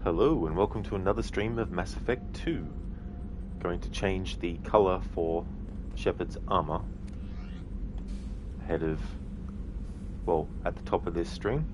Hello and welcome to another stream of Mass Effect 2. Going to change the colour for Shepard's armour ahead of, well, at the top of this stream.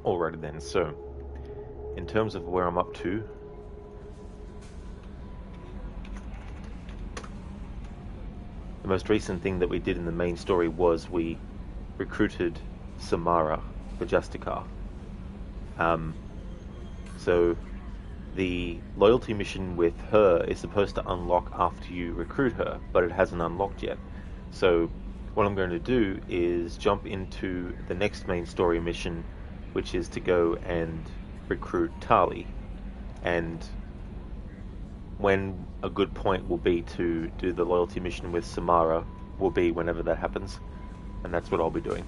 Alrighty then, so in terms of where I'm up to, the most recent thing that we did in the main story was we recruited Samara, the Justicar. So the loyalty mission with her is supposed to unlock after you recruit her, but it hasn't unlocked yet. So what I'm going to do is jump into the next main story mission, which is to go and recruit Tali. And when a good point will be to do the loyalty mission with Samara will be whenever that happens. And that's what I'll be doing.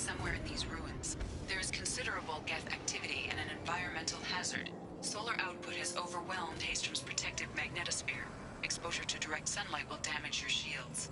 somewhere in these ruins. There is considerable geth activity and an environmental hazard. Solar output has overwhelmed Haystrom's protective magnetosphere. Exposure to direct sunlight will damage your shields.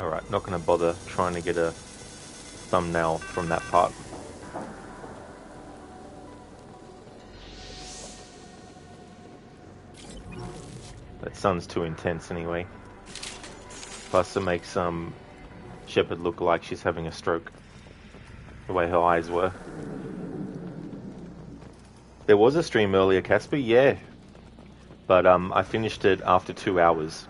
Alright, not going to bother trying to get a thumbnail from that part. That sun's too intense anyway. Plus it makes Shepherd look like she's having a stroke. The way her eyes were. There was a stream earlier, Casper, yeah. But I finished it after 2 hours.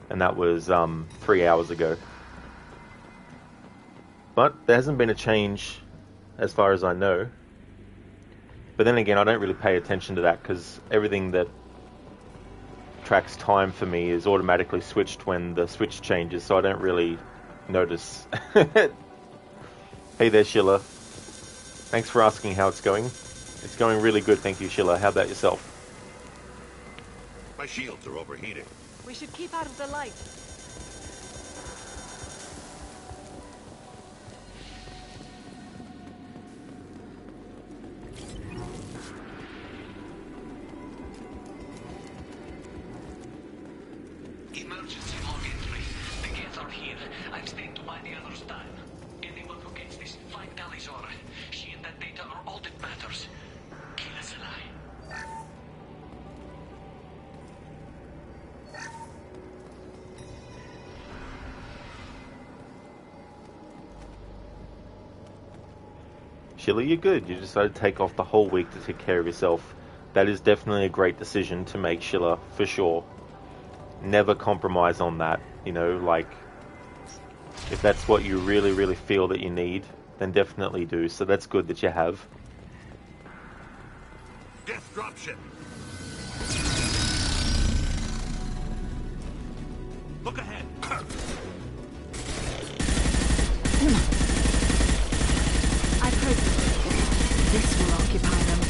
And that was 3 hours ago. But there hasn't been a change as far as I know. But then again, I don't really pay attention to that because everything that tracks time for me is automatically switched when the switch changes, so I don't really notice. Hey there, Sheila. Thanks for asking how it's going. It's going really good, thank you, Sheila. How about yourself? My shields are overheating. We should keep out of the light. Emergency log entry. The gates are here. I've stayed to buy the others time. Anyone who gets this, find Galizor. She and that data are all that matters. Kill us alive. Sheila, you're good. You decided to take off the whole week to take care of yourself. That is definitely a great decision to make, Sheila, for sure. Never compromise on that. You know, like, if that's what you really, really feel that you need, then definitely do. So that's good that you have. Death dropship. Look ahead. I've heard this will occupy them.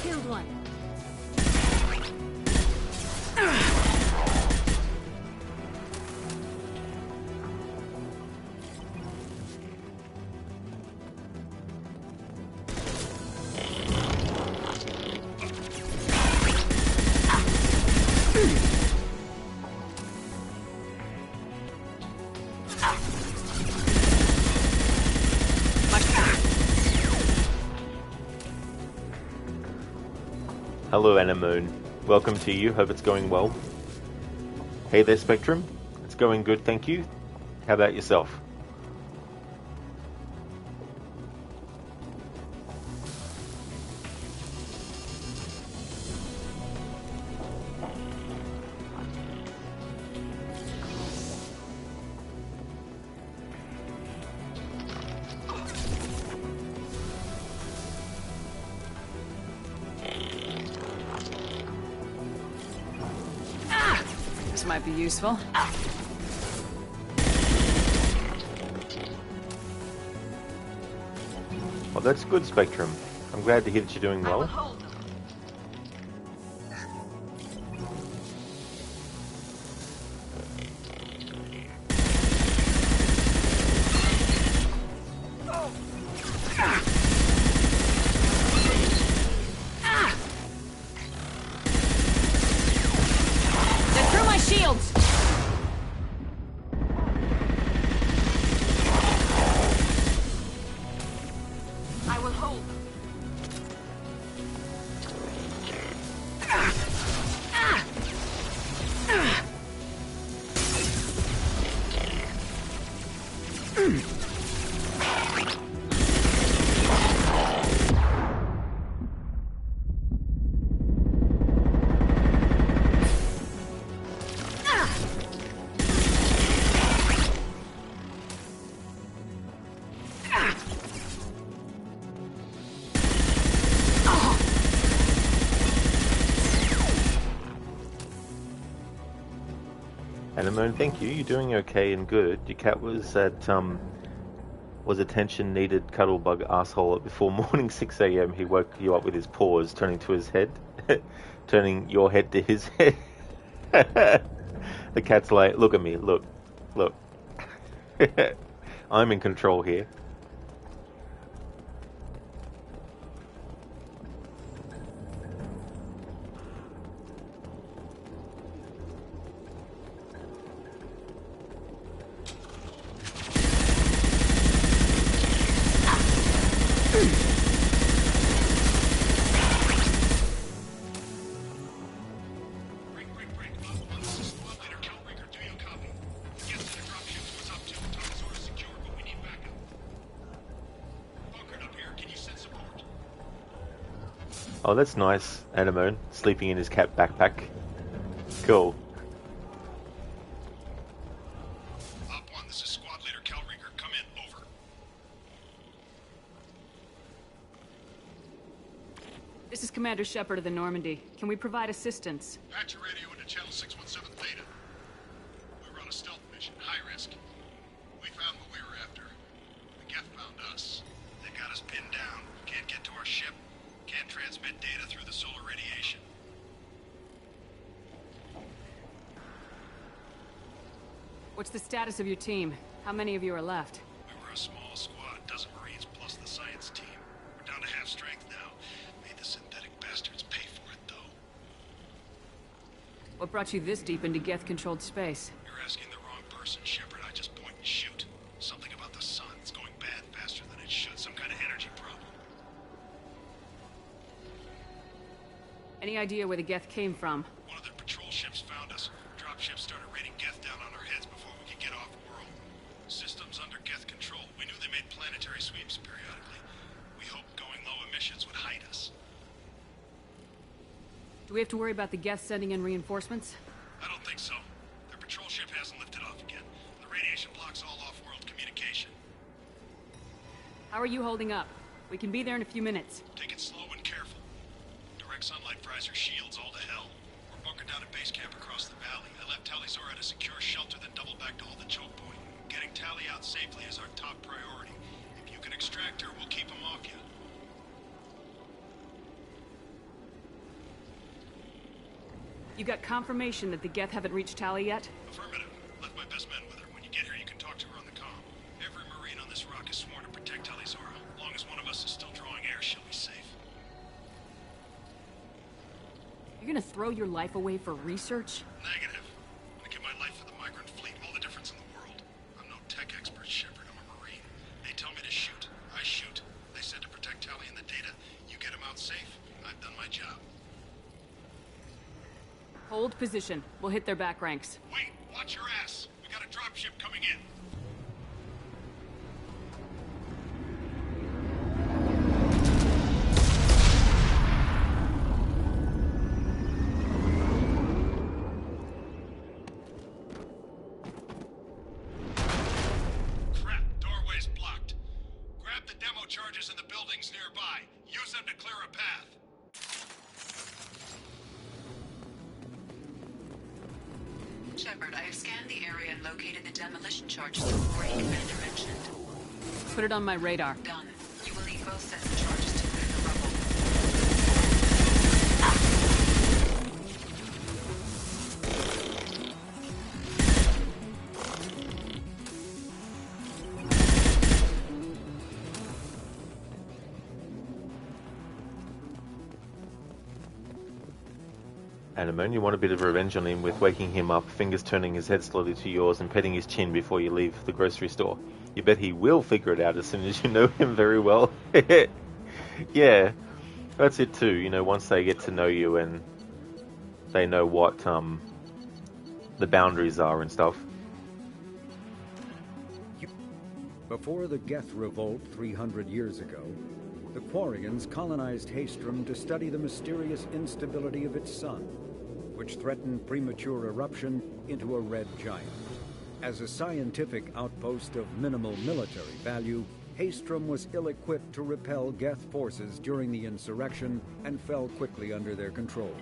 Killed one. Hello, Anemoon. Welcome to you. Hope it's going well. Hey there, Spectrum. It's going good, thank you. How about yourself? This might be useful. Well, that's good, Spectrum. I'm glad to hear that you're doing well. They're through my shields! I will hold. Anemone, thank you. You're doing okay and good. Your cat was at was attention needed cuddlebug asshole at before morning 6 a.m. He woke you up with his paws, turning to his head, turning your head to his head. The cat's like, look at me, look. I'm in control here. Oh, that's nice. Anemone sleeping in his cat backpack. Cool. Op 1, this is Squad Leader Calringer. Come in. Over. This is Commander Shepard of the Normandy. Can we provide assistance? Patch your radio into Channel 617 Theta. We run a stealth mission, high risk. We found what we were after. The Geth found us. They got us pinned down. Can't get to our ship. Can't transmit data through the solar radiation. What's the status of your team? How many of you are left? We were a small squad, dozen Marines plus the science team. We're down to half strength now. Made the synthetic bastards pay for it, though. What brought you this deep into Geth-controlled space? You're asking the wrong person, Shepard. I just point and shoot. Something about the sun. It's going bad faster than it should. Some kind of energy problem. Any idea where the Geth came from? One of their patrol ships found us. Dropships started raining Geth down on our heads before we could get off-world. Systems under Geth control. We knew they made planetary sweeps periodically. We hoped going low emissions would hide us. Do we have to worry about the Geth sending in reinforcements? I don't think so. Their patrol ship hasn't lifted off again. The radiation blocks all off-world communication. How are you holding up? We can be there in a few minutes. Take it slow and careful. Direct sunlight fries our shields all to hell. We're bunkered down at base camp across the valley. I left Tali'Zorah to secure shelter, then double back to hold the choke point. Getting Tali out safely is our top priority. If you can extract her, we'll keep him off you. You got confirmation that the Geth haven't reached Tali yet? Affirmative. Left my best men with her. When you get here, you can talk to her on the comm. Every Marine on this rock is sworn to protect Tali'Zorah. As long as one of us is still drawing air, she'll be safe. You're gonna throw your life away for research? Negative. I'm gonna give my life for the migrant fleet. All the difference in the world. I'm no tech expert, Shepard. I'm a Marine. They tell me to shoot. I shoot. They said to protect Tali and the data. You get them out safe. I've done my job. Hold position. We'll hit their back ranks. Wait! Watch your ass! We got a dropship coming in. Crap, doorway's blocked. Grab the demo charges in the buildings nearby. Use them to clear a path. Shepard, I have scanned the area and located the demolition charges the Marine Commander mentioned. Put it on my radar. Done. You will need both sets of charges to clear the rubble. Anemone, you want a bit of revenge on him with waking him up, fingers turning his head slowly to yours and petting his chin before you leave the grocery store. You bet he will figure it out as soon as you know him very well. Yeah, that's it too, you know, once they get to know you and they know what the boundaries are and stuff. Before the Geth revolt 300 years ago, the Quarians colonized Haestrom to study the mysterious instability of its sun, which threatened premature eruption into a red giant. As a scientific outpost of minimal military value, Haestrom was ill-equipped to repel Geth forces during the insurrection and fell quickly under their control.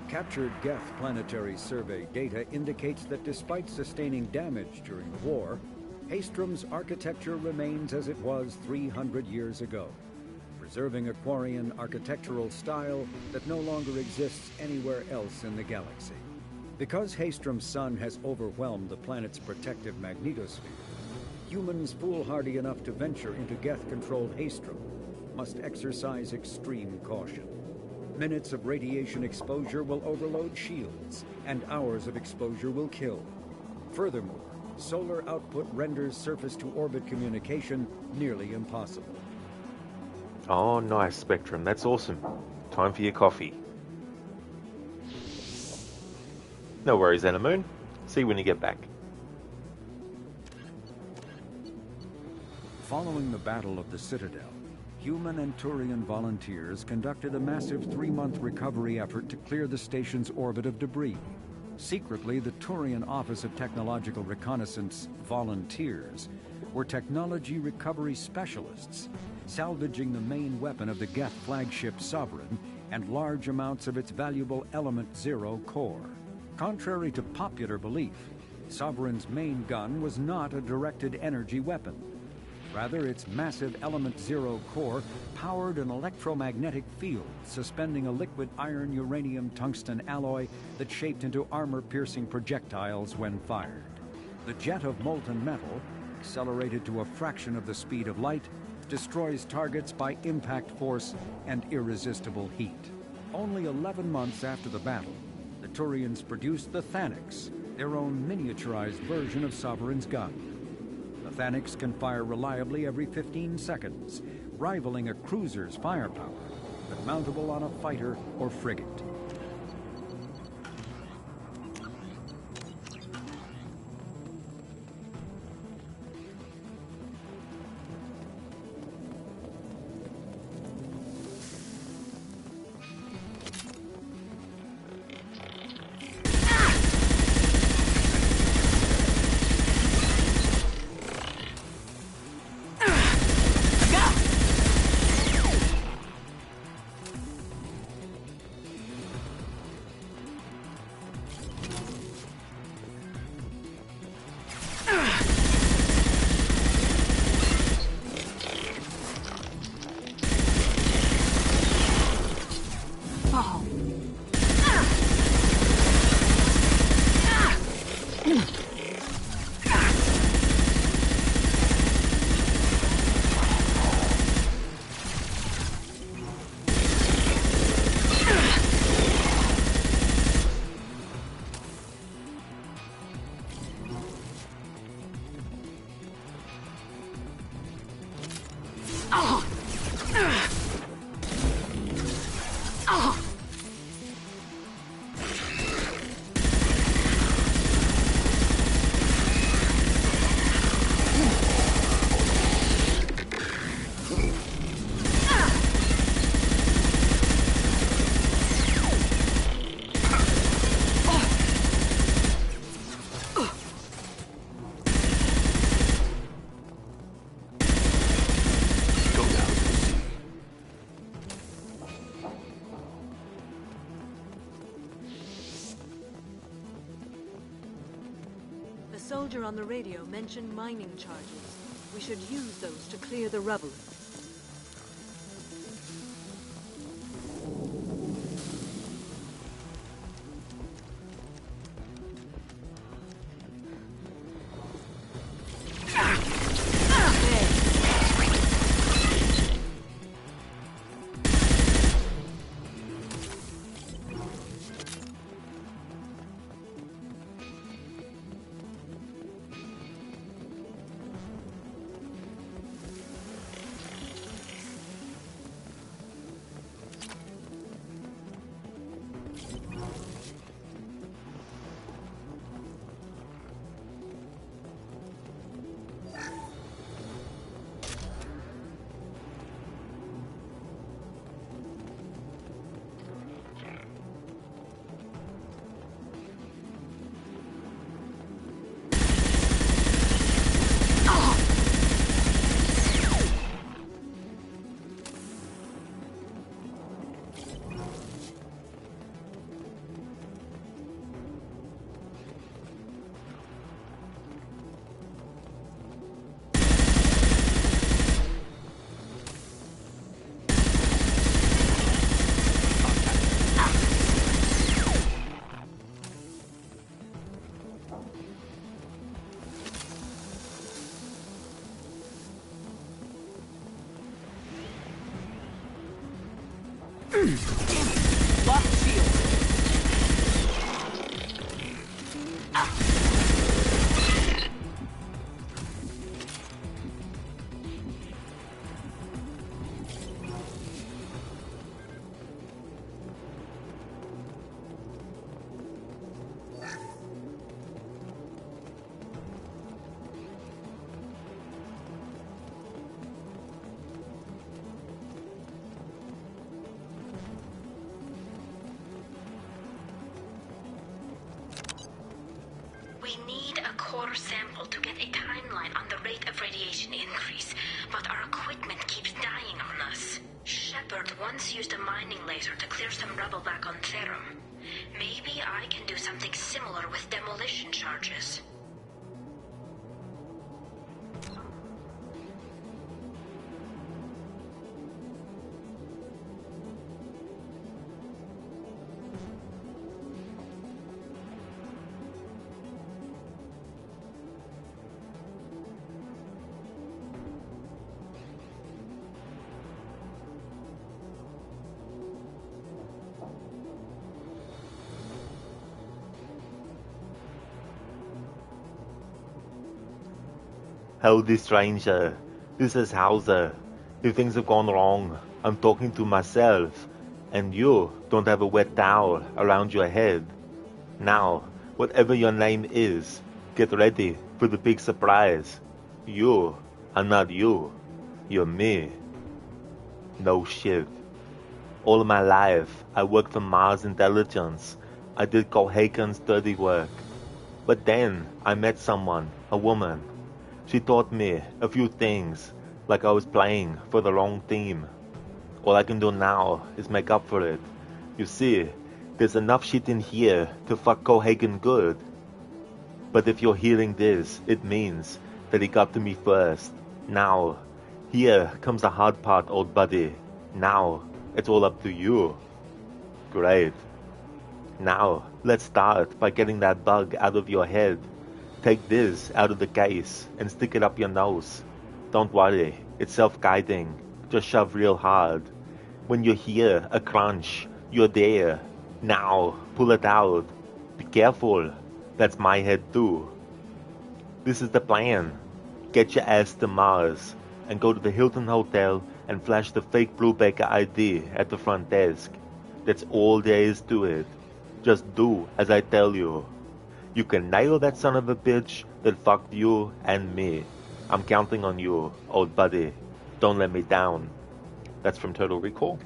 Captured Geth planetary survey data indicates that despite sustaining damage during the war, Haestrom's architecture remains as it was 300 years ago, preserving a Quarian architectural style that no longer exists anywhere else in the galaxy. Because Haestrom's sun has overwhelmed the planet's protective magnetosphere, humans foolhardy enough to venture into Geth-controlled Haestrom must exercise extreme caution. Minutes of radiation exposure will overload shields, and hours of exposure will kill. Furthermore, solar output renders surface-to-orbit communication nearly impossible. Oh, nice, Spectrum. That's awesome. Time for your coffee. No worries, Anemone. See you when you get back. Following the Battle of the Citadel, human and Turian volunteers conducted a massive 3-month recovery effort to clear the station's orbit of debris. Secretly, the Turian Office of Technological Reconnaissance volunteers were technology recovery specialists, salvaging the main weapon of the Geth flagship Sovereign and large amounts of its valuable Element Zero core. Contrary to popular belief, Sovereign's main gun was not a directed energy weapon. Rather, its massive Element Zero core powered an electromagnetic field suspending a liquid iron-uranium-tungsten alloy that shaped into armor-piercing projectiles when fired. The jet of molten metal, accelerated to a fraction of the speed of light, destroys targets by impact force and irresistible heat. Only 11 months after the battle, the Turians produced the Thanix, their own miniaturized version of Sovereign's gun. The Thanix can fire reliably every 15 seconds, rivaling a cruiser's firepower, but mountable on a fighter or frigate. The soldier on the radio mentioned mining charges. We should use those to clear the rubble. Lock shield. core sample to get a timeline on the rate of radiation increase, but our equipment keeps dying on us. Shepard once used a mining laser to clear some rubble back on Therum. Maybe I can do something similar with demolition charges. Howdy, stranger. This is Hauser. If things have gone wrong, I'm talking to myself, and you don't have a wet towel around your head. Now, whatever your name is, get ready for the big surprise. You are not you. You're me. No shit. All my life, I worked for Mars Intelligence. I did Cohagen's dirty work. But then, I met someone, a woman. She taught me a few things, like I was playing for the wrong team. All I can do now is make up for it. You see, there's enough shit in here to fuck Cohagen good. But if you're hearing this, it means that he got to me first. Now, here comes the hard part, old buddy. Now, it's all up to you. Great. Now, let's start by getting that bug out of your head. Take this out of the case and stick it up your nose. Don't worry, it's self-guiding. Just shove real hard. When you hear a crunch, you're there. Now, pull it out. Be careful. That's my head too. This is the plan. Get your ass to Mars and go to the Hilton Hotel and flash the fake Brubaker ID at the front desk. That's all there is to it. Just do as I tell you. You can nail that son of a bitch that fucked you and me. I'm counting on you, old buddy. Don't let me down. That's from Total Recall.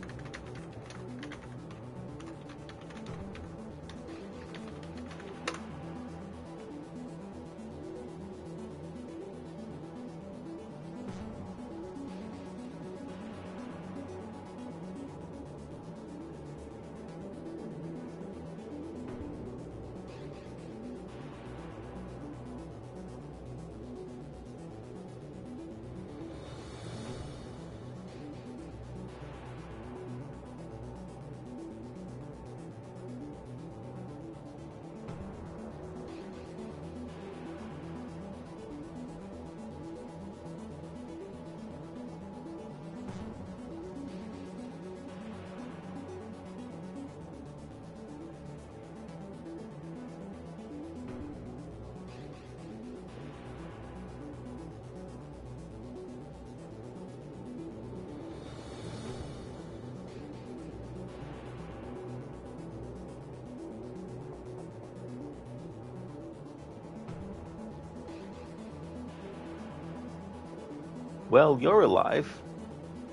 Well, you're alive.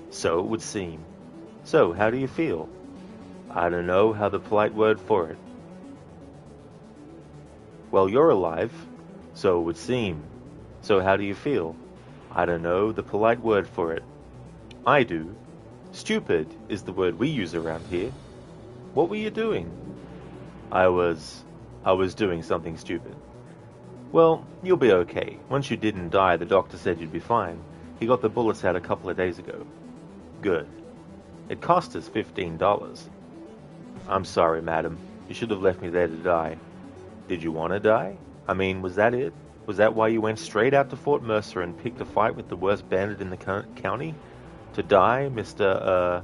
So it would seem. So, how do you feel? I don't know how the polite word for it. Well, you're alive. So it would seem. So how do you feel? I don't know the polite word for it. I do. Stupid is the word we use around here. What were you doing? I was doing something stupid. Well, you'll be okay. Once you didn't die, the doctor said you'd be fine. He got the bullets out a couple of days ago. Good. It cost us $15. I'm sorry, madam. You should have left me there to die. Did you want to die? I mean, was that it? Was that why you went straight out to Fort Mercer and picked a fight with the worst bandit in the county? To die, Mr.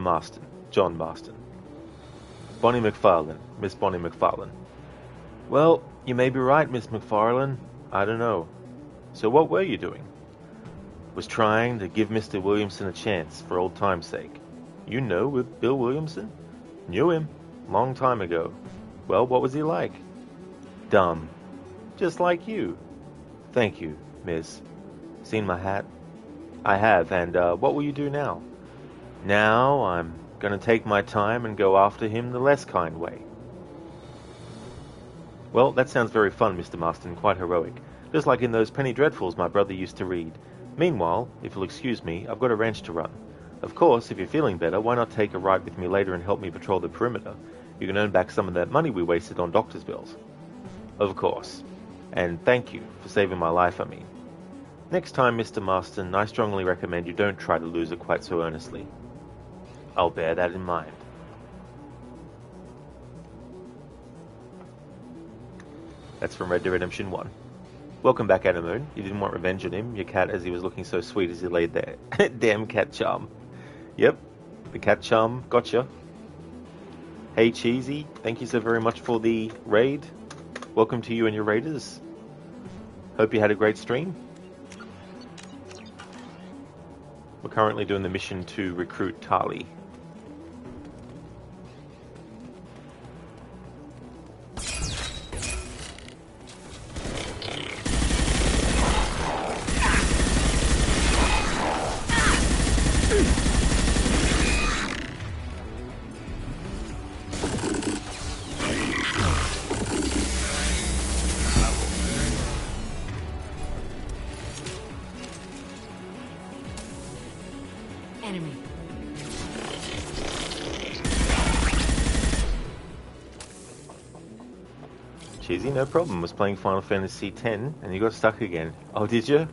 Marston. John Marston. Bonnie McFarlane. Miss Bonnie McFarlane. Well, you may be right, Miss McFarlane. I don't know. So what were you doing? Was trying to give Mr. Williamson a chance for old time's sake. You know Bill Williamson? Knew him. Long time ago. Well, what was he like? Dumb. Just like you. Thank you, miss. Seen my hat? I have, and what will you do now? Now I'm gonna take my time and go after him the less kind way. Well, that sounds very fun, Mr. Marston, quite heroic. Just like in those penny dreadfuls my brother used to read. Meanwhile, if you'll excuse me, I've got a ranch to run. Of course, if you're feeling better, why not take a ride with me later and help me patrol the perimeter? You can earn back some of that money we wasted on doctor's bills. Of course. And thank you for saving my life, I mean. Next time, Mr. Marston, I strongly recommend you don't try to lose it quite so earnestly. I'll bear that in mind. That's from Red Dead Redemption 1. Welcome back, Adamoon. You didn't want revenge on him, your cat, as he was looking so sweet as he laid there. Damn cat charm. Yep, the cat charm, gotcha. Hey Cheesy, thank you so very much for the raid. Welcome to you and your raiders. Hope you had a great stream. We're currently doing the mission to recruit Tali. Enemy. Cheesy, no problem. Was playing Final Fantasy X and you got stuck again. Oh, did you?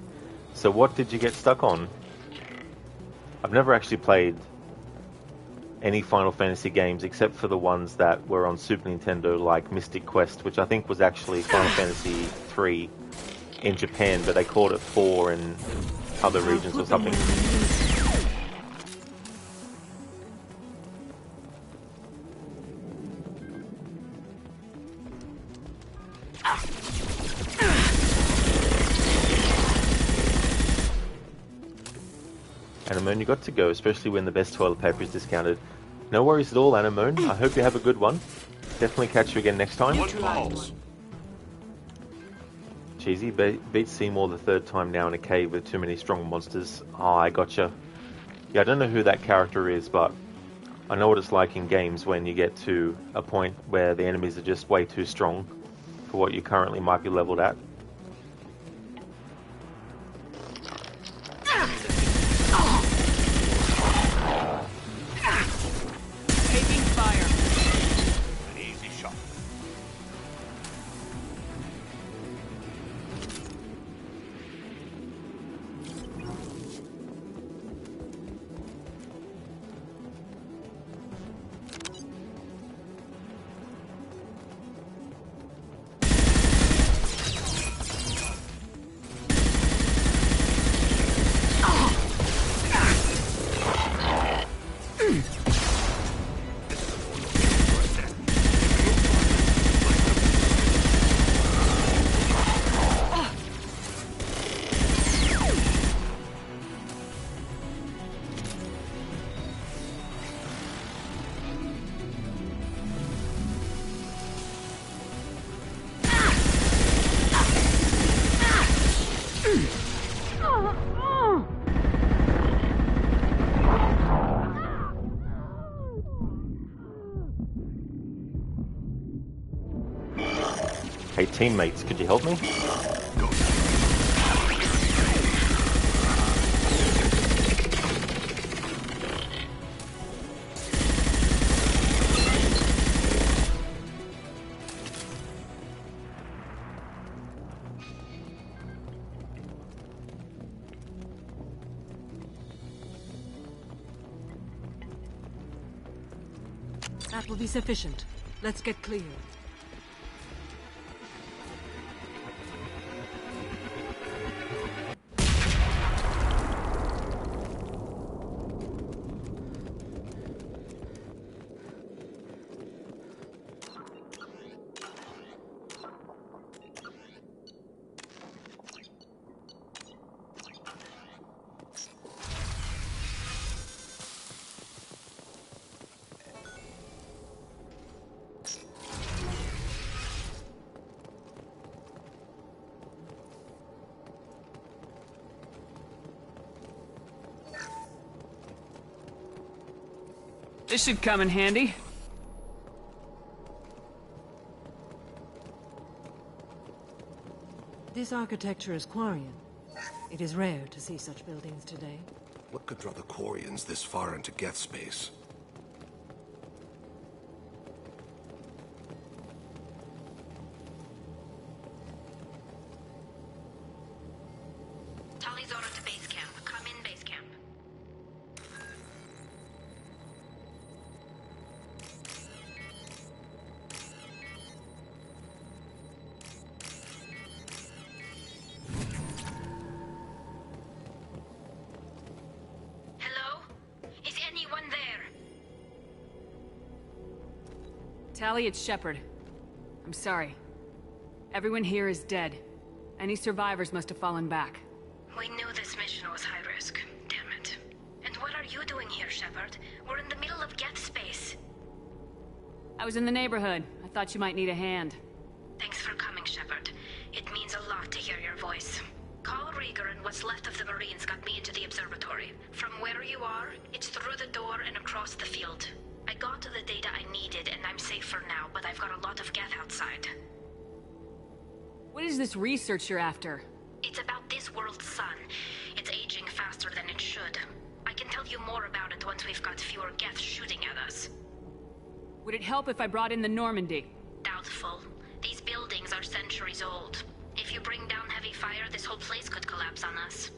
So what did you get stuck on? I've never actually played any Final Fantasy games except for the ones that were on Super Nintendo, like Mystic Quest, which I think was actually Final Fantasy 3 in Japan, but they called it 4 in other regions or something. Anemone, you got to go, especially when the best toilet paper is discounted. No worries at all, Anemone. I hope you have a good one. Definitely catch you again next time. Cheesy, beat Seymour the third time now in a cave with too many strong monsters. Oh, I gotcha. Yeah, I don't know who that character is, but I know what it's like in games when you get to a point where the enemies are just way too strong for what you currently might be leveled at. Hey teammates, could you help me? That will be sufficient. Let's get clear. This should come in handy. This architecture is Quarian. It is rare to see such buildings today. What could draw the Quarians this far into Geth space? Talizora to base camp. Come in, base camp. Hello? Is anyone there? Tally, it's Shepard. I'm sorry. Everyone here is dead. Any survivors must have fallen back. We knew this mission was high risk. Damn it. And what are you doing here, Shepard? We're in the middle of Geth space. I was in the neighborhood. I thought you might need a hand. Thanks for coming, Shepard. It means a lot to hear your voice. Call Rieger and what's left of the Marines got me into the observatory. From where you are, it's through the door and across the field. I got to the data I needed and I'm safe for now, but I've got a lot of Geth outside. What is this research you're after? It's about this world's sun. It's aging faster than it should. I can tell you more about it once we've got fewer Geth shooting at us. Would it help if I brought in the Normandy? Doubtful. These buildings are centuries old. If you bring down heavy fire, this whole place could collapse on us.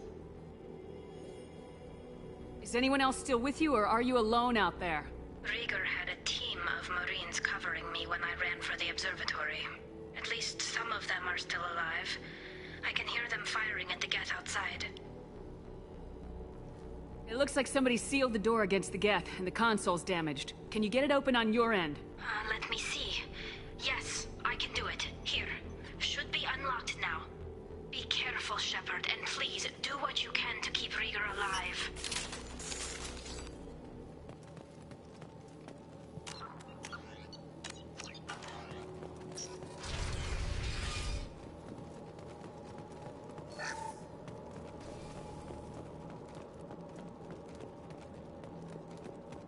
Is anyone else still with you, or are you alone out there? Rieger had a team of Marines covering me when I ran for the observatory. At least some of them are still alive. I can hear them firing at the Geth outside. It looks like somebody sealed the door against the Geth, and the console's damaged. Can you get it open on your end? Let me see. Yes, I can do it. Here. Should be unlocked now. Be careful, Shepard, and please do what you can to keep Rieger alive.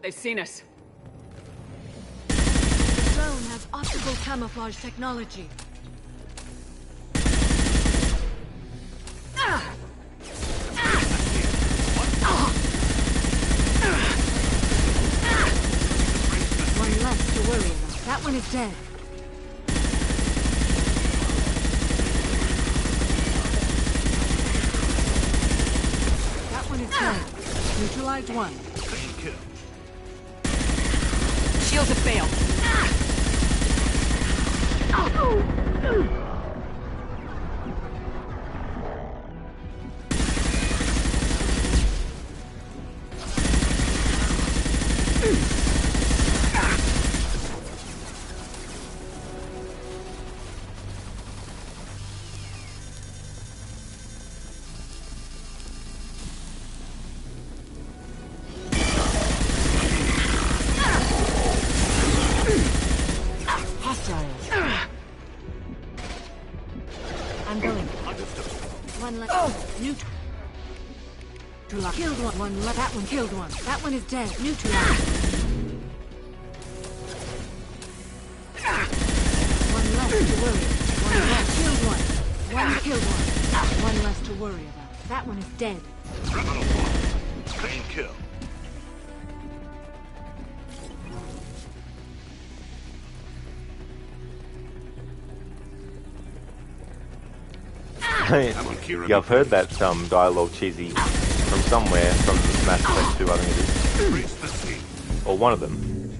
They've seen us. The drone has optical camouflage technology. One less to worry about. That one is dead. That one is dead. Neutralized one. Shields have failed. I'm going. One left. Neutral. Killed one. One left. That one killed one. That one is dead. Neutralized. One less to worry. One left. Killed one. One killed one. One less to worry about. That one is dead. Criminal one. Clean kill. Yeah, I've heard that dialogue cheesy from somewhere, from Mass Effect 2, I think it is. Or one of them.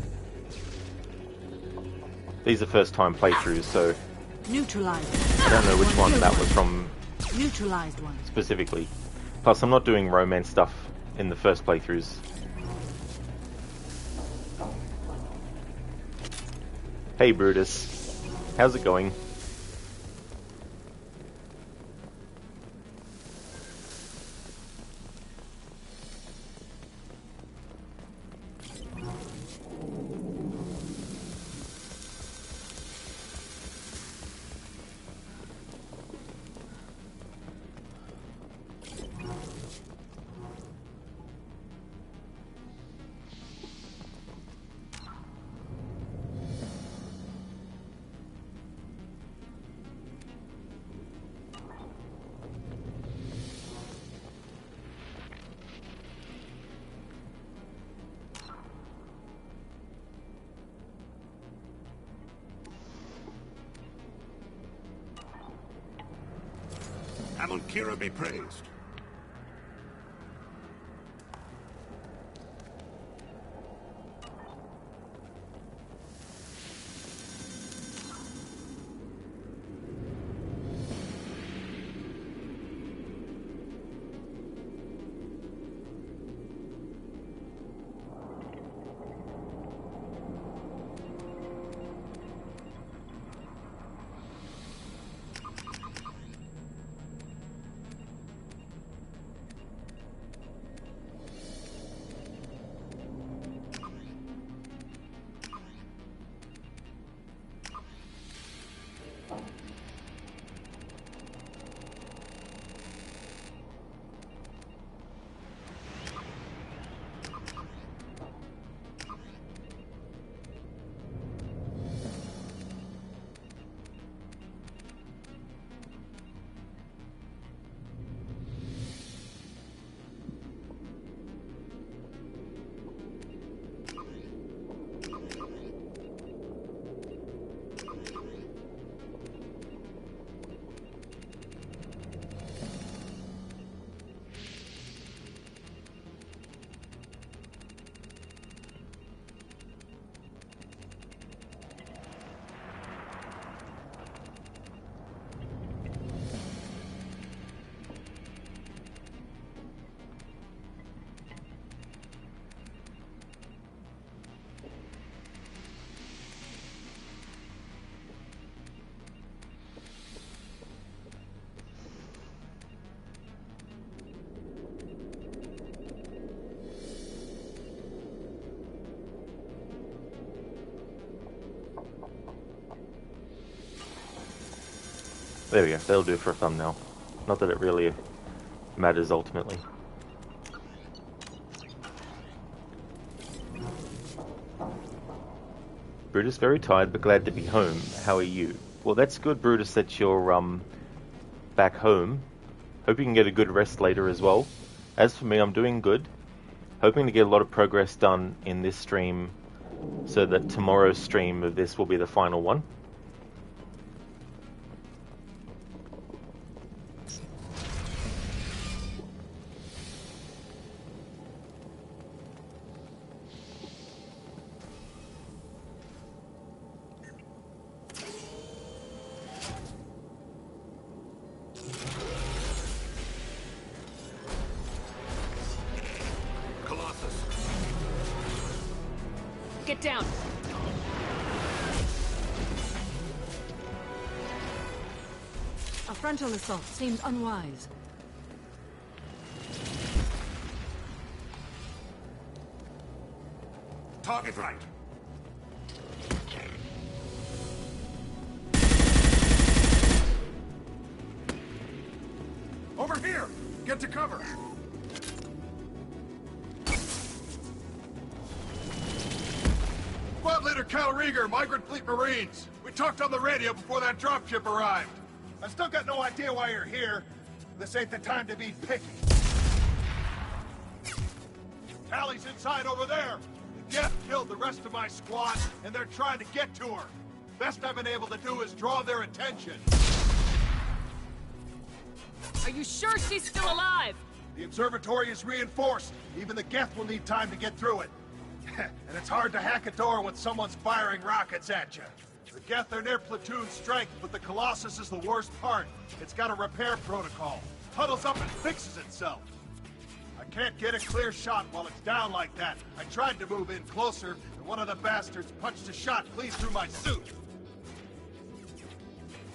These are first time playthroughs, so Neutralized. I don't know which one that was from Neutralized one. specifically. Plus, I'm not doing romance stuff in the first playthroughs. Hey Brutus, how's it going? Kira be praised. There we go, that'll do for a thumbnail. Not that it really matters ultimately. Brutus, very tired but glad to be home. How are you? Well, that's good, Brutus, that you're back home. Hope you can get a good rest later as well. As for me, I'm doing good. Hoping to get a lot of progress done in this stream so that tomorrow's stream of this will be the final one. Get down! A frontal assault seems unwise. Target right. Over here! Get to cover! Squad Leader Cal Rieger, Migrant Fleet Marines. We talked on the radio before that dropship arrived. I still got no idea why you're here. This ain't the time to be picky. Tally's inside over there. The Geth killed the rest of my squad, and they're trying to get to her. Best I've been able to do is draw their attention. Are you sure she's still alive? The observatory is reinforced. Even the Geth will need time to get through it. And it's hard to hack a door when someone's firing rockets at you. The Geth are near platoon strength, but the Colossus is the worst part. It's got a repair protocol. Huddles up and fixes itself. I can't get a clear shot while it's down like that. I tried to move in closer, and one of the bastards punched a shot clean through my suit.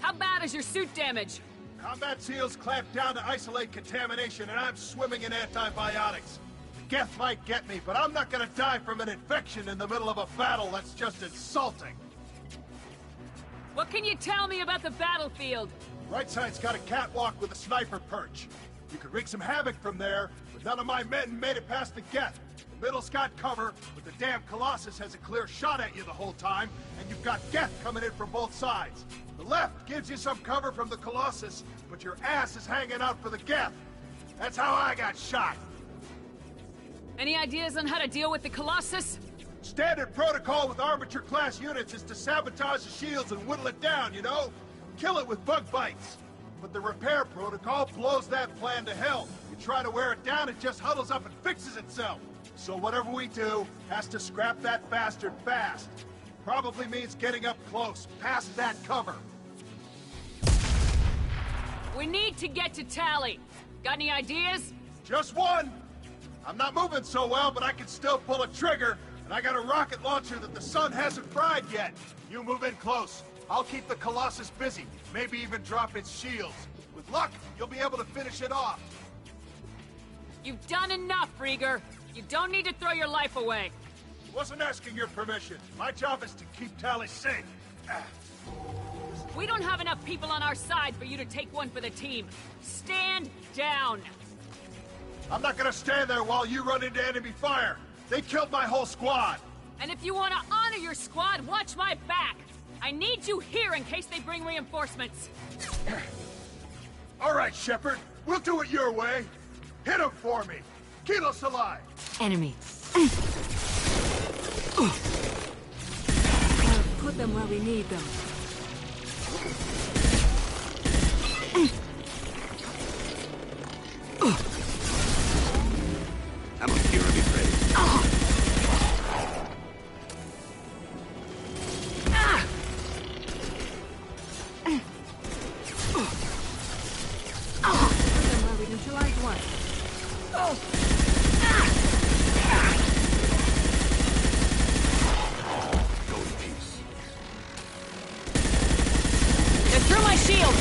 How bad is your suit damage? Combat SEALs clamp down to isolate contamination, and I'm swimming in antibiotics. The Geth might get me, but I'm not gonna die from an infection in the middle of a battle. That's just insulting. What can you tell me about the battlefield? Right side's got a catwalk with a sniper perch. You could wreak some havoc from there, but none of my men made it past the Geth. The middle's got cover, but the damn Colossus has a clear shot at you the whole time, and you've got Geth coming in from both sides. The left gives you some cover from the Colossus, but your ass is hanging out for the Geth. That's how I got shot. Any ideas on how to deal with the Colossus? Standard protocol with armature-class units is to sabotage the shields and whittle it down, you know? Kill it with bug bites. but the repair protocol blows that plan to hell. You try to wear it down, it just huddles up and fixes itself. So whatever we do has to scrap that bastard fast. Probably means getting up close, past that cover. We need to get to Tally. Got any ideas? Just one. I'm not moving so well, but I can still pull a trigger, and I got a rocket launcher that the sun hasn't fried yet. You move in close. I'll keep the Colossus busy, maybe even drop its shields. With luck, you'll be able to finish it off. You've done enough, Rieger. You don't need to throw your life away. Wasn't asking your permission. My job is to keep Tally safe. We don't have enough people on our side for you to take one for the team. Stand down. I'm not gonna stand there while you run into enemy fire. They killed my whole squad. And if you want to honor your squad, watch my back. I need you here in case they bring reinforcements. All right, Shepard. We'll do it your way. Hit him for me. Kilos alive. Enemy. Put them where we need them. I'm a hero to be praised. Put them where we neutralize one. Go in peace. They're through my shield.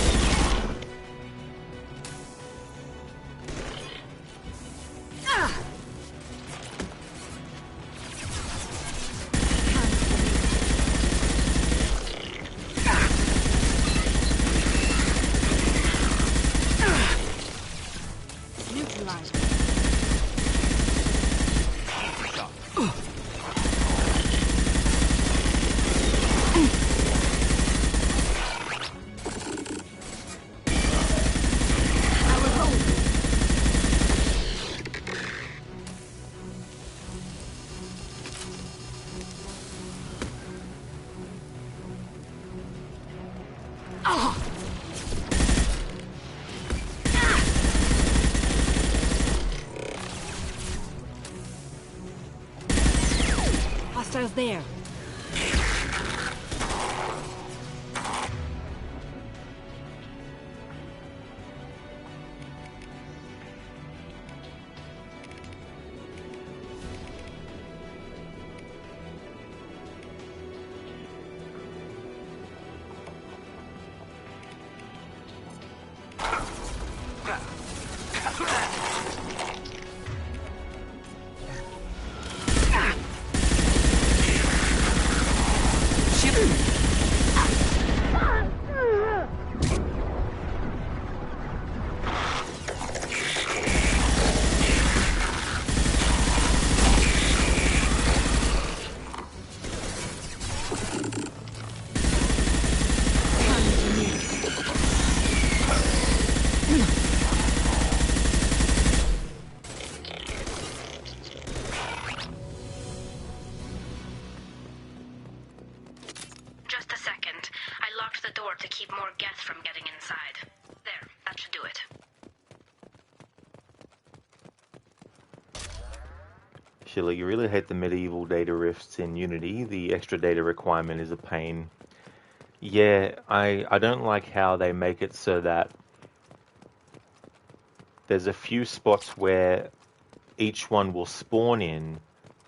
Neutralize. Hostiles there. Just a second. I locked the door to keep more Geth from getting inside. There, that should do it. Sheila, you really hate the medieval data rifts in Unity. The extra data requirement is a pain. Yeah, I don't like how they make it so that there's a few spots where each one will spawn in,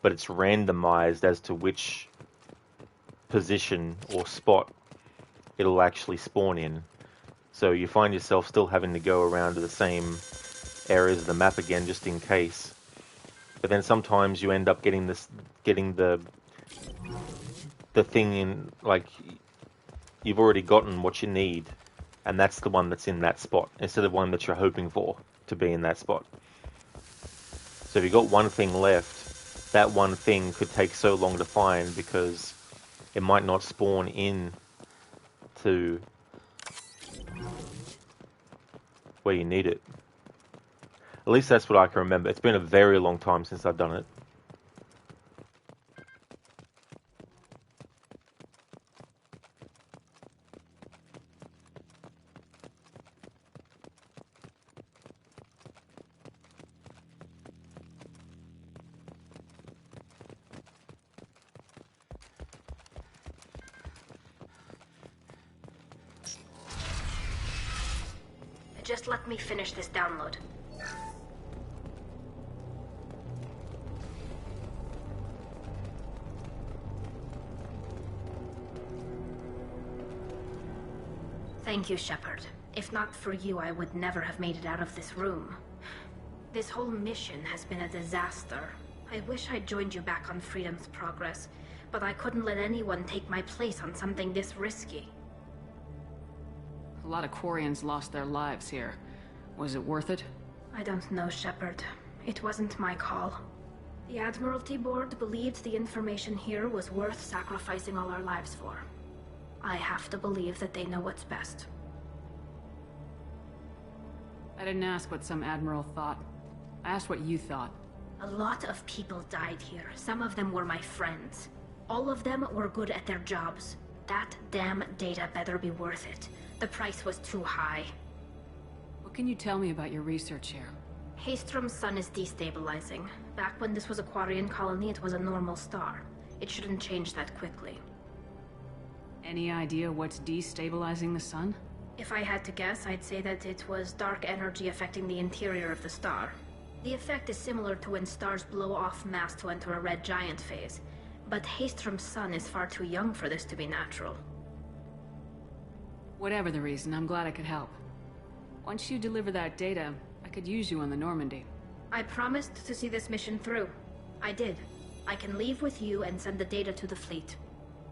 but it's randomized as to which position or spot it'll actually spawn in. So you find yourself still having to go around to the same areas of the map again just in case. But then sometimes you end up getting the thing in, like, you've already gotten what you need, and that's the one that's in that spot instead of one that you're hoping for to be in that spot. So if you've got one thing left, that one thing could take so long to find because it might not spawn in to where you need it. At least that's what I can remember. It's been a very long time since I've done it. Just let me finish this download. Thank you, Shepard. If not for you, I would never have made it out of this room. This whole mission has been a disaster. I wish I'd joined you back on Freedom's Progress, but I couldn't let anyone take my place on something this risky. A lot of Quarians lost their lives here. Was it worth it? I don't know, Shepard. It wasn't my call. The Admiralty Board believed the information here was worth sacrificing all our lives for. I have to believe that they know what's best. I didn't ask what some admiral thought. I asked what you thought. A lot of people died here. Some of them were my friends. All of them were good at their jobs. That damn data better be worth it. The price was too high. What can you tell me about your research here? Haystrom's sun is destabilizing. Back when this was a Quarian colony, it was a normal star. It shouldn't change that quickly. Any idea what's destabilizing the sun? If I had to guess, I'd say that it was dark energy affecting the interior of the star. The effect is similar to when stars blow off mass to enter a red giant phase. But Haystrom's sun is far too young for this to be natural. Whatever the reason, I'm glad I could help. Once you deliver that data, I could use you on the Normandy. I promised to see this mission through. I did. I can leave with you and send the data to the fleet.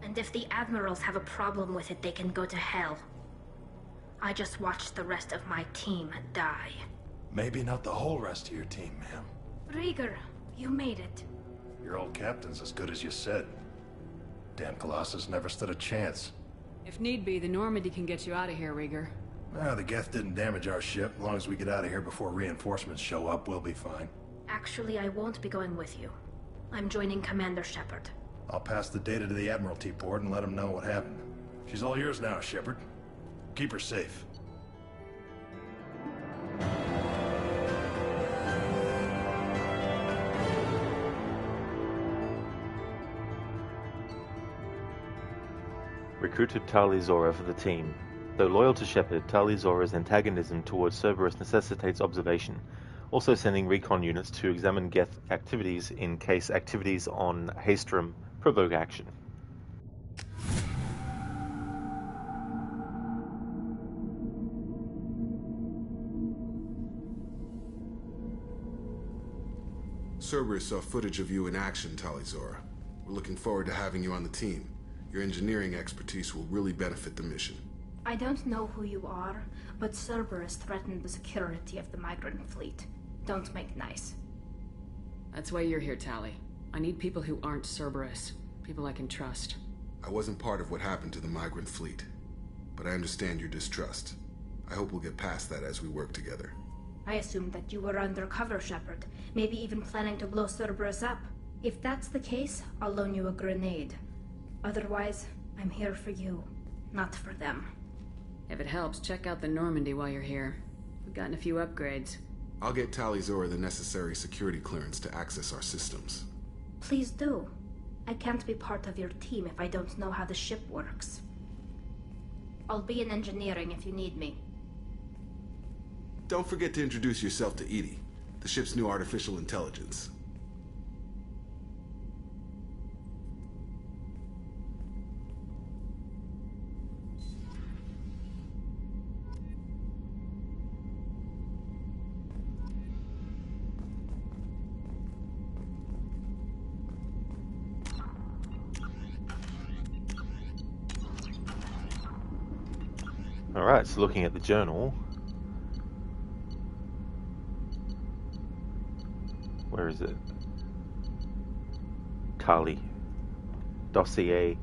And if the admirals have a problem with it, they can go to hell. I just watched the rest of my team die. Maybe not the whole rest of your team, ma'am. Rieger, you made it. Your old captain's as good as you said. Damn Colossus never stood a chance. If need be, the Normandy can get you out of here, Rieger. The Geth didn't damage our ship. As long as we get out of here before reinforcements show up, we'll be fine. Actually, I won't be going with you. I'm joining Commander Shepard. I'll pass the data to the Admiralty Board and let them know what happened. She's all yours now, Shepard. Keep her safe. Recruited Tali Zora for the team. Though loyal to Shepard, Tali Zora's antagonism towards Cerberus necessitates observation, also sending recon units to examine Geth activities in case activities on Haystrom provoke action. Cerberus saw footage of you in action, Tali Zora. We're looking forward to having you on the team. Your engineering expertise will really benefit the mission. I don't know who you are, but Cerberus threatened the security of the migrant fleet. Don't make nice. That's why you're here, Tali. I need people who aren't Cerberus. People I can trust. I wasn't part of what happened to the migrant fleet, but I understand your distrust. I hope we'll get past that as we work together. I assumed that you were undercover, Shepard. Maybe even planning to blow Cerberus up. If that's the case, I'll loan you a grenade. Otherwise, I'm here for you, not for them. If it helps, check out the Normandy while you're here. We've gotten a few upgrades. I'll get Tali Zora the necessary security clearance to access our systems. Please do. I can't be part of your team if I don't know how the ship works. I'll be in engineering if you need me. Don't forget to introduce yourself to EDI, the ship's new artificial intelligence. Alright, so looking at the journal, where is it? Tali. Dossier.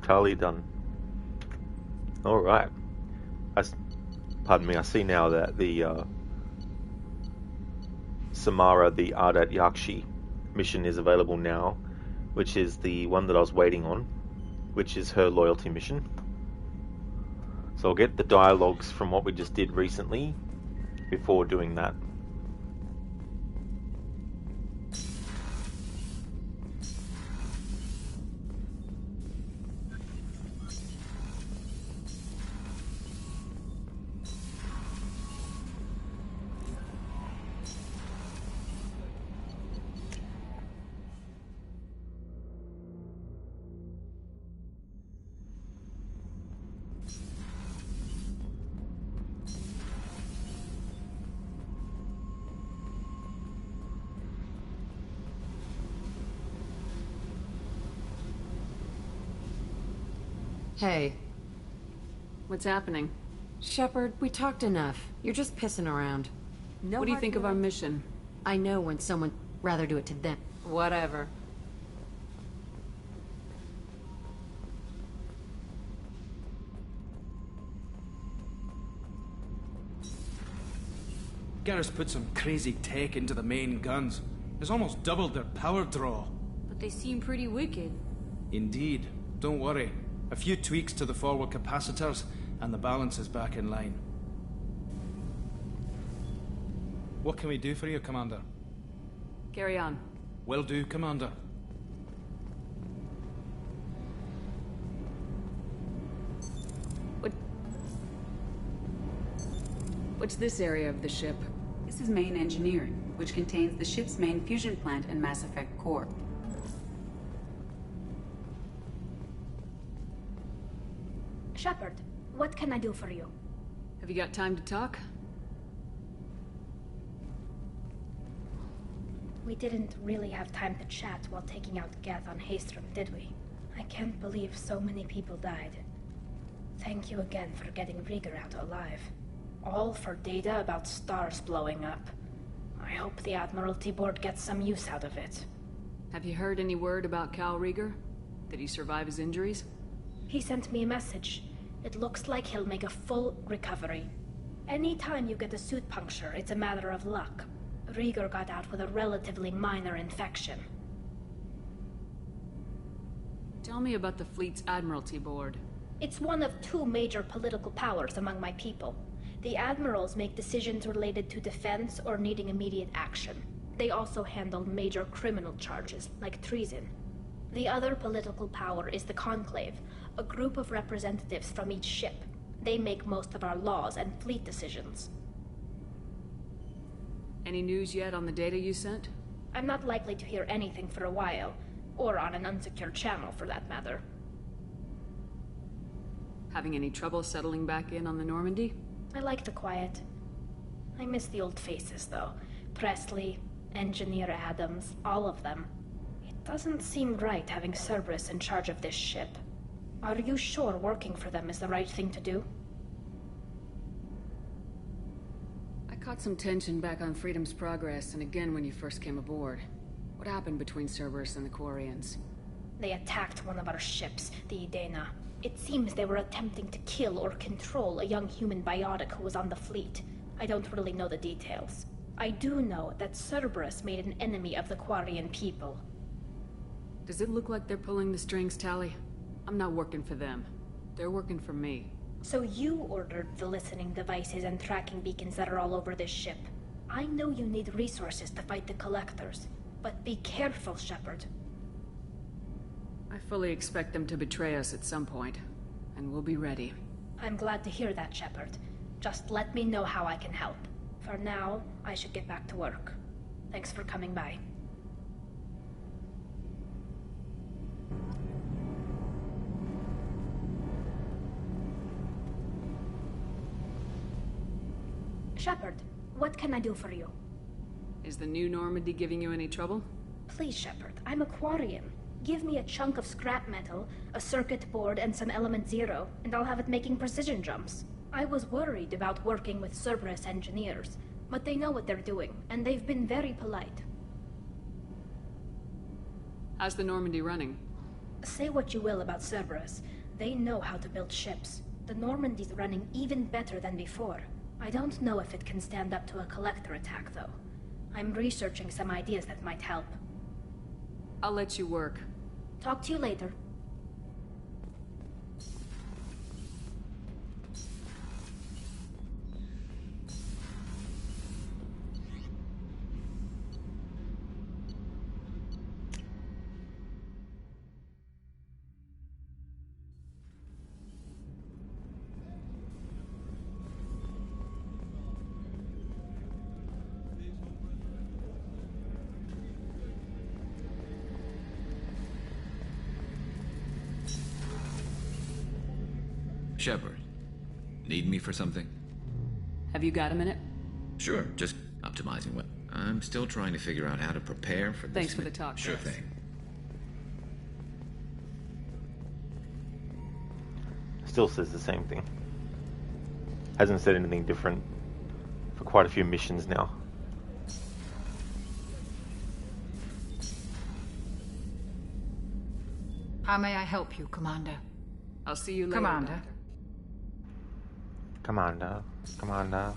Tali done. Alright. Pardon me, I see now that the Samara, the Ardat Yakshi mission is available now, which is the one that I was waiting on, which is her loyalty mission. So I'll get the dialogues from what we just did recently before doing that. Hey. What's happening? Shepard, we talked enough. You're just pissing around. No What do you hard think of our feelings. mission? I know when someone rather do it to them. Whatever. Garrus put some crazy tech into the main guns. It's almost doubled their power draw. But they seem pretty wicked. Indeed. Don't worry. A few tweaks to the forward capacitors, and the balance is back in line. What can we do for you, Commander? Carry on. Will do, Commander. What's this area of the ship? This is main engineering, which contains the ship's main fusion plant and Mass Effect core. Shepard, what can I do for you? Have you got time to talk? We didn't really have time to chat while taking out Geth on Haestrom, did we? I can't believe so many people died. Thank you again for getting Rieger out alive. All for data about stars blowing up. I hope the Admiralty Board gets some use out of it. Have you heard any word about Cal Rieger? Did he survive his injuries? He sent me a message. It looks like he'll make a full recovery. Anytime you get a suit puncture, it's a matter of luck. Rieger got out with a relatively minor infection. Tell me about the fleet's Admiralty Board. It's one of two major political powers among my people. The admirals make decisions related to defense or needing immediate action. They also handle major criminal charges, like treason. The other political power is the Conclave, a group of representatives from each ship. They make most of our laws and fleet decisions. Any news yet on the data you sent? I'm not likely to hear anything for a while, or on an unsecured channel for that matter. Having any trouble settling back in on the Normandy? I like the quiet. I miss the old faces, though. Presley, Engineer Adams, all of them. It doesn't seem right having Cerberus in charge of this ship. Are you sure working for them is the right thing to do? I caught some tension back on Freedom's Progress and again when you first came aboard. What happened between Cerberus and the Quarians? They attacked one of our ships, the Idena. It seems they were attempting to kill or control a young human biotic who was on the fleet. I don't really know the details. I do know that Cerberus made an enemy of the Quarian people. Does it look like they're pulling the strings, Tali? I'm not working for them. They're working for me. So you ordered the listening devices and tracking beacons that are all over this ship. I know you need resources to fight the Collectors, but be careful, Shepard. I fully expect them to betray us at some point, and we'll be ready. I'm glad to hear that, Shepard. Just let me know how I can help. For now, I should get back to work. Thanks for coming by. Shepard, what can I do for you? Is the new Normandy giving you any trouble? Please, Shepard, I'm a Quarian. Give me a chunk of scrap metal, a circuit board, and some element zero, and I'll have it making precision jumps. I was worried about working with Cerberus engineers, but they know what they're doing, and they've been very polite. How's the Normandy running? Say what you will about Cerberus, they know how to build ships. The Normandy's running even better than before. I don't know if it can stand up to a Collector attack, though. I'm researching some ideas that might help. I'll let you work. Talk to you later. Shepard, need me for something? Have you got a minute? Sure, just optimizing what... I'm still trying to figure out how to prepare for this... Thanks for the talk. Sure thing. Still says the same thing. Hasn't said anything different for quite a few missions now. How may I help you, Commander? I'll see you later. Commander. Commander, Commander,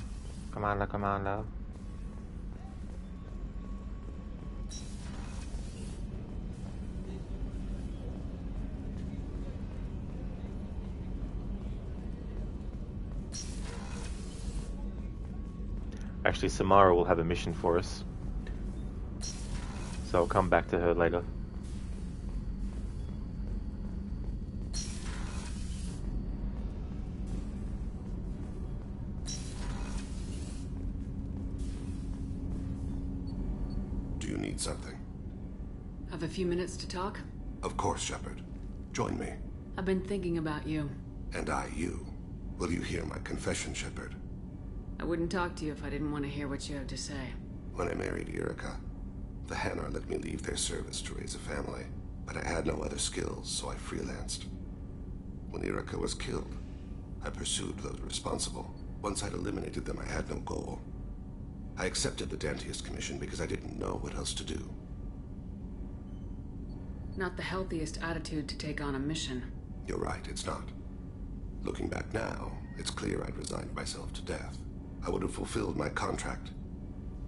Commander, Commander. Actually, Samara will have a mission for us, so I'll come back to her later. Do you need something? Have a few minutes to talk? Of course, Shepard. Join me. I've been thinking about you. And I you. Will you hear my confession, Shepard? I wouldn't talk to you if I didn't want to hear what you have to say. When I married Erica, the Hanar let me leave their service to raise a family, but I had no other skills, so I freelanced. When Erica was killed, I pursued those responsible. Once I'd eliminated them, I had no goal. I accepted the Dantius commission because I didn't know what else to do. Not the healthiest attitude to take on a mission. You're right, it's not. Looking back now, it's clear I'd resigned myself to death. I would have fulfilled my contract.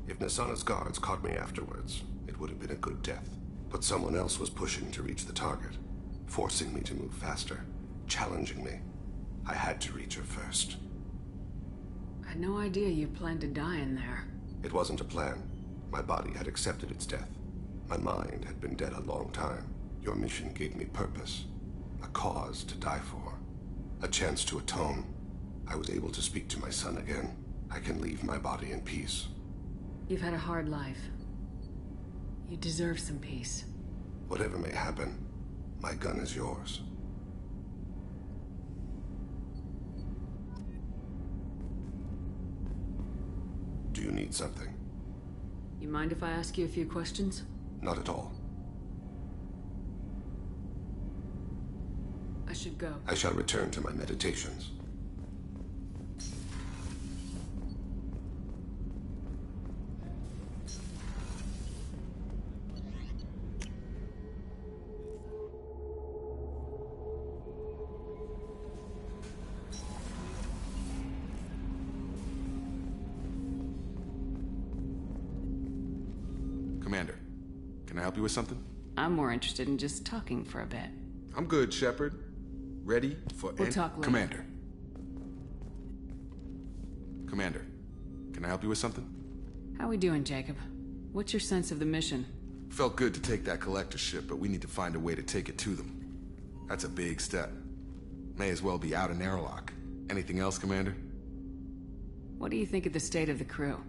If Nasana's guards caught me afterwards, it would have been a good death. But someone else was pushing to reach the target, forcing me to move faster, challenging me. I had to reach her first. I had no idea you planned to die in there. It wasn't a plan. My body had accepted its death. My mind had been dead a long time. Your mission gave me purpose, a cause to die for, a chance to atone. I was able to speak to my son again. I can leave my body in peace. You've had a hard life. You deserve some peace. Whatever may happen, my gun is yours. Do you need something? You mind if I ask you a few questions? Not at all. I should go. I shall return to my meditations. Commander, can I help you with something? I'm more interested in just talking for a bit. I'm good, Shepard. Ready for... We'll talk later. Commander. Commander, can I help you with something? How we doing, Jacob? What's your sense of the mission? Felt good to take that collector ship, but we need to find a way to take it to them. That's a big step. May as well be out an airlock. Anything else, Commander? What do you think of the state of the crew?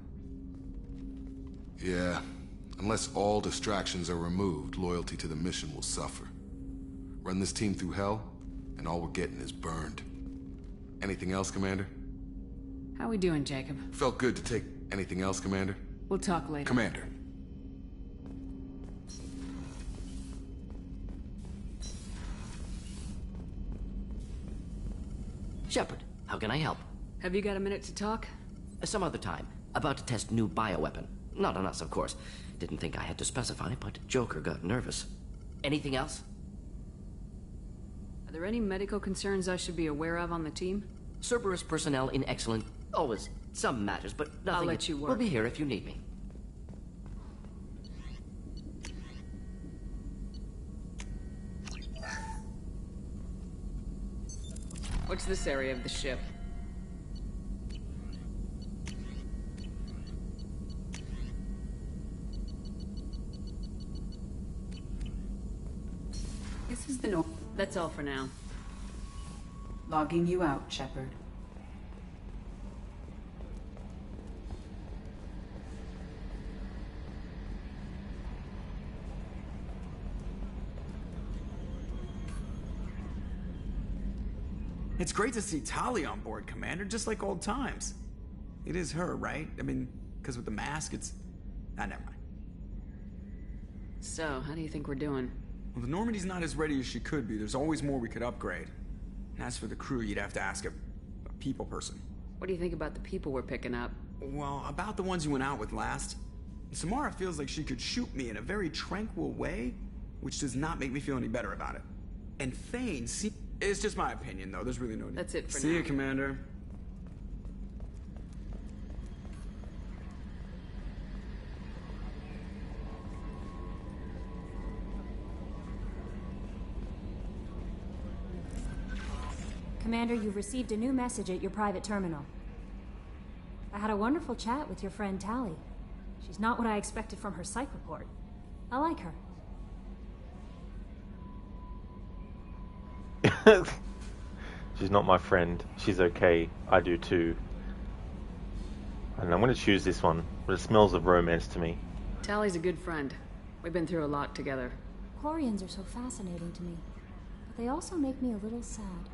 Yeah, unless all distractions are removed, loyalty to the mission will suffer. Run this team through hell, and all we're getting is burned. Anything else, Commander? How we doing, Jacob? Felt good to take... Anything else, Commander? We'll talk later. Commander. Shepard, how can I help? Have you got a minute to talk? Some other time. About to test new bioweapon. Not on us, of course. Didn't think I had to specify, but Joker got nervous. Anything else? Are there any medical concerns I should be aware of on the team? Cerberus personnel in excellent... Always some matters, but nothing... I'll let you work. We'll be here if you need me. What's this area of the ship? This is the north. That's all for now. Logging you out, Shepard. It's great to see Tali on board, Commander, just like old times. It is her, right? I mean, because with the mask, it's... Ah, never mind. So, how do you think we're doing? Well, the Normandy's not as ready as she could be. There's always more we could upgrade. And as for the crew, you'd have to ask a people person. What do you think about the people we're picking up? Well, about the ones you went out with last. Samara feels like she could shoot me in a very tranquil way, which does not make me feel any better about it. And Thane, see, it's just my opinion, though. There's really no need. That's it for now. See you, Commander. Commander, you've received a new message at your private terminal. I had a wonderful chat with your friend Tally. She's not what I expected from her psych report. I like her. She's not my friend. She's okay. I do too. And I'm going to choose this one, but it smells of romance to me. Tally's a good friend. We've been through a lot together. Quarians are so fascinating to me, but they also make me a little sad.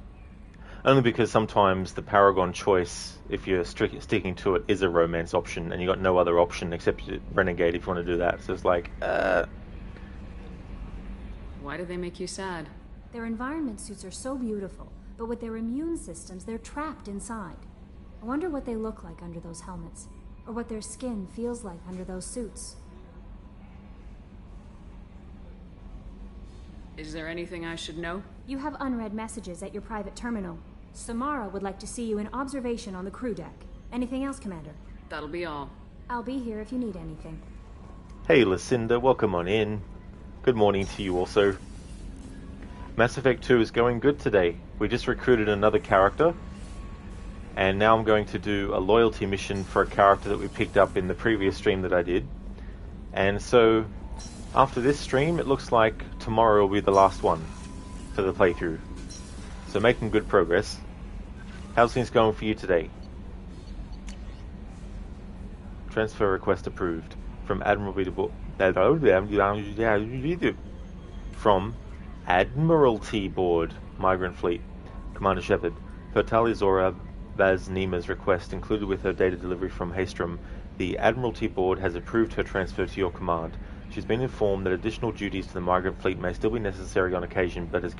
Only because sometimes the Paragon choice, if you're sticking to it, is a romance option, and you got no other option except Renegade if you want to do that. So it's like, Why do they make you sad? Their environment suits are so beautiful, but with their immune systems, they're trapped inside. I wonder what they look like under those helmets, or what their skin feels like under those suits. Is there anything I should know? You have unread messages at your private terminal. Samara would like to see you in observation on the crew deck. Anything else, Commander? That'll be all. I'll be here if you need anything. Hey Lucinda, welcome on in. Good morning to you also. Mass Effect 2 is going good today. We just recruited another character, and now I'm going to do a loyalty mission for a character that we picked up in the previous stream that I did. And so, after this stream, it looks like tomorrow will be the last one for the playthrough. So making good progress. How's things going for you today? Transfer request approved. From Admiralty Board. From Admiralty Board, Migrant Fleet. Commander Shepard. Per Tali Zora Baz Nima's request, included with her data delivery from Haystrom, the Admiralty Board has approved her transfer to your command. She's been informed that additional duties to the Migrant Fleet may still be necessary on occasion, but has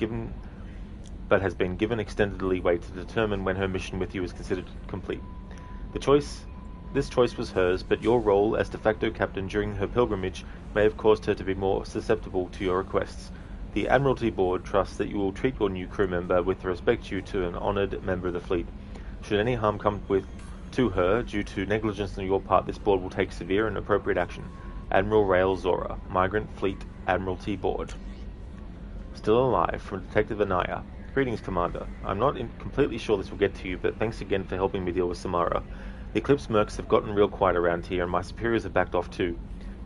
been given extended leeway to determine when her mission with you is considered complete. This choice was hers, but your role as de facto captain during her pilgrimage may have caused her to be more susceptible to your requests. The Admiralty Board trusts that you will treat your new crew member with the respect due to an honoured member of the fleet. Should any harm come to her due to negligence on your part, this board will take severe and appropriate action. Admiral Rael Zora, Migrant Fleet Admiralty Board. Still alive, from Detective Anaya. Greetings, Commander. I'm not completely sure this will get to you, but thanks again for helping me deal with Samara. The Eclipse mercs have gotten real quiet around here, and my superiors have backed off too.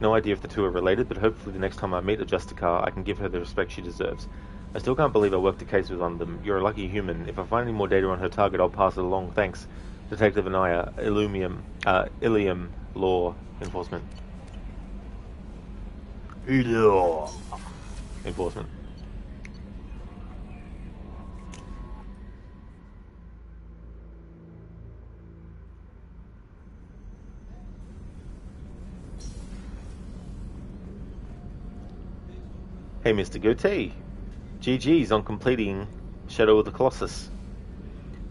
No idea if the two are related, but hopefully the next time I meet a Justicar, I can give her the respect she deserves. I still can't believe I worked a case with one of them. You're a lucky human. If I find any more data on her target, I'll pass it along. Thanks. Detective Anaya, Ilium Law Enforcement. Law Enforcement. Hey Mr. Goatee, GG's on completing Shadow of the Colossus.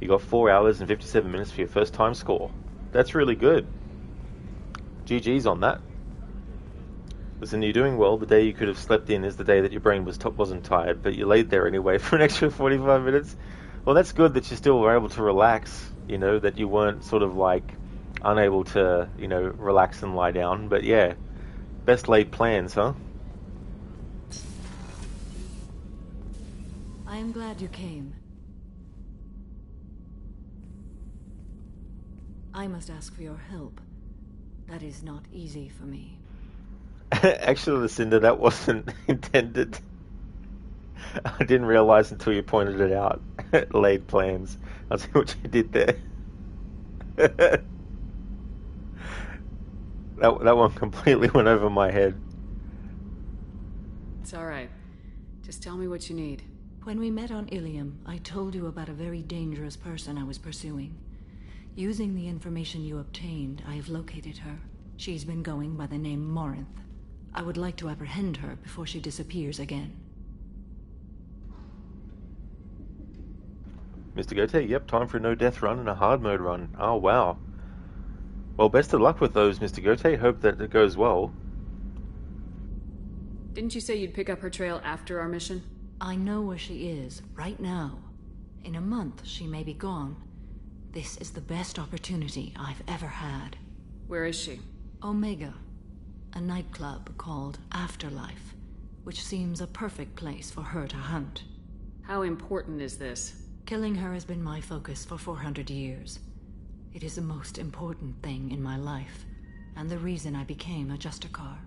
You got 4 hours and 57 minutes for your first time score. That's really good. GG's on that. Listen, you're doing well. The day you could have slept in is the day that your brain wasn't tired, but you laid there anyway for an extra 45 minutes. Well, that's good that you still were able to relax, that you weren't sort of like unable to, relax and lie down. But yeah, best laid plans, huh? I am glad you came. I must ask for your help. That is not easy for me. Actually, Lucinda, that wasn't intended. I didn't realize until you pointed it out. Laid plans. I see what you did there. That one completely went over my head. It's alright. Just tell me what you need. When we met on Ilium, I told you about a very dangerous person I was pursuing. Using the information you obtained, I have located her. She's been going by the name Morinth. I would like to apprehend her before she disappears again. Mr. Gote, yep, time for a no-death run and a hard mode run. Oh, wow. Well, best of luck with those, Mr. Gote. Hope that it goes well. Didn't you say you'd pick up her trail after our mission? I know where she is, right now. In a month, she may be gone. This is the best opportunity I've ever had. Where is she? Omega. A nightclub called Afterlife, which seems a perfect place for her to hunt. How important is this? Killing her has been my focus for 400 years. It is the most important thing in my life, and the reason I became a Justicar.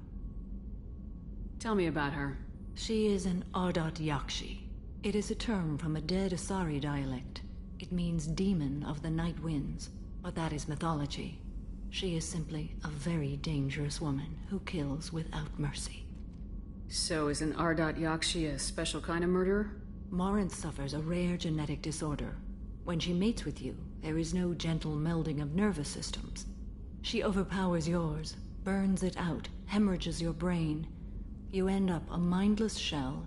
Tell me about her. She is an Ardat Yakshi. It is a term from a dead Asari dialect. It means demon of the night winds, but that is mythology. She is simply a very dangerous woman who kills without mercy. So is an Ardat Yakshi a special kind of murderer? Morinth suffers a rare genetic disorder. When she mates with you, there is no gentle melding of nervous systems. She overpowers yours, burns it out, hemorrhages your brain. You end up a mindless shell,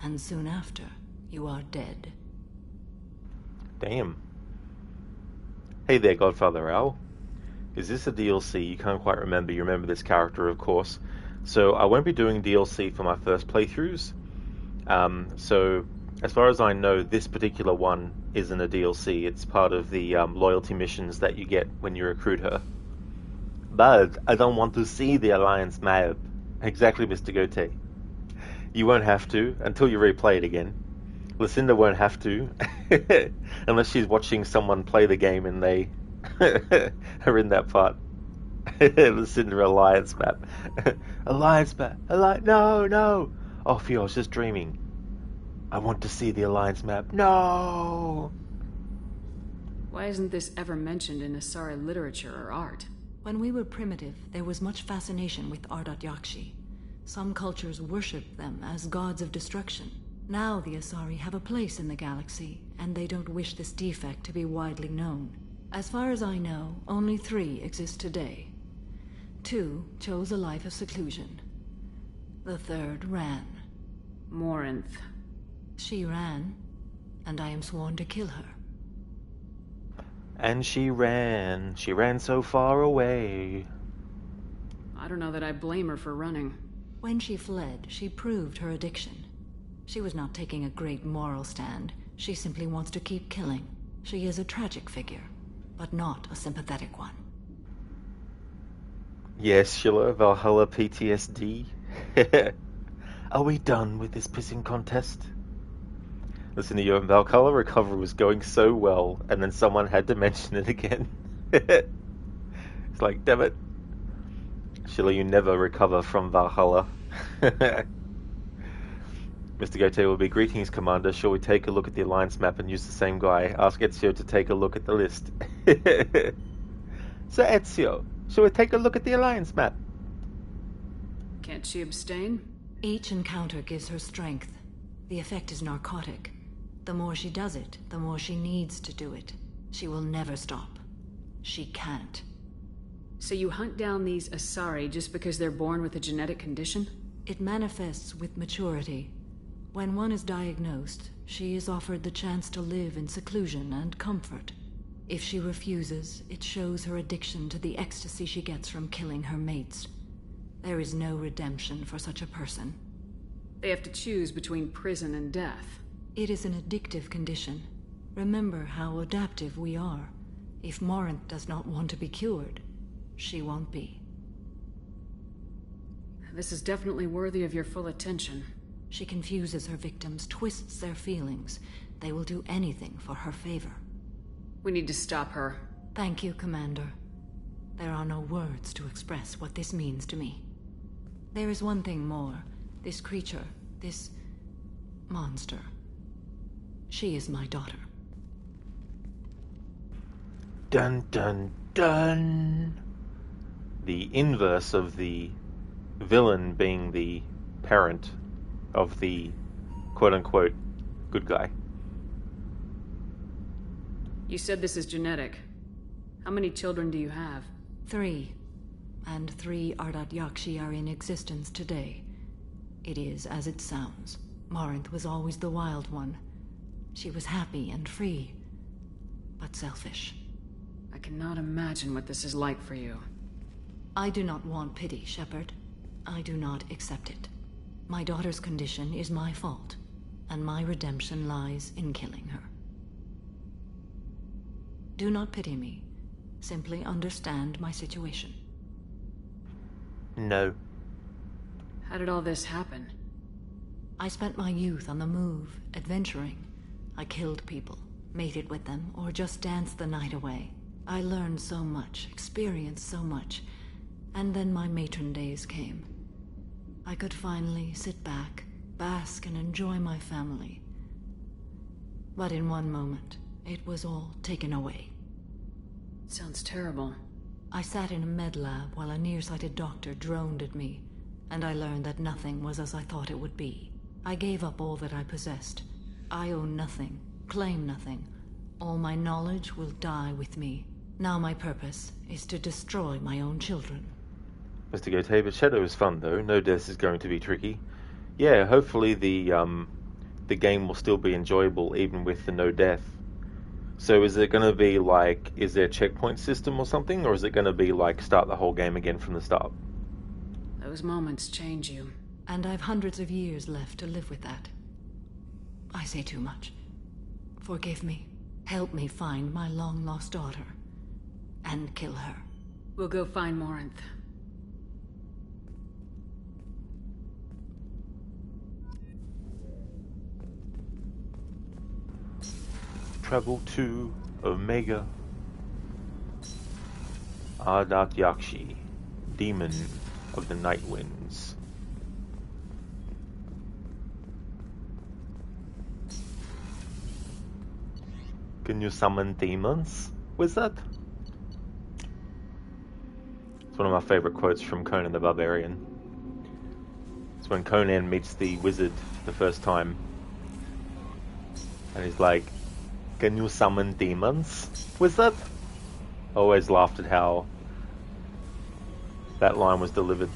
and soon after, you are dead. Damn. Hey there, Godfather Al. Is this a DLC? You can't quite remember. You remember this character, of course. So I won't be doing DLC for my first playthroughs. So as far as I know, this particular one isn't a DLC. It's part of the loyalty missions that you get when you recruit her. But I don't want to see the Alliance map. Exactly, Mr. Gote. You won't have to until you replay it again. Lucinda won't have to unless she's watching someone play the game and they are in that part. Lucinda Alliance map. Alliance map. No. Oh, Phew, I was just dreaming. I want to see the Alliance map. No! Why isn't this ever mentioned in Asari literature or art? When we were primitive, there was much fascination with Ardat Yakshi. Some cultures worshipped them as gods of destruction. Now the Asari have a place in the galaxy, and they don't wish this defect to be widely known. As far as I know, only 3 exist today. 2 chose a life of seclusion. The 3rd ran. Morinth. She ran, and I am sworn to kill her. And she ran. She ran so far away. I don't know that I blame her for running. When she fled, she proved her addiction. She was not taking a great moral stand. She simply wants to keep killing. She is a tragic figure, but not a sympathetic one. Yes, Sheila, Valhalla PTSD. Are we done with this pissing contest? Listen to you, and Valhalla recovery was going so well, and then someone had to mention it again. It's like, damn it. Sheila, you never recover from Valhalla. Mr. Gote will be, greetings, Commander. Shall we take a look at the Alliance map and use the same guy? Ask Ezio to take a look at the list. So Ezio, shall we take a look at the Alliance map? Can't she abstain? Each encounter gives her strength. The effect is narcotic. The more she does it, the more she needs to do it. She will never stop. She can't. So you hunt down these Asari just because they're born with a genetic condition? It manifests with maturity. When one is diagnosed, she is offered the chance to live in seclusion and comfort. If she refuses, it shows her addiction to the ecstasy she gets from killing her mates. There is no redemption for such a person. They have to choose between prison and death. It is an addictive condition. Remember how adaptive we are. If Morinth does not want to be cured, she won't be. This is definitely worthy of your full attention. She confuses her victims, twists their feelings. They will do anything for her favor. We need to stop her. Thank you, Commander. There are no words to express what this means to me. There is one thing more. This creature, this monster. She is my daughter. Dun dun dun. The inverse of the villain being the parent of the quote-unquote good guy. You said this is genetic. How many children do you have? 3. And 3 Ardat Yakshi are in existence today. It is as it sounds. Morinth was always the wild one. She was happy and free, but selfish. I cannot imagine what this is like for you. I do not want pity, Shepard. I do not accept it. My daughter's condition is my fault, and my redemption lies in killing her. Do not pity me. Simply understand my situation. No. How did all this happen? I spent my youth on the move, adventuring. I killed people, mated with them, or just danced the night away. I learned so much, experienced so much, and then my matron days came. I could finally sit back, bask, and enjoy my family. But in one moment, it was all taken away. Sounds terrible. I sat in a med lab while a nearsighted doctor droned at me, and I learned that nothing was as I thought it would be. I gave up all that I possessed. I own nothing, claim nothing. All my knowledge will die with me. Now my purpose is to destroy my own children. Mr. Gotay, but Shadow is fun though. No death is going to be tricky. Yeah, hopefully the game will still be enjoyable even with the no death. So is it going to be like, is there a checkpoint system or something, or is it going to be like start the whole game again from the start? Those moments change you. And I've hundreds of years left to live with that. I say too much. Forgive me. Help me find my long-lost daughter. And kill her. We'll go find Morinth. Travel to Omega. Ardat Yakshi, demon of the night winds. Can you summon demons, wizard? It's one of my favorite quotes from Conan the Barbarian. It's when Conan meets the wizard for the first time. And he's like, can you summon demons, wizard? I always laughed at how that line was delivered.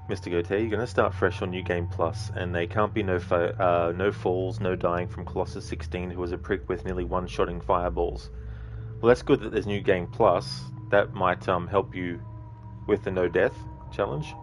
Mr. Gotay, you're going to start fresh on New Game Plus, and there can't be no falls, no dying from Colossus 16, who was a prick with nearly one-shotting fireballs. Well, that's good that there's New Game Plus. That might help you with the no death challenge.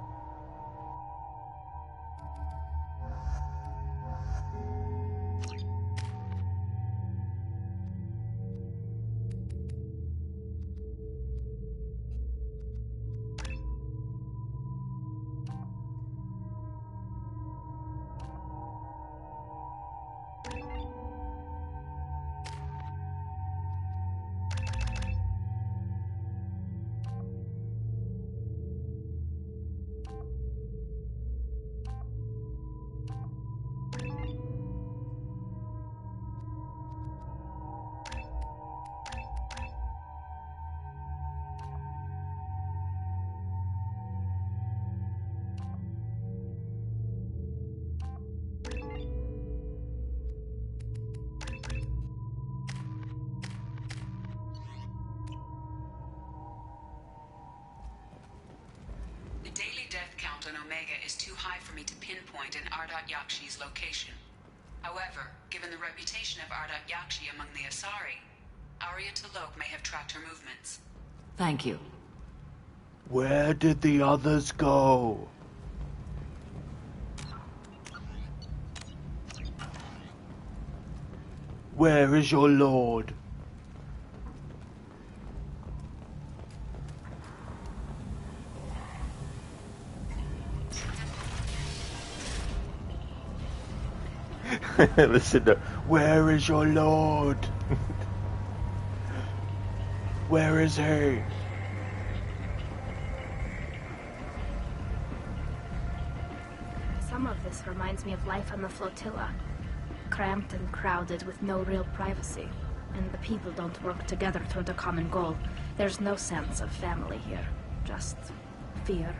On Omega is too high for me to pinpoint an Ardat Yakshi's location. However, given the reputation of Ardat Yakshi among the Asari, Arya T'Loak may have tracked her movements. Thank you. Where did the others go? Where is your lord? Listen to, where is your lord? Where is he? Some of this reminds me of life on the flotilla. Cramped and crowded with no real privacy. And the people don't work together toward a common goal. There's no sense of family here. Just fear.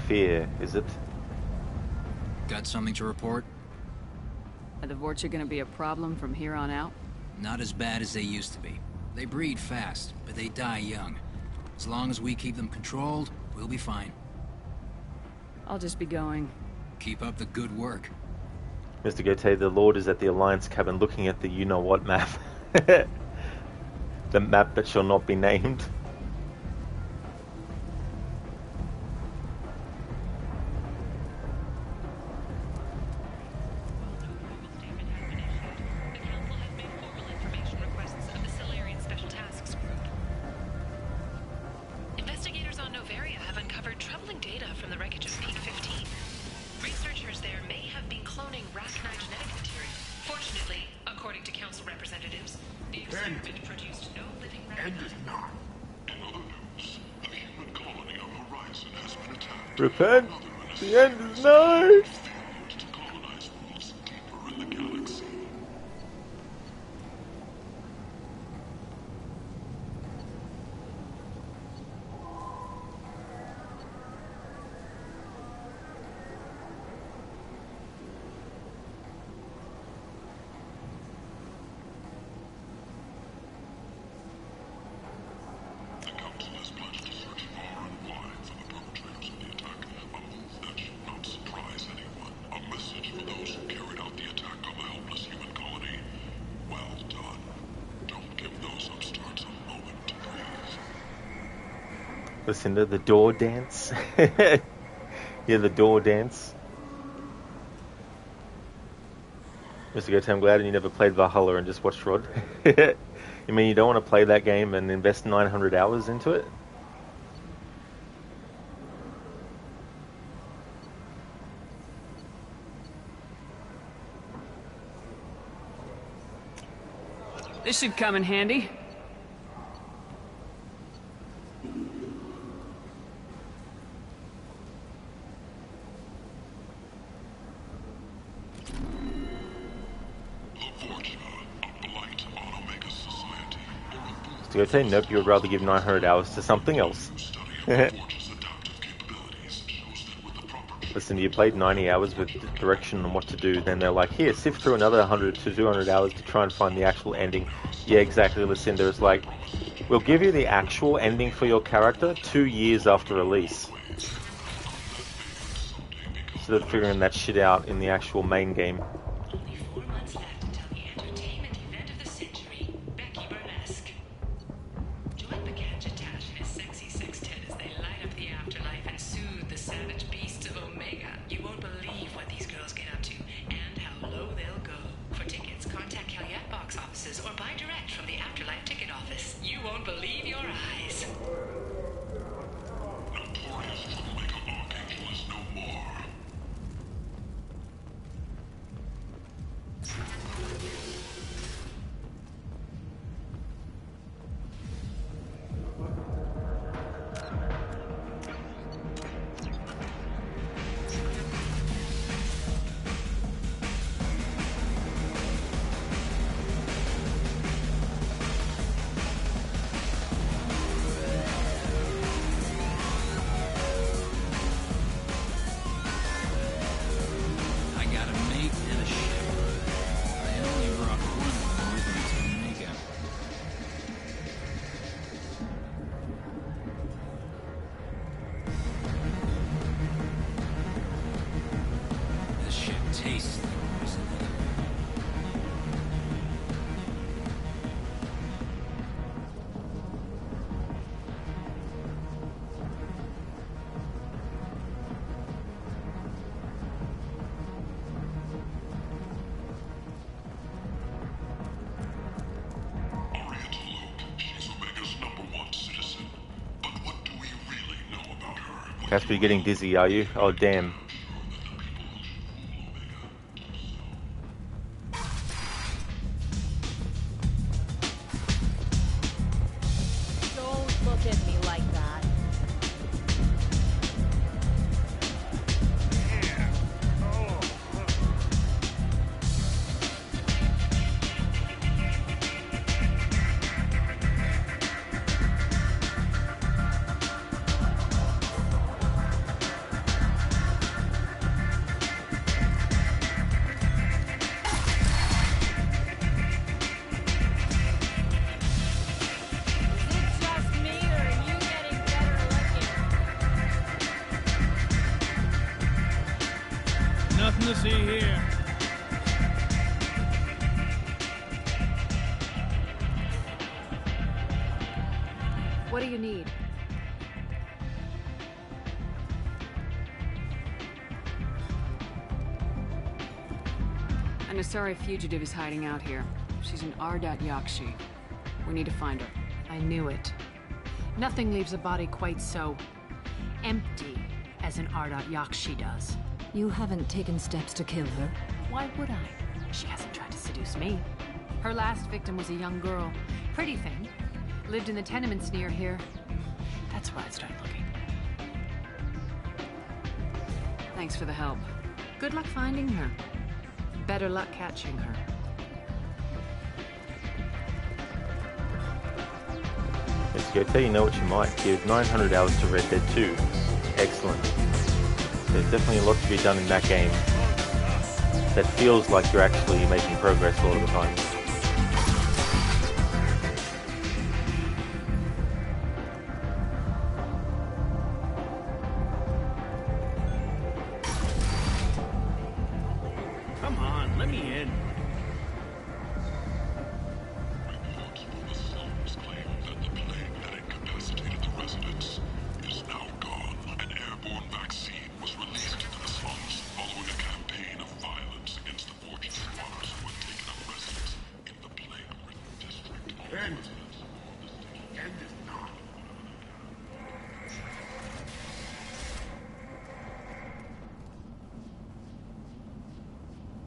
Fear, is it? Got something to report? Are the Vorcha gonna be a problem from here on out? Not as bad as they used to be. They breed fast, but they die young. As long as we keep them controlled, we'll be fine. I'll just be going. Keep up the good work. Mr. Goethe, the Lord is at the Alliance cabin looking at the you-know-what map. The map that shall not be named. Investigators on Novaria have uncovered troubling data from the wreckage of Peak 15. Researchers there may have been cloning Rachni genetic material. Fortunately, according to council representatives, the experiment produced no living Ended not. In other news, the human colony of Horizon has been attacked. Repent! The end is nigh! Failed to colonize worlds deeper in the galaxy. The Council has pledged to search far and wide for the perpetrators of the attack, a move that should not surprise anyone. A message for those who carried out the attack on the helpless human colony. Well done. Don't give those upstarts a moment to breathe. Listen to the door dance. Yeah, the door dance. Mr. Goethe, I'm glad you never played Valhalla and just watched Rod. You mean you don't want to play that game and invest 900 hours into it? This should come in handy. Mr. Goethe, nope, you would rather give 900 hours to something else. Listen, you played 90 hours with direction on what to do, then they're like, here, sift through another 100 to 200 hours to try and find the actual ending. Yeah, exactly, Lucinda. It's like, we'll give you the actual ending for your character 2 years after release. Instead of figuring that shit out in the actual main game. Only 4 months left until the entertainment event of the century, Becky Burlesque. Join the Gadgetash and his sexy sextet as they light up the afterlife and soothe the savage beasts of Omega. You won't believe what these girls get up to and how low they'll go. For tickets, contact Calyette box offices or buy direct from the Afterlife ticket office. You won't believe your eyes. Notorious troublemaker Archangel is no more. Casper, you're getting dizzy, are you? Oh, damn. Don't look at me like that. Nothing to see here. What do you need? An Asari fugitive is hiding out here. She's an Ardat Yakshi. We need to find her. I knew it. Nothing leaves a body quite so empty as an Ardat Yakshi does. You haven't taken steps to kill her? Why would I? She hasn't tried to seduce me. Her last victim was a young girl. Pretty thing. Lived in the tenements near here. That's where I'd start looking. Thanks for the help. Good luck finding her. Better luck catching her. Let's go tell you know what you might. Give 900 hours to Red Dead 2. Excellent. There's definitely a lot to be done in that game that feels like you're actually making progress a lot of the time. Come on, let me in.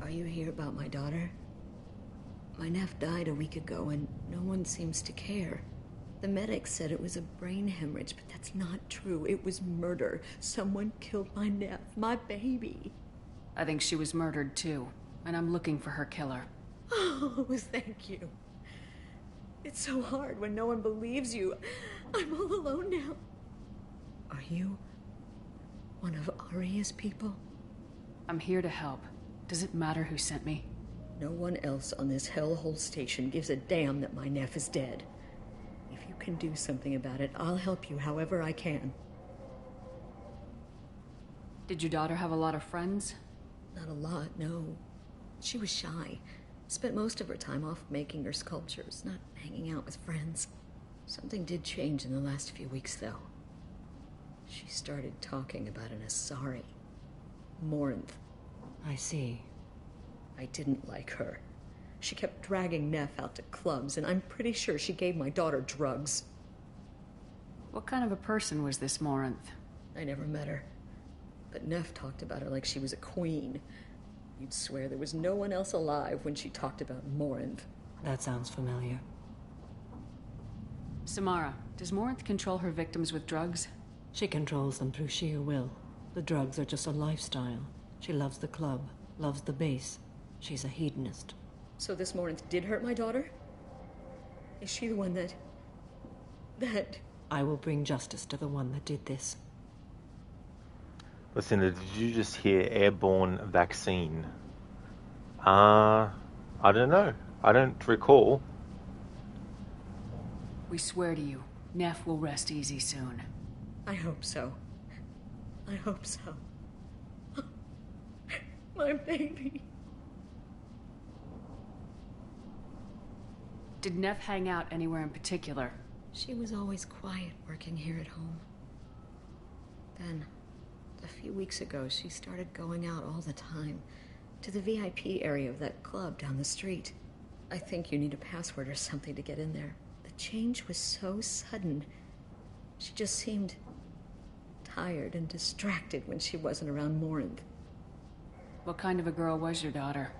Are you here about my daughter? My nephew died a week ago and no one seems to care. The medics said it was a brain hemorrhage, but that's not true. It was murder. Someone killed my nephew, my baby. I think she was murdered too, and I'm looking for her killer. Oh, thank you. It's so hard when no one believes you. I'm all alone now. Are you one of Aria's people? I'm here to help. Does it matter who sent me? No one else on this hellhole station gives a damn that my nephew is dead. If you can do something about it, I'll help you however I can. Did your daughter have a lot of friends? Not a lot, no. She was shy. Spent most of her time off making her sculptures, not hanging out with friends. Something did change in the last few weeks, though. She started talking about an Asari. Morinth. I see. I didn't like her. She kept dragging Neff out to clubs, and I'm pretty sure she gave my daughter drugs. What kind of a person was this Morinth? I never met her. But Neff talked about her like she was a queen. You'd swear there was no one else alive when she talked about Morinth. That sounds familiar. Samara, does Morinth control her victims with drugs? She controls them through sheer will. The drugs are just a lifestyle. She loves the club, loves the base. She's a hedonist. So this Morinth did hurt my daughter? Is she the one that... I will bring justice to the one that did this. Listen, did you just hear airborne vaccine? I don't know. I don't recall. We swear to you, Neff will rest easy soon. I hope so. I hope so. My baby. Did Neff hang out anywhere in particular? She was always quiet working here at home. Then, a few weeks ago, she started going out all the time. To the VIP area of that club down the street. I think you need a password or something to get in there. The change was so sudden. She just seemed tired and distracted when she wasn't around Morinth. What kind of a girl was your daughter?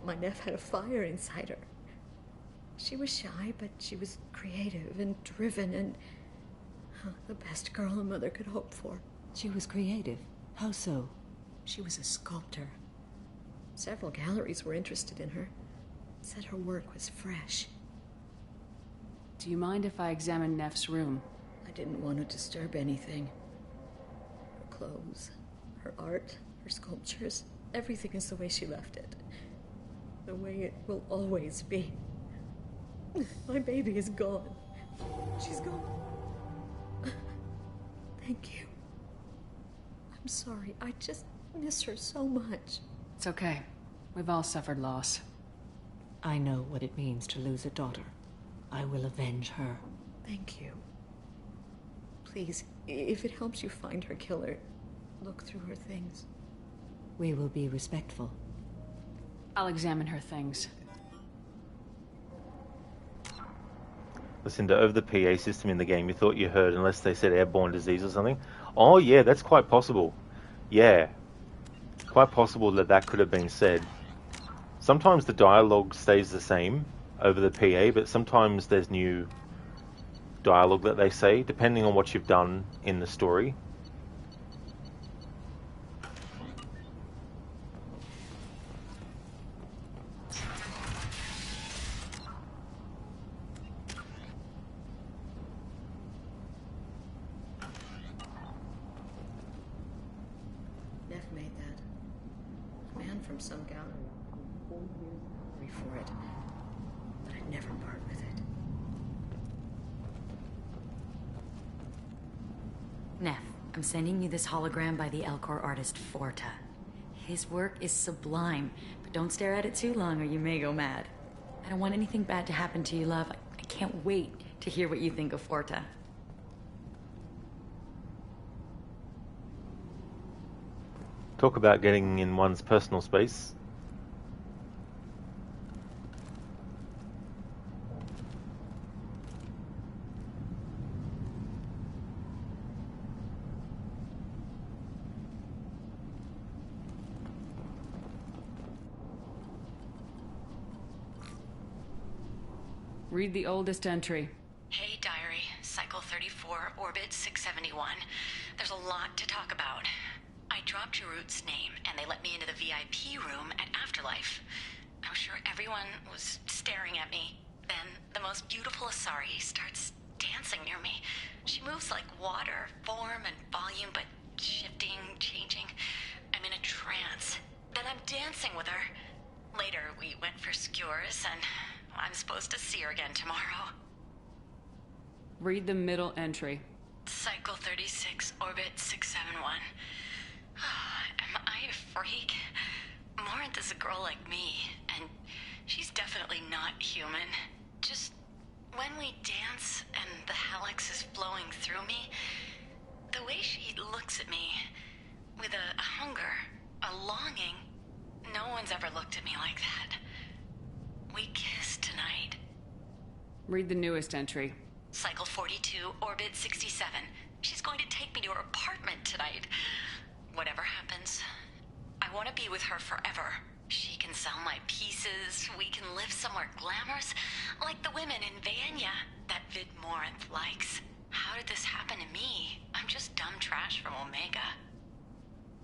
My Neff had a fire inside her. She was shy, but she was creative and driven and the best girl a mother could hope for. She was creative? How so? She was a sculptor. Several galleries were interested in her. Said her work was fresh. Do you mind if I examine Neff's room? I didn't want to disturb anything. Her clothes, her art, her sculptures, everything is the way she left it. The way it will always be. My baby is gone. She's gone. Thank you. I'm sorry. I just miss her so much. It's okay. We've all suffered loss. I know what it means to lose a daughter. I will avenge her. Thank you. Please, if it helps you find her killer, look through her things. We will be respectful. I'll examine her things. Lucinda, over the PA system in the game, you thought you heard, unless they said airborne disease or something? Oh yeah, that's quite possible. Yeah. Quite possible that that could have been said. Sometimes the dialogue stays the same over the PA, but sometimes there's new dialogue that they say, depending on what you've done in the story. Neff made that. A man from some gallery. 4 years for it. But I'd never part with it. Neff, I'm sending you this hologram by the Elcor artist Forta. His work is sublime, but don't stare at it too long or you may go mad. I don't want anything bad to happen to you, love. I can't wait to hear what you think of Forta. Talk about getting in one's personal space. Read the oldest entry. Hey, Diary. Cycle 34, Orbit 671. There's a lot to talk about. I dropped Jarut's name, and they let me into the VIP room at Afterlife. I'm sure everyone was staring at me. Then the most beautiful Asari starts dancing near me. She moves like water, form and volume, but shifting, changing. I'm in a trance. Then I'm dancing with her. Later, we went for skewers, and I'm supposed to see her again tomorrow. Read the middle entry. Cycle 36, Orbit 671. Am I a freak? Morinth is a girl like me, and she's definitely not human. Just when we dance and the helix is flowing through me, the way she looks at me, with a hunger, a longing, no one's ever looked at me like that. We kiss tonight. Read the newest entry. Cycle 42, Orbit 67. She's going to take me to her apartment tonight. Whatever happens, I want to be with her forever. She can sell my pieces, we can live somewhere glamorous, like the women in Vanya that Vid Morinth likes. How did this happen to me? I'm just dumb trash from Omega.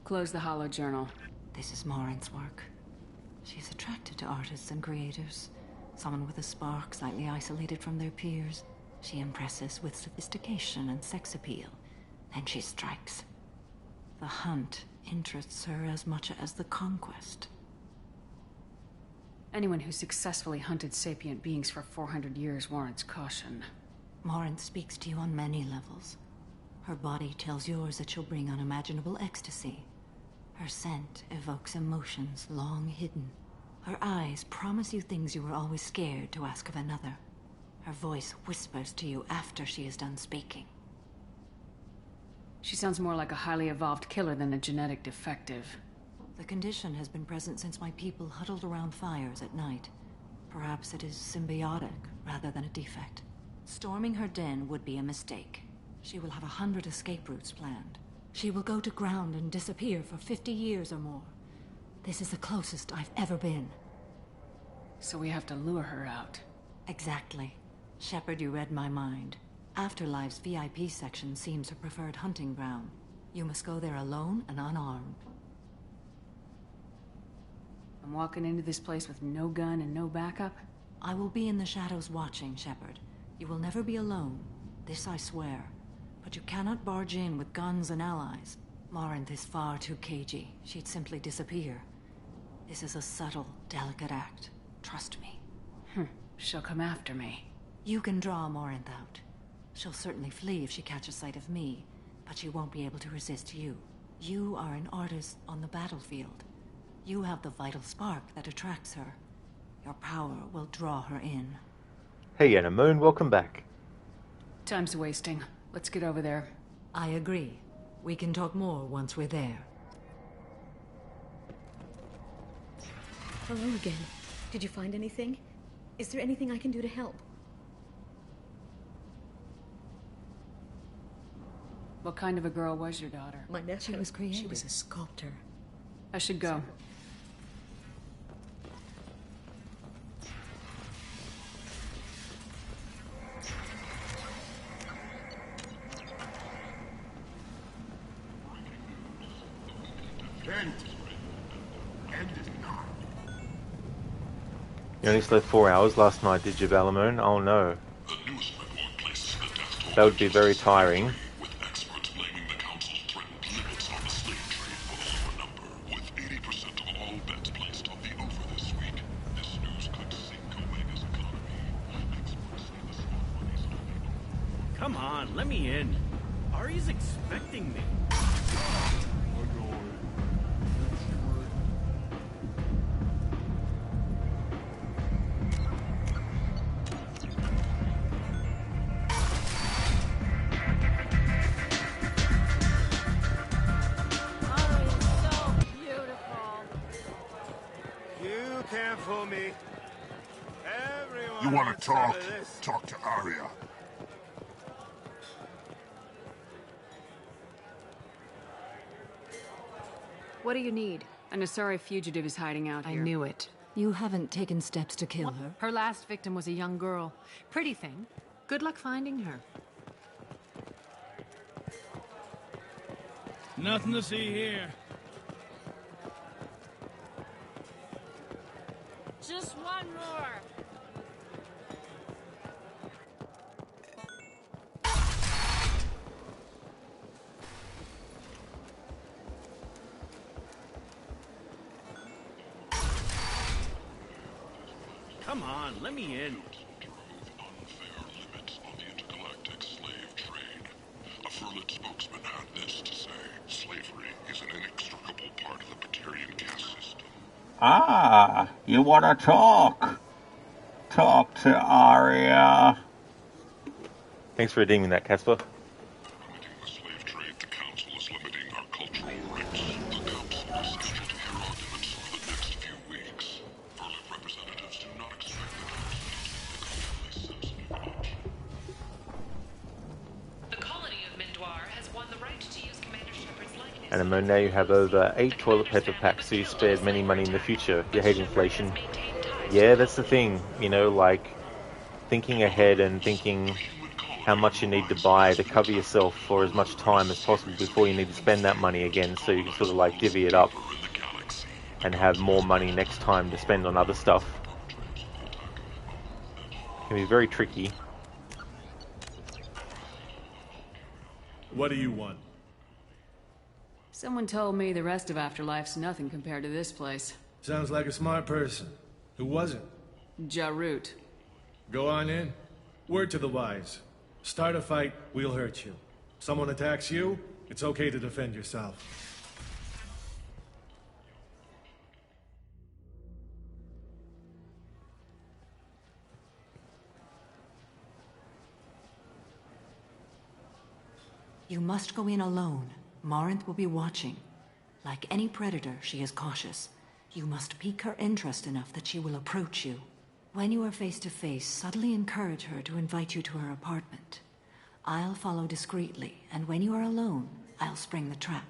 Close the holo journal. This is Morinth's work. She's attracted to artists and creators. Someone with a spark, slightly isolated from their peers. She impresses with sophistication and sex appeal. Then she strikes. The hunt interests her as much as the conquest. Anyone who successfully hunted sapient beings for 400 years warrants caution. Morinth speaks to you on many levels. Her body tells yours that she'll bring unimaginable ecstasy. Her scent evokes emotions long hidden. Her eyes promise you things you were always scared to ask of another. Her voice whispers to you after she is done speaking. She sounds more like a highly evolved killer than a genetic defective. The condition has been present since my people huddled around fires at night. Perhaps it is symbiotic rather than a defect. Storming her den would be a mistake. She will have 100 escape routes planned. She will go to ground and disappear for 50 years or more. This is the closest I've ever been. So we have to lure her out. Exactly. Shepard, you read my mind. Afterlife's VIP section seems her preferred hunting ground. You must go there alone and unarmed. I'm walking into this place with no gun and no backup? I will be in the shadows watching, Shepard. You will never be alone. This I swear. But you cannot barge in with guns and allies. Morinth is far too cagey. She'd simply disappear. This is a subtle, delicate act. Trust me. She'll come after me. You can draw Morinth out. She'll certainly flee if she catches sight of me, but she won't be able to resist you. You are an artist on the battlefield. You have the vital spark that attracts her. Your power will draw her in. Hey, Anemone, welcome back. Time's wasting. Let's get over there. I agree. We can talk more once we're there. Hello again. Did you find anything? Is there anything I can do to help? What kind of a girl was your daughter? My nephew. She was created. She was a sculptor. I should go. You only slept 4 hours last night, did you, Valamone? Oh no. That would be very tiring. Come on, let me in. Ari's expecting me. You want to talk? Talk to Aria. What do you need? An Asari fugitive is hiding out here. I knew it. You haven't taken steps to kill her? Her last victim was a young girl. Pretty thing. Good luck finding her. Nothing to see here. Just one more. Come on, let me in. Unfair limits on the intergalactic slave trade. A Furlit spokesman had this to say: slavery is an inextricable part of the Praetorian caste system. Ah, you wanna talk? Talk to Aria. Thanks for redeeming that, Casper. Limiting the slave trade, the Council is limiting our cultural rights. The Council is scheduled to hear arguments over the next few weeks. Furlit representatives do not expect the Council to take the unduly sensitive approach. The colony of Mindoir has won the right to use Commander Shepard's likeness. Anemone, now you have over 8 toilet paper packs, so you spared many money in the future. You hate inflation. Yeah, that's the thing, you know, like thinking ahead and thinking how much you need to buy to cover yourself for as much time as possible before you need to spend that money again, so you can sort of like divvy it up and have more money next time to spend on other stuff. It can be very tricky. What do you want? Someone told me the rest of Afterlife's nothing compared to this place. Sounds like a smart person. Who was it? Jarut. Go on in. Word to the wise. Start a fight, we'll hurt you. Someone attacks you, it's okay to defend yourself. You must go in alone. Morinth will be watching. Like any predator, she is cautious. You must pique her interest enough that she will approach you. When you are face to face, subtly encourage her to invite you to her apartment. I'll follow discreetly, and when you are alone, I'll spring the trap.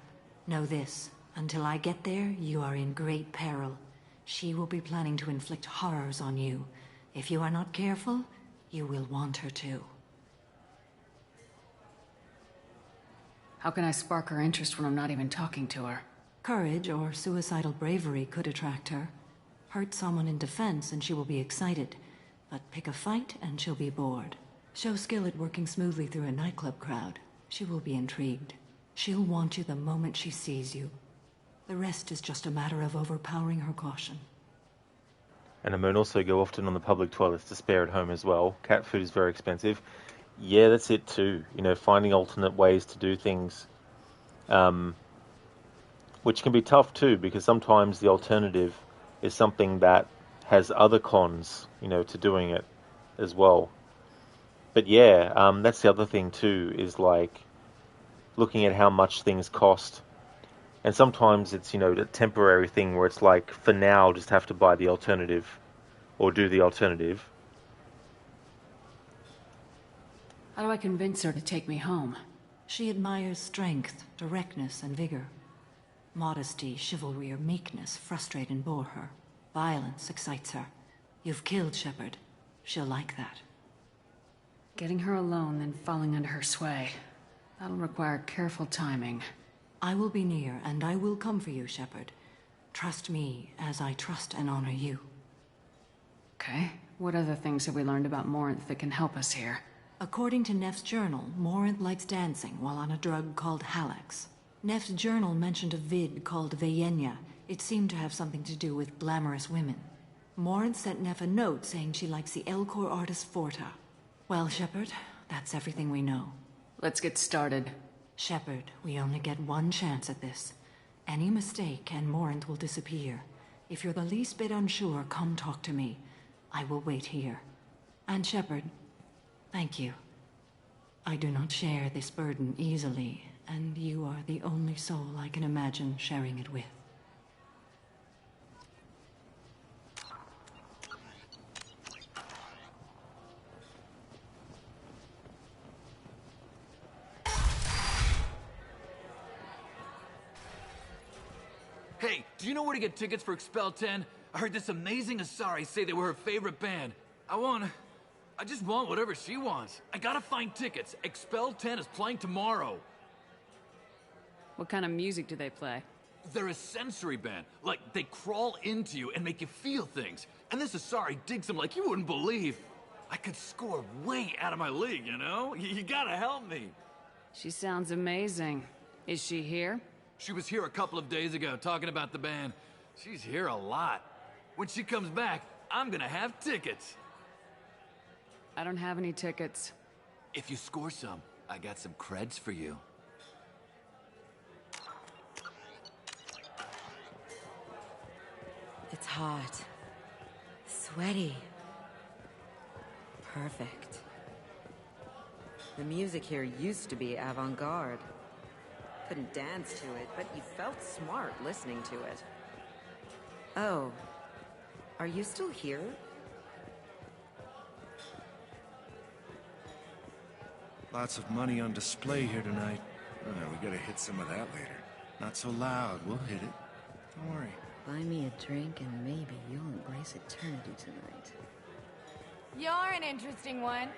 Know this, until I get there, you are in great peril. She will be planning to inflict horrors on you. If you are not careful, you will want her to. How can I spark her interest when I'm not even talking to her? Courage or suicidal bravery could attract her. Hurt someone in defense and she will be excited. But pick a fight and she'll be bored. Show skill at working smoothly through a nightclub crowd. She will be intrigued. She'll want you the moment she sees you. The rest is just a matter of overpowering her caution. And I might also go often on the public toilets to spare at home as well. Cat food is very expensive. Yeah, that's it too. You know, finding alternate ways to do things, which can be tough too, because sometimes the alternative is something that has other cons, you know, to doing it as well. But yeah, that's the other thing too, is like looking at how much things cost. And sometimes it's, you know, a temporary thing where it's like, for now, just have to buy the alternative or do the alternative. How do I convince her to take me home? She admires strength, directness, and vigor. Modesty, chivalry, or meekness frustrate and bore her. Violence excites her. You've killed Shepard. She'll like that. Getting her alone, then falling under her sway. That'll require careful timing. I will be near, and I will come for you, Shepard. Trust me, as I trust and honor you. Okay. What other things have we learned about Morinth that can help us here? According to Neff's journal, Morinth likes dancing while on a drug called Halax. Neff's journal mentioned a vid called Veyenya. It seemed to have something to do with glamorous women. Morinth sent Neff a note saying she likes the Elcor artist Forta. Well, Shepard, that's everything we know. Let's get started. Shepard, we only get one chance at this. Any mistake and Morinth will disappear. If you're the least bit unsure, come talk to me. I will wait here. And Shepard, thank you. I do not share this burden easily, and you are the only soul I can imagine sharing it with. Hey, do you know where to get tickets for Expel 10? I heard this amazing Asari say they were her favorite band. I just want whatever she wants. I gotta find tickets. Expel 10 is playing tomorrow. What kind of music do they play? They're a sensory band. Like, they crawl into you and make you feel things. And this Asari digs them like you wouldn't believe. I could score way out of my league, you know? You gotta help me. She sounds amazing. Is she here? She was here a couple of days ago talking about the band. She's here a lot. When she comes back, I'm gonna have tickets. I don't have any tickets. If you score some, I got some creds for you. It's hot. Sweaty. Perfect. The music here used to be avant-garde. Couldn't dance to it, but you felt smart listening to it. Oh. Are you still here? Lots of money on display here tonight. We gotta hit some of that later. Not so loud, we'll hit it. Don't worry. Buy me a drink and maybe you'll embrace eternity tonight. You're an interesting one.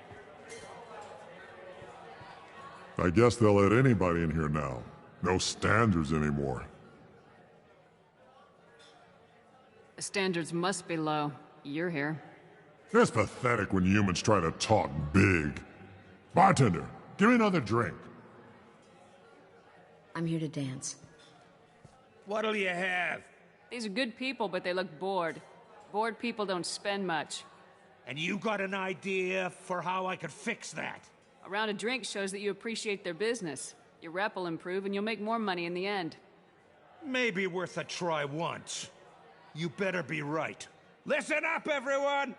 I guess they'll let anybody in here now. No standards anymore. The standards must be low. You're here. It's pathetic when humans try to talk big. Bartender, give me another drink. I'm here to dance. What'll you have? These are good people, but they look bored. Bored people don't spend much. And you got an idea for how I could fix that? A round of drinks shows that you appreciate their business. Your rep will improve and you'll make more money in the end. Maybe worth a try once. You better be right. Listen up, everyone!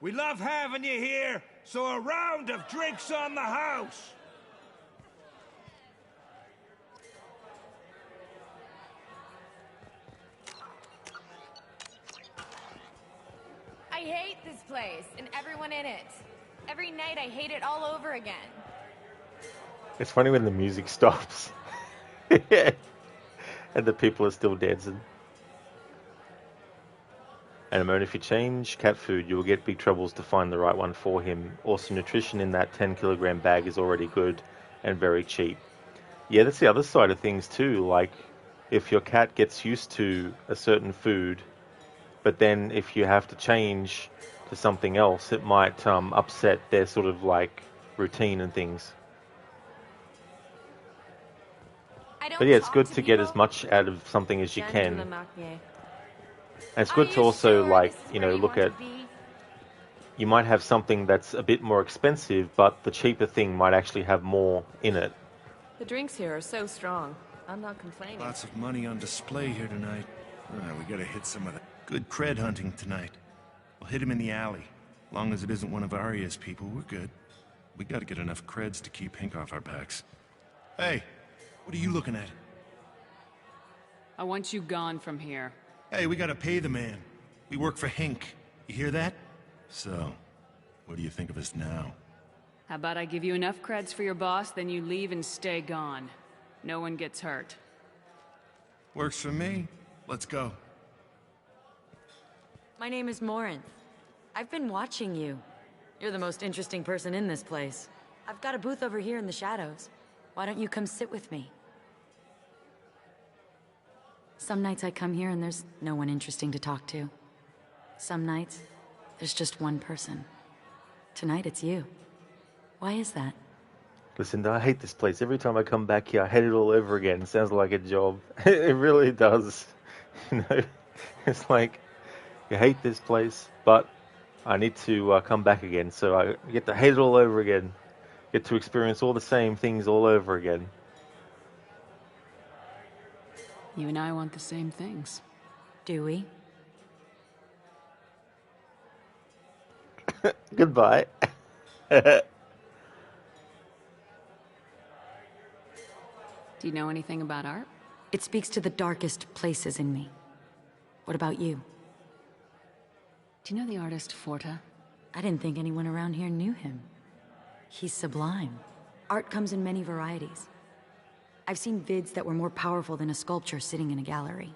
We love having you here, so a round of drinks on the house! I hate this place and everyone in it. Every night I hate it all over again. It's funny when the music stops. And the people are still dancing. And a moment if you change cat food, you will get big troubles to find the right one for him. Also, nutrition in that 10-kilogram bag is already good and very cheap. Yeah, that's the other side of things too. Like, if your cat gets used to a certain food, but then if you have to change to something else, it might upset their sort of like routine and things. But yeah, it's good to get as much out of something as you can. And it's good to also, like, you know, look at, you might have something that's a bit more expensive, but the cheaper thing might actually have more in it. The drinks here are so strong. I'm not complaining. Lots of money on display here tonight. We gotta hit some of the good cred hunting tonight. We'll hit him in the alley. Long as it isn't one of Arya's people, we're good. We gotta get enough creds to keep Hink off our backs. Hey, what are you looking at? I want you gone from here. Hey, we gotta pay the man. We work for Hink. You hear that? So, what do you think of us now? How about I give you enough creds for your boss, then you leave and stay gone. No one gets hurt. Works for me. Let's go. My name is Morinth. I've been watching you. You're the most interesting person in this place. I've got a booth over here in the shadows. Why don't you come sit with me? Some nights I come here and there's no one interesting to talk to. Some nights, there's just one person. Tonight it's you. Why is that? Listen, I hate this place. Every time I come back here, I hate it all over again. It sounds like a job. It really does. You know, it's like, you hate this place, but I need to come back again. So I get to hate it all over again. Get to experience all the same things all over again. You and I want the same things. Do we? Goodbye. Do you know anything about art? It speaks to the darkest places in me. What about you? Do you know the artist Forta? I didn't think anyone around here knew him. He's sublime. Art comes in many varieties. I've seen vids that were more powerful than a sculpture sitting in a gallery.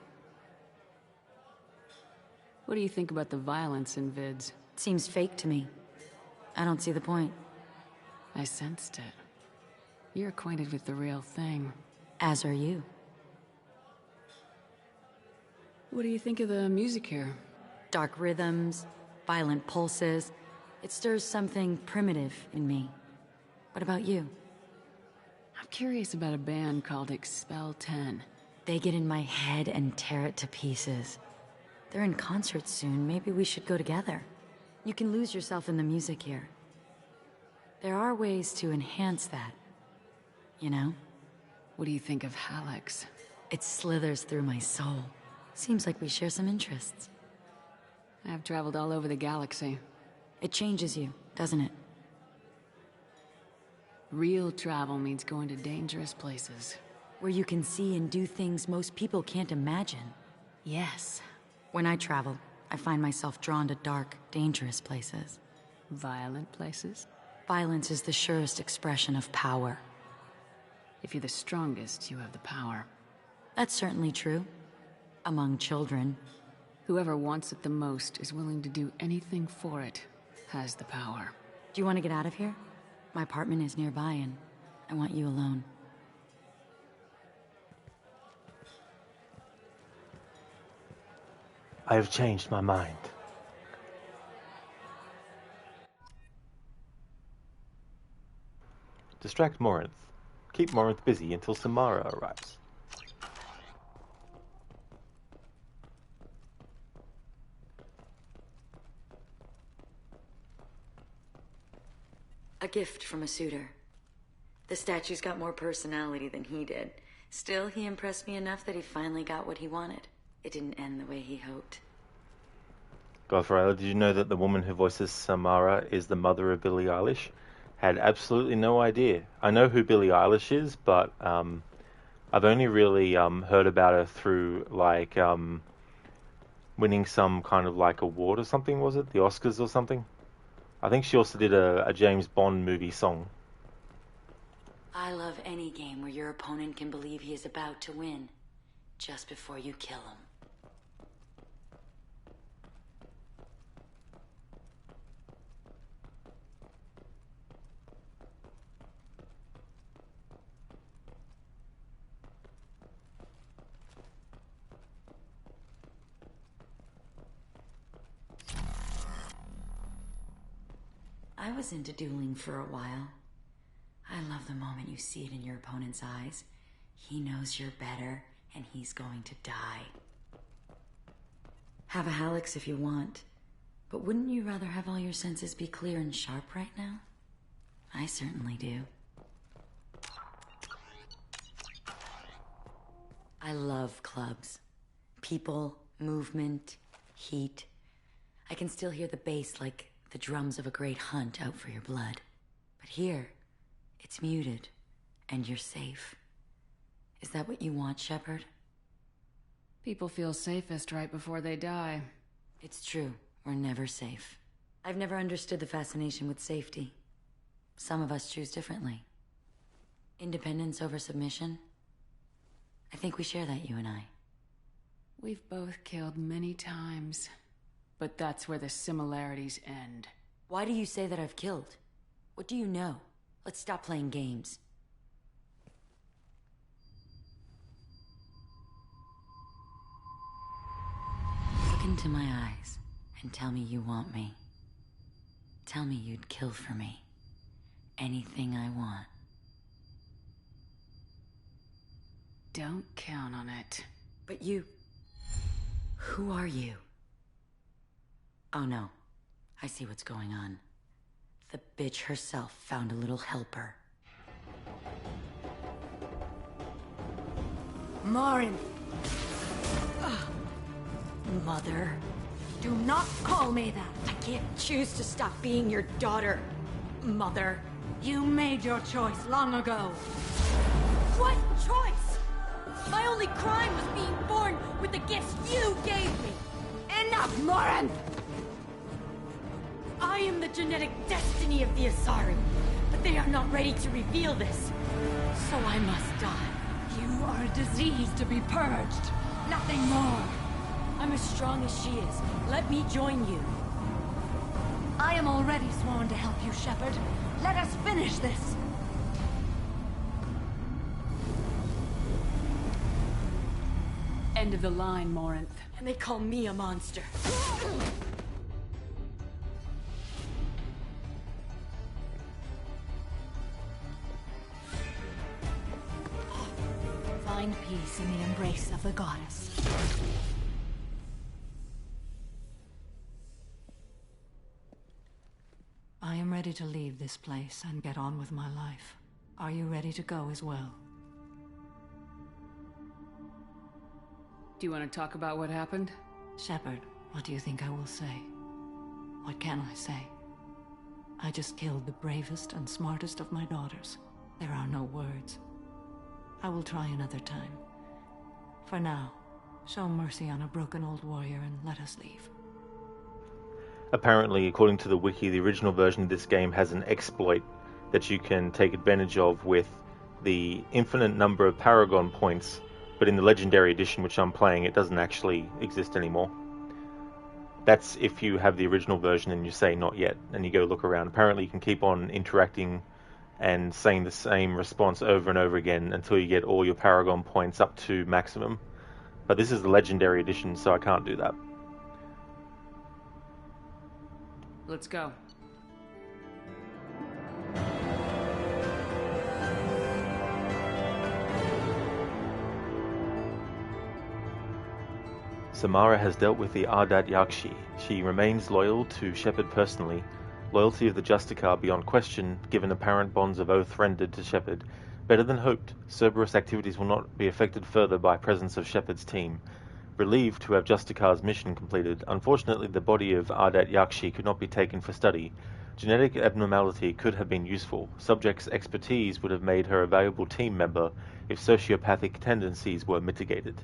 What do you think about the violence in vids? It seems fake to me. I don't see the point. I sensed it. You're acquainted with the real thing. As are you. What do you think of the music here? Dark rhythms, violent pulses. It stirs something primitive in me. What about you? I'm curious about a band called Expel 10. They get in my head and tear it to pieces. They're in concert soon. Maybe we should go together. You can lose yourself in the music here. There are ways to enhance that. You know? What do you think of Hallex? It slithers through my soul. Seems like we share some interests. I've traveled all over the galaxy. It changes you, doesn't it? Real travel means going to dangerous places. Where you can see and do things most people can't imagine. Yes. When I travel, I find myself drawn to dark, dangerous places. Violent places? Violence is the surest expression of power. If you're the strongest, you have the power. That's certainly true. Among children. Whoever wants it the most is willing to do anything for it, has the power. Do you want to get out of here? My apartment is nearby and I want you alone. I have changed my mind. Distract Morinth. Keep Morinth busy until Samara arrives. A gift from a suitor. The statue's got more personality than he did. Still, he impressed me enough that he finally got what he wanted. It didn't end the way he hoped. Gothraila, did you know that the woman who voices Samara is the mother of Billie Eilish? Had absolutely no idea. I know who Billie Eilish is, but I've only really heard about her through like winning some kind of like award or something, was it? The Oscars or something? I think she also did a James Bond movie song. I love any game where your opponent can believe he is about to win, just before you kill him. I was into dueling for a while. I love the moment you see it in your opponent's eyes. He knows you're better, and he's going to die. Have a Halix if you want, but wouldn't you rather have all your senses be clear and sharp right now? I certainly do. I love clubs. People, movement, heat. I can still hear the bass like the drums of a great hunt out for your blood. But here, it's muted, and you're safe. Is that what you want, Shepard? People feel safest right before they die. It's true. We're never safe. I've never understood the fascination with safety. Some of us choose differently. Independence over submission? I think we share that, you and I. We've both killed many times, but that's where the similarities end. Why do you say that I've killed? What do you know? Let's stop playing games. Look into my eyes and tell me you want me. Tell me you'd kill for me. Anything I want. Don't count on it. But you... Who are you? Oh no. I see what's going on. The bitch herself found a little helper. Marin! Mother. Do not call me that. I can't choose to stop being your daughter. Mother, you made your choice long ago. What choice? My only crime was being born with the gifts you gave me. Enough, Morin! I am the genetic destiny of the Asari, but they are not ready to reveal this. So I must die. You are a disease to be purged. Nothing more. I'm as strong as she is. Let me join you. I am already sworn to help you, Shepard. Let us finish this. End of the line, Morinth. And they call me a monster. Find peace in the embrace of the goddess. I am ready to leave this place and get on with my life. Are you ready to go as well? Do you want to talk about what happened? Shepard, what do you think I will say? What can I say? I just killed the bravest and smartest of my daughters. There are no words. I will try another time. For now, show mercy on a broken old warrior and let us leave. Apparently, according to the wiki, the original version of this game has an exploit that you can take advantage of with the infinite number of Paragon points, but in the Legendary Edition, which I'm playing, it doesn't actually exist anymore. That's if you have the original version and you say not yet, and you go look around. Apparently you can keep on interacting and saying the same response over and over again until you get all your Paragon points up to maximum. But this is the Legendary Edition, so I can't do that. Let's go. Samara has dealt with the Ardat Yakshi. She remains loyal to Shepard personally. Loyalty of the Justicar beyond question, given apparent bonds of oath rendered to Shepard. Better than hoped, Cerberus activities will not be affected further by presence of Shepard's team. Relieved to have Justicar's mission completed, unfortunately the body of Ardat Yakshi could not be taken for study. Genetic abnormality could have been useful. Subject's expertise would have made her a valuable team member if sociopathic tendencies were mitigated.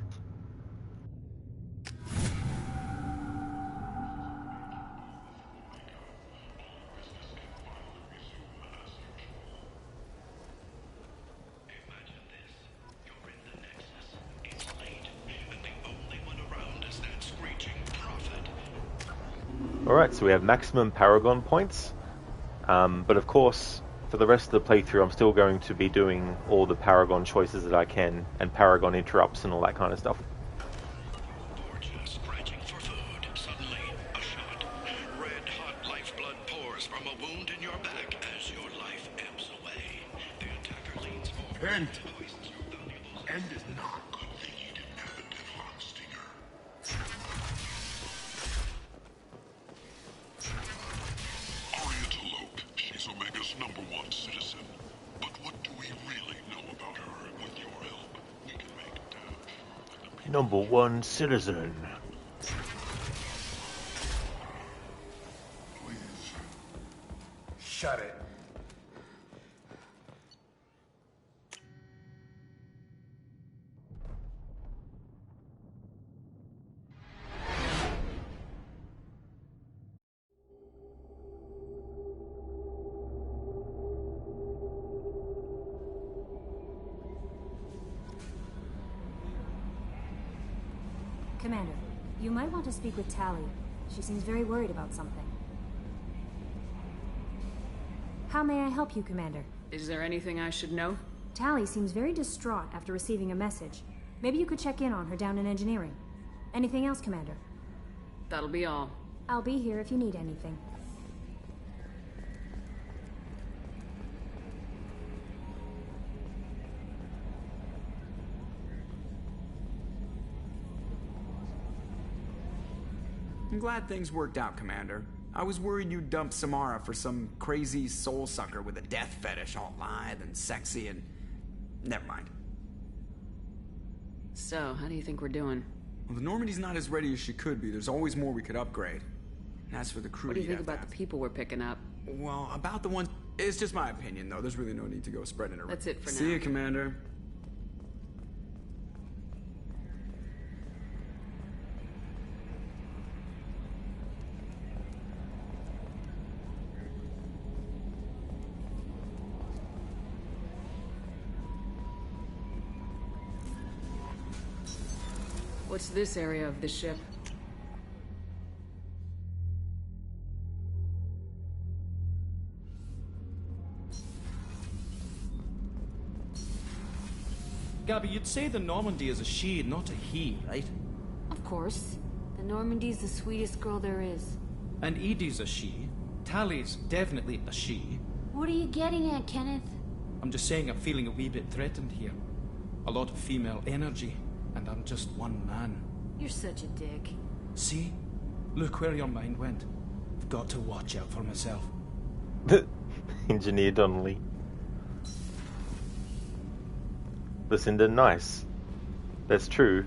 Alright, so we have maximum Paragon points. But of course, for the rest of the playthrough, I'm still going to be doing all the Paragon choices that I can, and Paragon interrupts and all that kind of stuff. Scratching for food. Suddenly, a shot. Red-hot lifeblood pours from a wound in your back as your life ebbs away. The attacker leans forward and poisons your valuables. End is not a good lead. Have a deadlock stinger. She's Omega's #1 citizen. But what do we really know about her? With your help, we can make #1 citizen. Please. Shut it. Commander, you might want to speak with Tally. She seems very worried about something. How may I help you, Commander? Is there anything I should know? Tally seems very distraught after receiving a message. Maybe you could check in on her down in engineering. Anything else, Commander? That'll be all. I'll be here if you need anything. I'm glad things worked out, Commander. I was worried you'd dump Samara for some crazy soul sucker with a death fetish, all lithe and sexy and... Never mind. So, how do you think we're doing? Well, the Normandy's not as ready as she could be. There's always more we could upgrade. And as for the crew, What do you think about the people we're picking up? Well, about the ones... It's just my opinion, though. There's really no need to go spreading it around. That's it for now. See you, Commander. What's this area of the ship? Gabby, you'd say the Normandy is a she, not a he, right? Of course. The Normandy's the sweetest girl there is. And Edie's a she. Tally's definitely a she. What are you getting at, Kenneth? I'm just saying I'm feeling a wee bit threatened here. A lot of female energy, and I'm just one man. You're such a dick. See? Look where your mind went. I've got to watch out for myself. Engineer Donnelly. Lucinda, nice. That's true.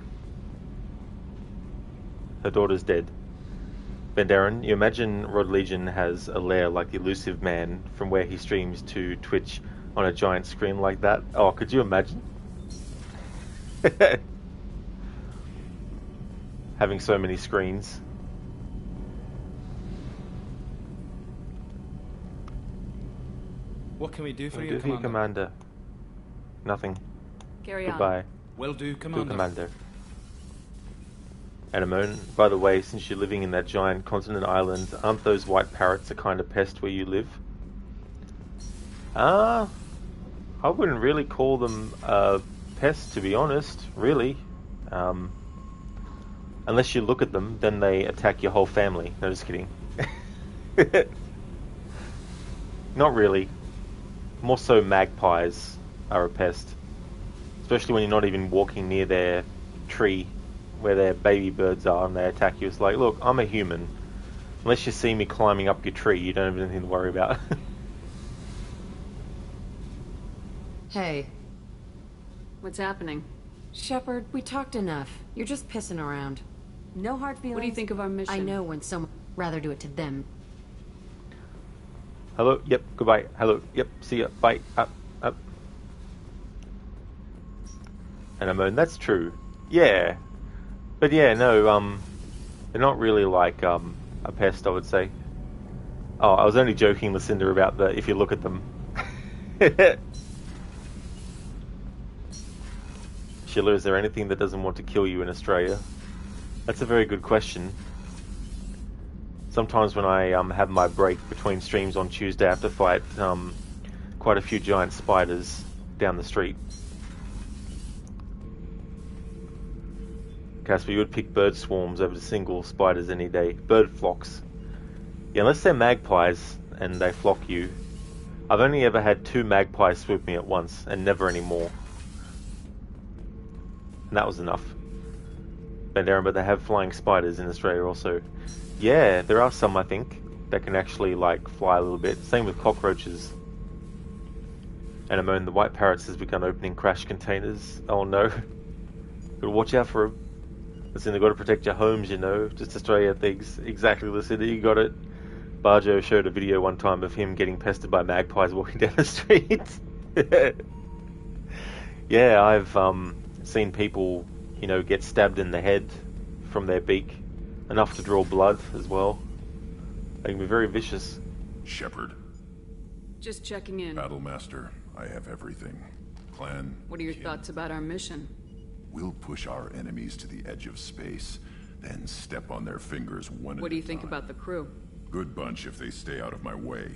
Her daughter's dead. Bendarren, you imagine Rod Legion has a lair like the Elusive Man from where he streams to Twitch on a giant screen like that? Oh, could you imagine? Having so many screens. What can we do for you, do for you, Commander? Nothing. Carry Goodbye. on. Will do, Commander. Do, Commander. Anamone, by the way, since you're living in that giant continent island, aren't those white parrots a kind of pest where you live? I wouldn't really call them pests, to be honest, really. Unless you look at them, then they attack your whole family. No, just kidding. Not really. More so magpies are a pest. Especially when you're not even walking near their tree where their baby birds are and they attack you. It's like, look, I'm a human. Unless you see me climbing up your tree, you don't have anything to worry about. Hey. What's happening? Shepard, we talked enough. You're just pissing around. No hard feelings. What do you think of our mission? I know when someone rather do it to them. Hello, yep, goodbye. Hello, yep, see ya, bye, up. And I moan, that's true. Yeah. But yeah, no, they're not really like, a pest, I would say. Oh, I was only joking, Lucinda, about the, if you look at them. Sheila, is there anything that doesn't want to kill you in Australia? That's a very good question. Sometimes when I have my break between streams on Tuesday, I have to fight quite a few giant spiders down the street. Casper, you would pick bird swarms over the single spiders any day. Bird flocks. Yeah, unless they're magpies and they flock you. I've only ever had 2 magpies swoop me at once, and never any more. And that was enough. But they have flying spiders in Australia also. Yeah, there are some, I think, that can actually, like, fly a little bit. Same with cockroaches. And Amon, the white parrots has begun opening crash containers. Oh no. Gotta watch out for them. Listen, they've got to protect your homes, you know. Just Australia things. Exactly, listen, you got it. Barjo showed a video one time of him getting pestered by magpies walking down the street. Yeah, I've seen people, you know, get stabbed in the head from their beak. Enough to draw blood as well. They can be very vicious. Shepard. Just checking in. Battlemaster, I have everything. Clan. What are your thoughts about our mission? We'll push our enemies to the edge of space, then step on their fingers one at a time. What do you think about the crew? Good bunch if they stay out of my way.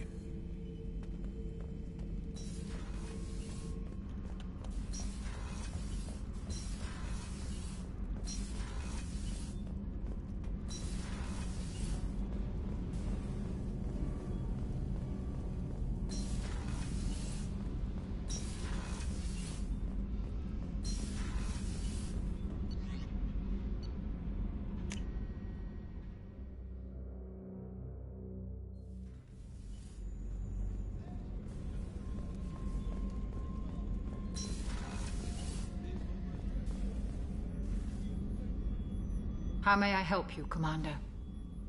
How may I help you, Commander?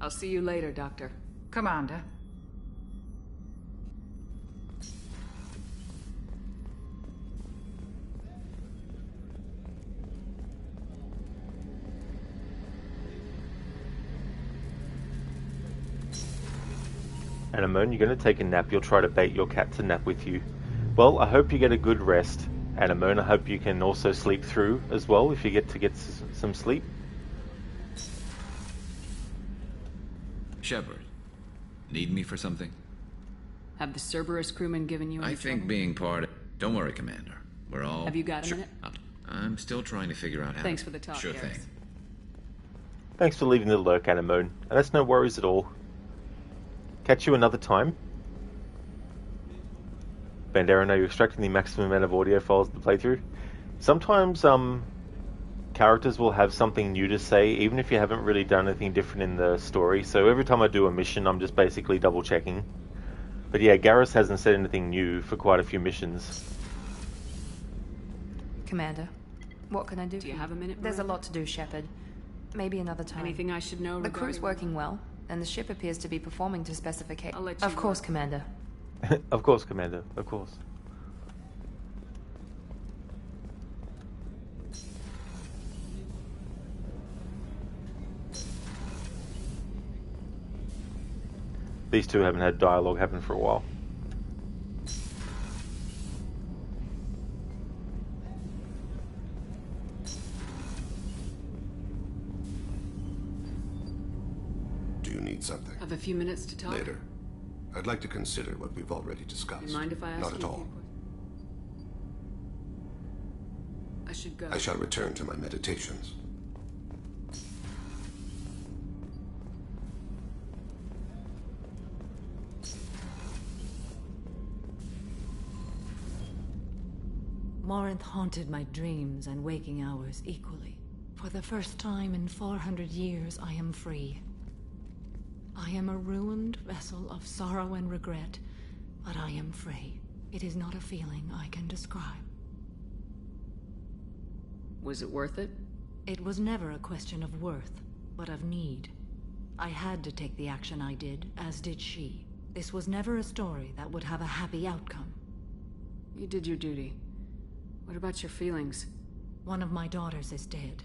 I'll see you later, Doctor. Commander. And Amon, you're going to take a nap. You'll try to bait your cat to nap with you. Well, I hope you get a good rest. And Amon, I hope you can also sleep through as well if you get some sleep. Shepard, need me for something? Have the Cerberus crewmen given you any I think trouble? being part of... Don't worry, Commander. We're all... Have you got a minute? I'm still trying to figure out how... Thanks for the talk, Sure Garrus. thing. Thanks for leaving the lurk, Anemone. And that's no worries at all. Catch you another time. Bandera, are you extracting the maximum amount of audio files to play through? Sometimes, characters will have something new to say, even if you haven't really done anything different in the story. So every time I do a mission, I'm just basically double checking. But yeah, Garrus hasn't said anything new for quite a few missions. Commander, what can I do? Do you have a minute, There's a Miranda? lot to do, Shepard. Maybe another time. Anything I should know The crew's regarding- working well, and the ship appears to be performing to specification. I'll let you Of course, Commander. Of course, Commander. Of course. These two haven't had dialogue happen for a while. Do you need something? Have a few minutes to talk? Later. I'd like to consider what we've already discussed. Do you mind if I ask Not you at a few all. questions? I should go. I shall return to my meditations. Morinth haunted my dreams and waking hours equally. For the first time in 400 years, I am free. I am a ruined vessel of sorrow and regret, but I am free. It is not a feeling I can describe. Was it worth it? It was never a question of worth, but of need. I had to take the action I did, as did she. This was never a story that would have a happy outcome. You did your duty. What about your feelings? One of my daughters is dead.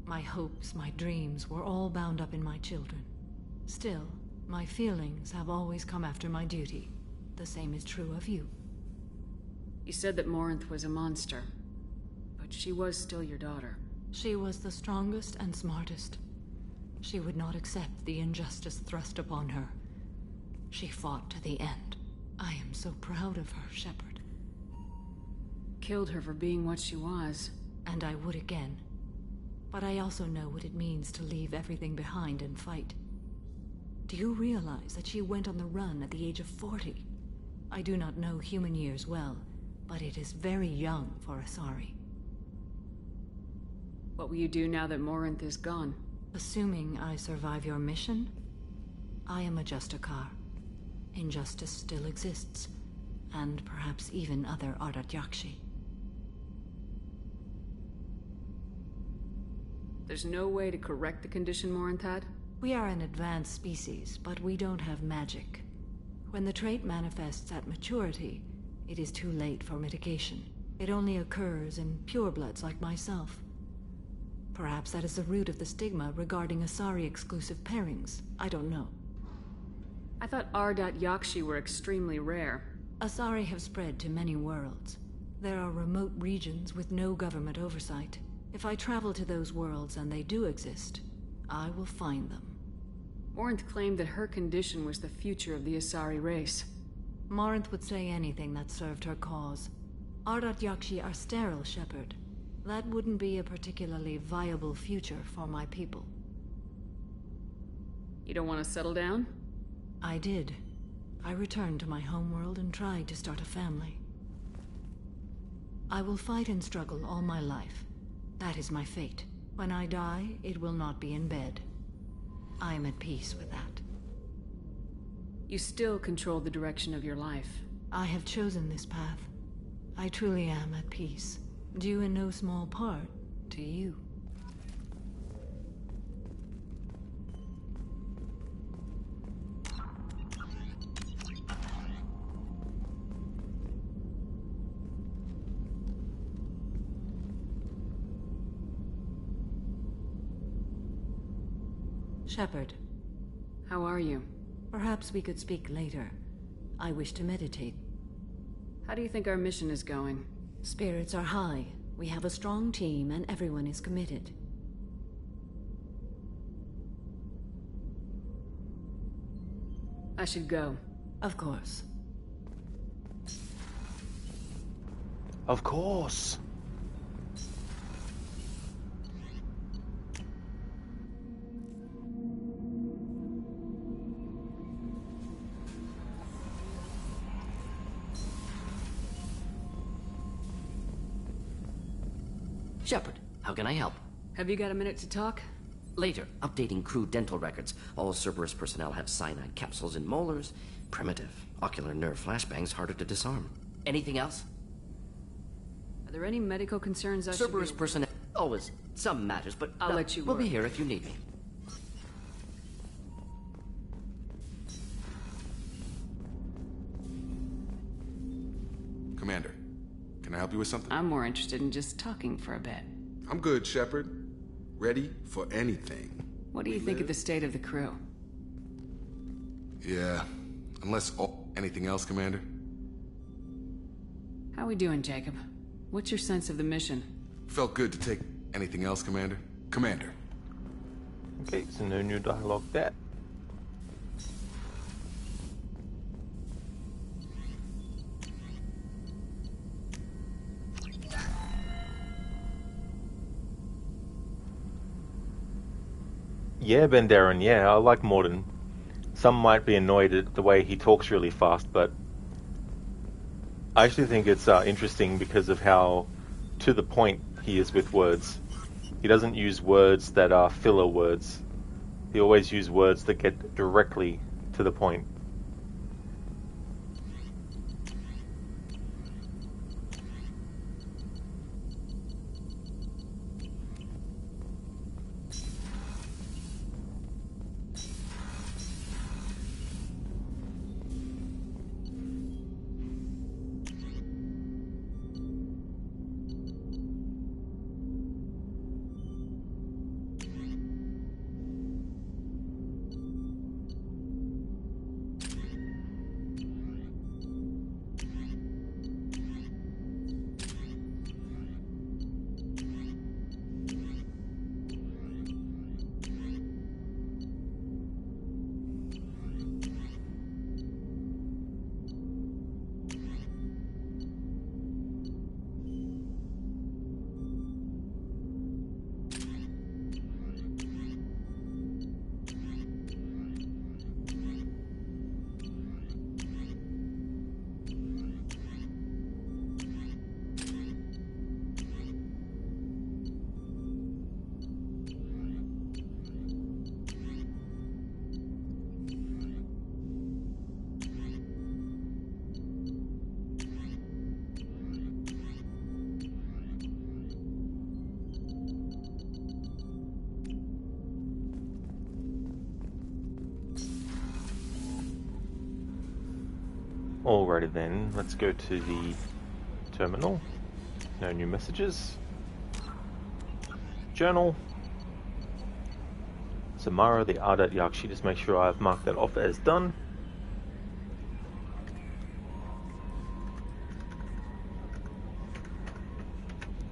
My hopes, my dreams were all bound up in my children. Still, my feelings have always come after my duty. The same is true of you. You said that Morinth was a monster, but she was still your daughter. She was the strongest and smartest. She would not accept the injustice thrust upon her. She fought to the end. I am so proud of her, Shepard. Killed her for being what she was. And I would again. But I also know what it means to leave everything behind and fight. Do you realize that she went on the run at the age of 40? I do not know human years well, but it is very young for Asari. What will you do now that Morinth is gone? Assuming I survive your mission, I am a Justikar. Injustice still exists, and perhaps even other Ardat Yakshi. There's no way to correct the condition Morinth had? We are an advanced species, but we don't have magic. When the trait manifests at maturity, it is too late for mitigation. It only occurs in purebloods like myself. Perhaps that is the root of the stigma regarding Asari-exclusive pairings. I don't know. I thought Ardat Yakshi were extremely rare. Asari have spread to many worlds. There are remote regions with no government oversight. If I travel to those worlds and they do exist, I will find them. Morinth claimed that her condition was the future of the Asari race. Morinth would say anything that served her cause. Ardat Yakshi are sterile, Shepard. That wouldn't be a particularly viable future for my people. You don't want to settle down? I did. I returned to my homeworld and tried to start a family. I will fight and struggle all my life. That is my fate. When I die, it will not be in bed. I am at peace with that. You still control the direction of your life. I have chosen this path. I truly am at peace. Due in no small part to you. Shepard. How are you? Perhaps we could speak later. I wish to meditate. How do you think our mission is going? Spirits are high. We have a strong team and everyone is committed. I should go. Of course. Of course. Shepard, how can I help? Have you got a minute to talk? Later, updating crew dental records. All Cerberus personnel have cyanide capsules in molars. Primitive. Ocular nerve flashbangs harder to disarm. Anything else? Are there any medical concerns I Cerberus should be... personnel... Always. Some matters, but... I'll let you We'll work. be here if you need me. Commander, can I help you with something? I'm more interested in just talking for a bit. I'm good, Shepard. Ready for anything. What do you think of the state of the crew? Yeah, unless anything else, Commander. How we doing, Jacob? What's your sense of the mission? Felt good to take anything else, Commander. Commander. Okay, so no new dialogue there. Yeah, Ben Darren, yeah, I like Morden. Some might be annoyed at the way he talks really fast, but I actually think it's interesting because of how to the point he is with words. He doesn't use words that are filler words. He always uses words that get directly to the point. Alrighty then, let's go to the terminal. No new messages. Journal. Samara, the Ardat Yakshi, just make sure I've marked that off as done.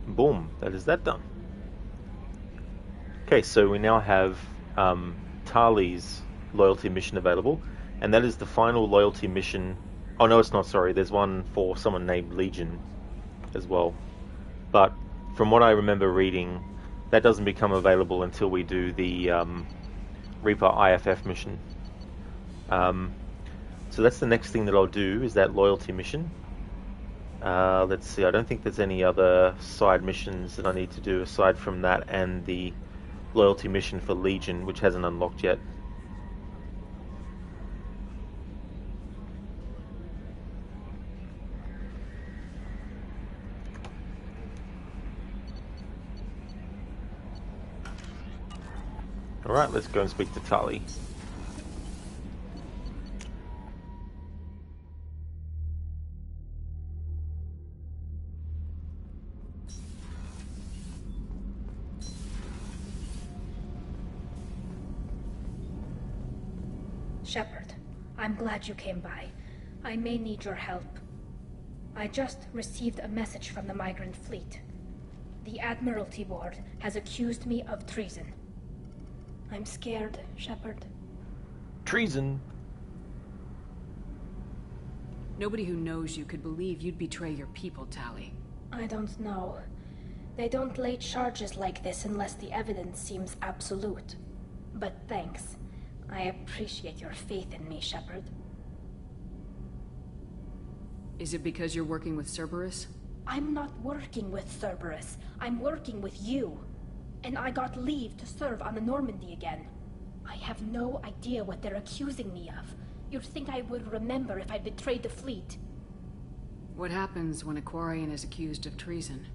Boom, that is that done. Okay, so we now have Tali's loyalty mission available, and that is the final loyalty mission. Oh no, it's not, sorry, there's one for someone named Legion as well. But from what I remember reading, that doesn't become available until we do the Reaper IFF mission. So that's the next thing that I'll do, is that loyalty mission. Let's see, I don't think there's any other side missions that I need to do aside from that and the loyalty mission for Legion, which hasn't unlocked yet. Alright, let's go and speak to Tali. Shepard, I'm glad you came by. I may need your help. I just received a message from the migrant fleet. The Admiralty Board has accused me of treason. I'm scared, Shepard. Treason? Nobody who knows you could believe you'd betray your people, Tali. I don't know. They don't lay charges like this unless the evidence seems absolute. But thanks. I appreciate your faith in me, Shepard. Is it because you're working with Cerberus? I'm not working with Cerberus. I'm working with you. And I got leave to serve on the Normandy again. I have no idea what they're accusing me of. You'd think I would remember if I betrayed the fleet. What happens when a Quarian is accused of treason?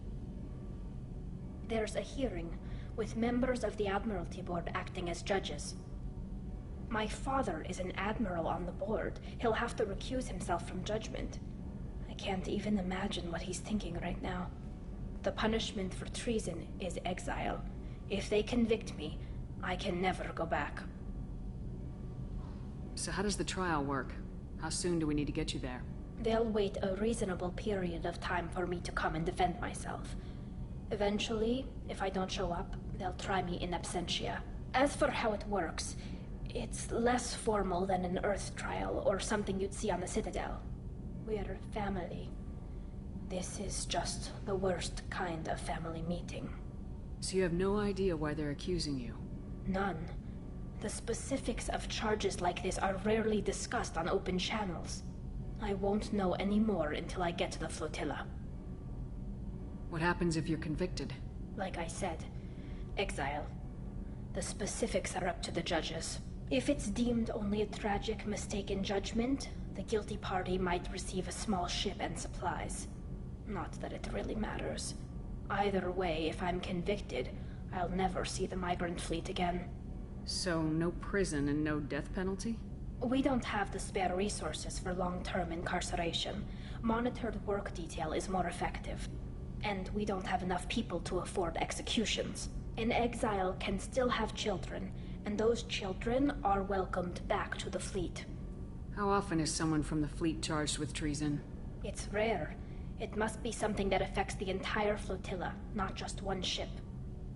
There's a hearing, with members of the Admiralty Board acting as judges. My father is an admiral on the board. He'll have to recuse himself from judgment. I can't even imagine what he's thinking right now. The punishment for treason is exile. If they convict me, I can never go back. So how does the trial work? How soon do we need to get you there? They'll wait a reasonable period of time for me to come and defend myself. Eventually, if I don't show up, they'll try me in absentia. As for how it works, it's less formal than an Earth trial or something you'd see on the Citadel. We're family. This is just the worst kind of family meeting. So you have no idea why they're accusing you? None. The specifics of charges like this are rarely discussed on open channels. I won't know any more until I get to the flotilla. What happens if you're convicted? Like I said, exile. The specifics are up to the judges. If it's deemed only a tragic mistake in judgment, the guilty party might receive a small ship and supplies. Not that it really matters. Either way, if I'm convicted, I'll never see the migrant fleet again. So, no prison and no death penalty? We don't have the spare resources for long-term incarceration. Monitored work detail is more effective. And we don't have enough people to afford executions. An exile can still have children, and those children are welcomed back to the fleet. How often is someone from the fleet charged with treason? It's rare. It must be something that affects the entire flotilla, not just one ship.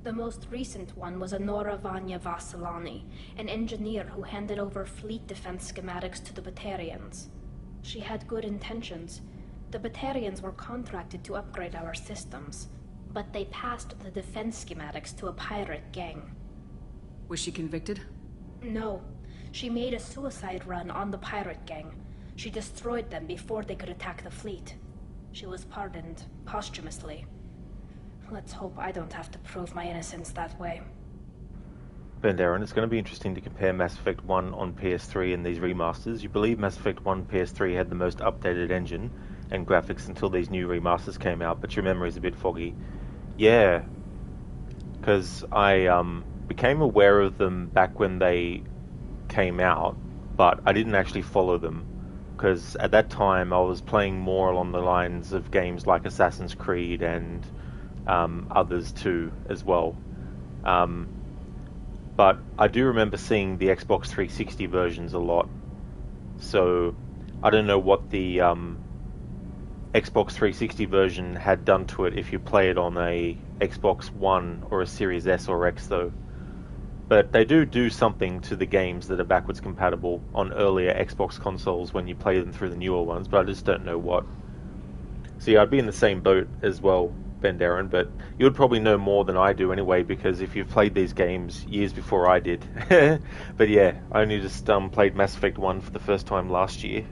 The most recent one was Honora Vanya Vassilani, an engineer who handed over fleet defense schematics to the Batarians. She had good intentions. The Batarians were contracted to upgrade our systems, but they passed the defense schematics to a pirate gang. Was she convicted? No. She made a suicide run on the pirate gang. She destroyed them before they could attack the fleet. She was pardoned posthumously. Let's hope I don't have to prove my innocence that way. Ben Darren, it's going to be interesting to compare Mass Effect 1 on PS3 and these remasters. You believe Mass Effect 1 PS3 had the most updated engine and graphics until these new remasters came out, but your memory's a bit foggy. Yeah, because I became aware of them back when they came out, but I didn't actually follow them. because at that time I was playing more along the lines of games like Assassin's Creed and others too as well. But I do remember seeing the Xbox 360 versions a lot, so I don't know what the Xbox 360 version had done to it if you play it on a Xbox One or a Series S or X though. But they do something to the games that are backwards compatible on earlier Xbox consoles when you play them through the newer ones, but I just don't know what. So yeah, I'd be in the same boat as well, Ben Darren, but you would probably know more than I do anyway, because if you've played these games years before I did. But yeah, I only just played Mass Effect 1 for the first time last year.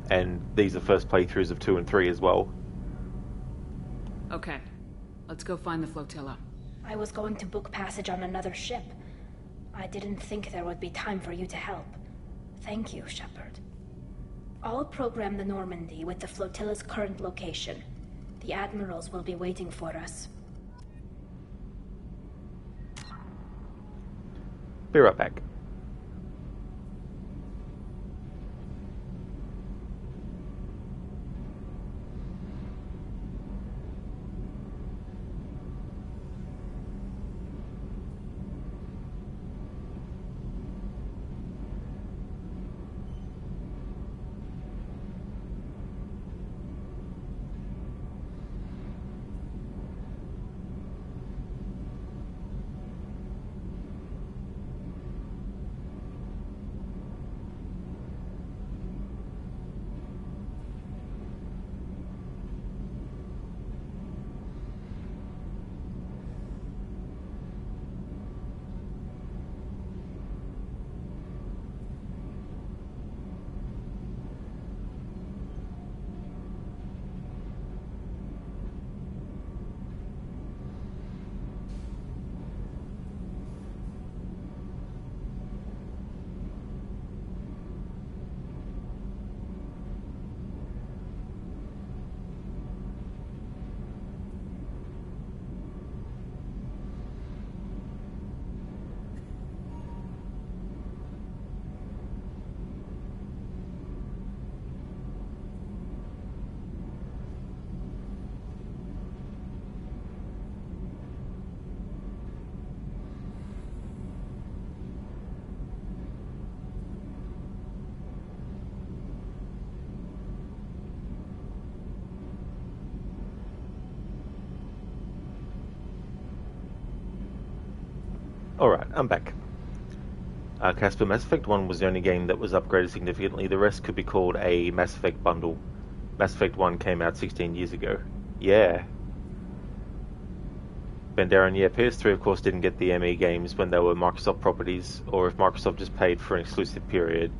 And these are first playthroughs of 2 and 3 as well. Okay, let's go find the flotilla. I was going to book passage on another ship. I didn't think there would be time for you to help. Thank you, Shepard. I'll program the Normandy with the flotilla's current location. The admirals will be waiting for us. Be right back. Alright, I'm back. Casper, Mass Effect 1 was the only game that was upgraded significantly. The rest could be called a Mass Effect bundle. Mass Effect 1 came out 16 years ago. Yeah. Ben Darren, yeah, PS3 of course didn't get the ME games when they were Microsoft properties, or if Microsoft just paid for an exclusive period.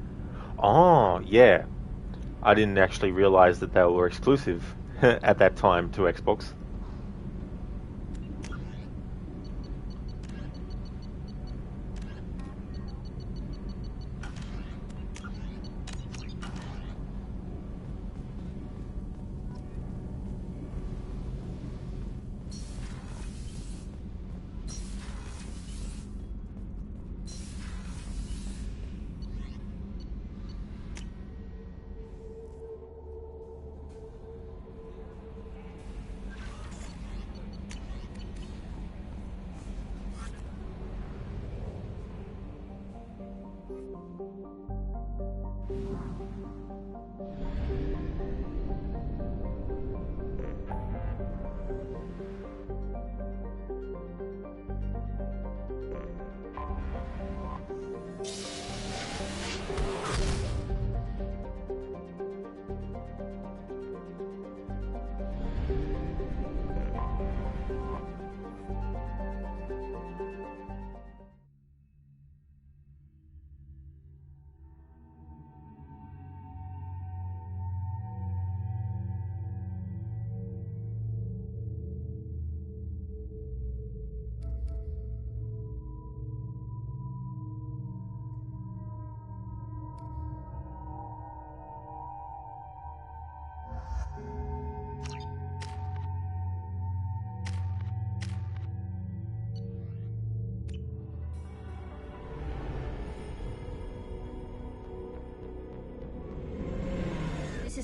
Oh, yeah. I didn't actually realize that they were exclusive at that time to Xbox.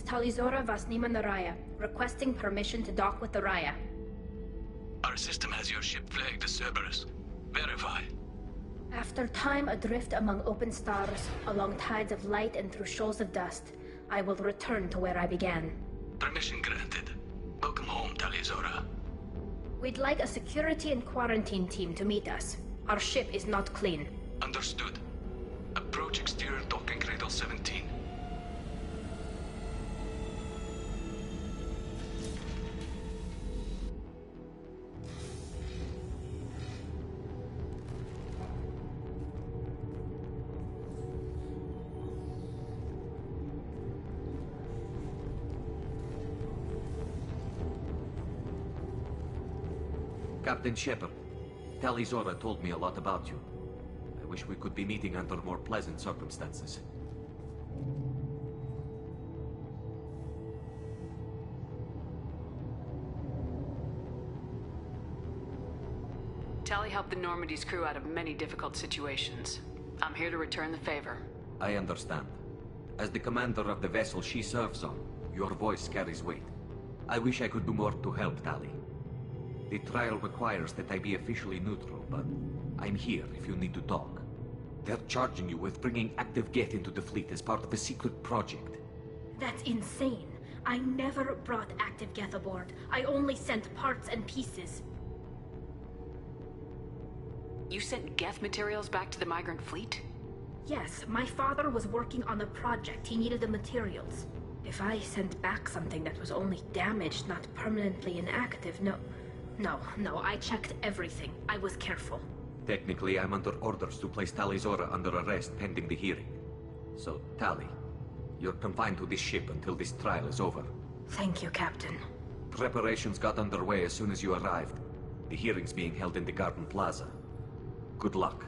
Talizora Vasnima Naraya, requesting permission to dock with the Raya. Our system has your ship flagged as Cerberus. Verify. After time adrift among open stars, along tides of light and through shoals of dust, I will return to where I began. Permission granted. Welcome home, Talizora. We'd like a security and quarantine team to meet us. Our ship is not clean. Understood. Approach exterior docking cradle 17. Captain Shepard, Talizora told me a lot about you. I wish we could be meeting under more pleasant circumstances. Tally helped the Normandy's crew out of many difficult situations. I'm here to return the favor. I understand. As the commander of the vessel she serves on, your voice carries weight. I wish I could do more to help, Tally. The trial requires that I be officially neutral, but I'm here if you need to talk. They're charging you with bringing active Geth into the fleet as part of a secret project. That's insane. I never brought active Geth aboard. I only sent parts and pieces. You sent Geth materials back to the migrant fleet? Yes, my father was working on a project. He needed the materials. If I sent back something that was only damaged, not permanently inactive, No, I checked everything. I was careful. Technically, I'm under orders to place Talizora under arrest pending the hearing. So, Tally, you're confined to this ship until this trial is over. Thank you, Captain. Preparations got underway as soon as you arrived. The hearing's being held in the Garden Plaza. Good luck.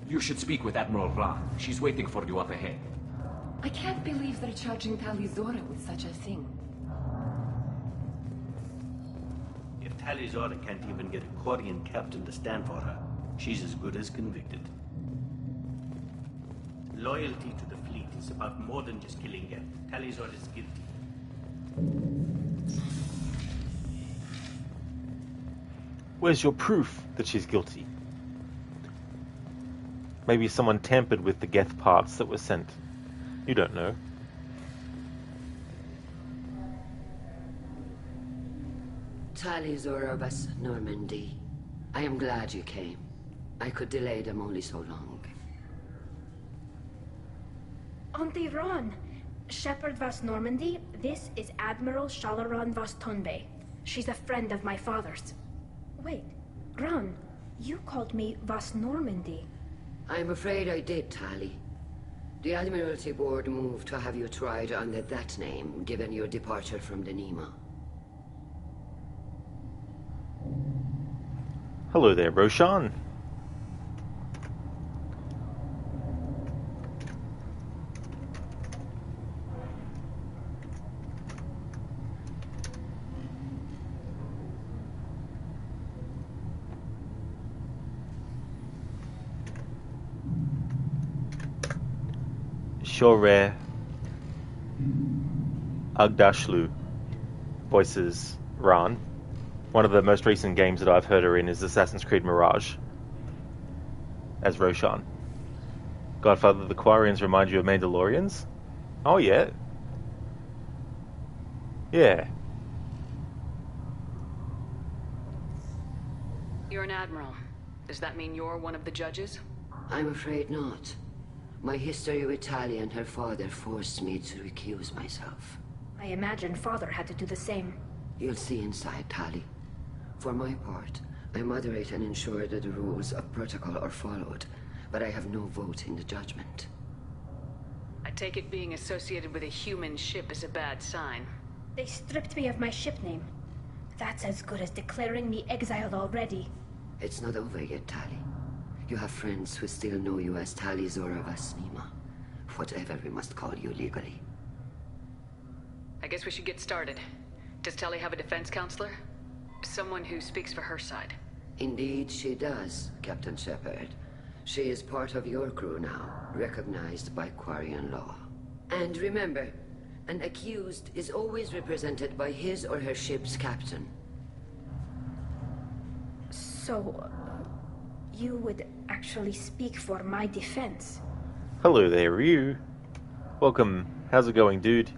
You should speak with Admiral Ra. She's waiting for you up ahead. I can't believe they're charging Talizora with such a thing. If Talizora can't even get a Quarian captain to stand for her, she's as good as convicted. Loyalty to the fleet is about more than just killing Geth. Talizora is guilty. Where's your proof that she's guilty? Maybe someone tampered with the Geth parts that were sent. You don't know. Talizora Vas Normandy. I am glad you came. I could delay them only so long. Auntie Ron! Shepard Vas Normandy, this is Admiral Shalaran Vas Tonbe. She's a friend of my father's. Wait, Ron, you called me Vas Normandy. I'm afraid I did, Tally. The Admiralty Board moved to have you tried under that name, given your departure from the Nema. Hello there, Roshan. Shore Agdashlu voices Ran. One of the most recent games that I've heard her in is Assassin's Creed Mirage as Roshan. Godfather, the Quarians remind you of Mandalorians? Oh yeah. Yeah. You're an admiral. Does that mean you're one of the judges? I'm afraid not. My history with Tally and her father forced me to recuse myself. I imagine father had to do the same. You'll see inside, Tally. For my part, I moderate and ensure that the rules of protocol are followed, but I have no vote in the judgment. I take it being associated with a human ship is a bad sign. They stripped me of my ship name. That's as good as declaring me exiled already. It's not over yet, Tali. You have friends who still know you as Tali Zora Vasnima. Whatever we must call you legally. I guess we should get started. Does Tali have a defense counselor? Someone who speaks for her side. Indeed she does, Captain Shepard. She is part of your crew now, recognized by Quarian law. And remember, an accused is always represented by his or her ship's captain. So, you would actually speak for my defense? Hello there, Ryu. Welcome. How's it going, dude?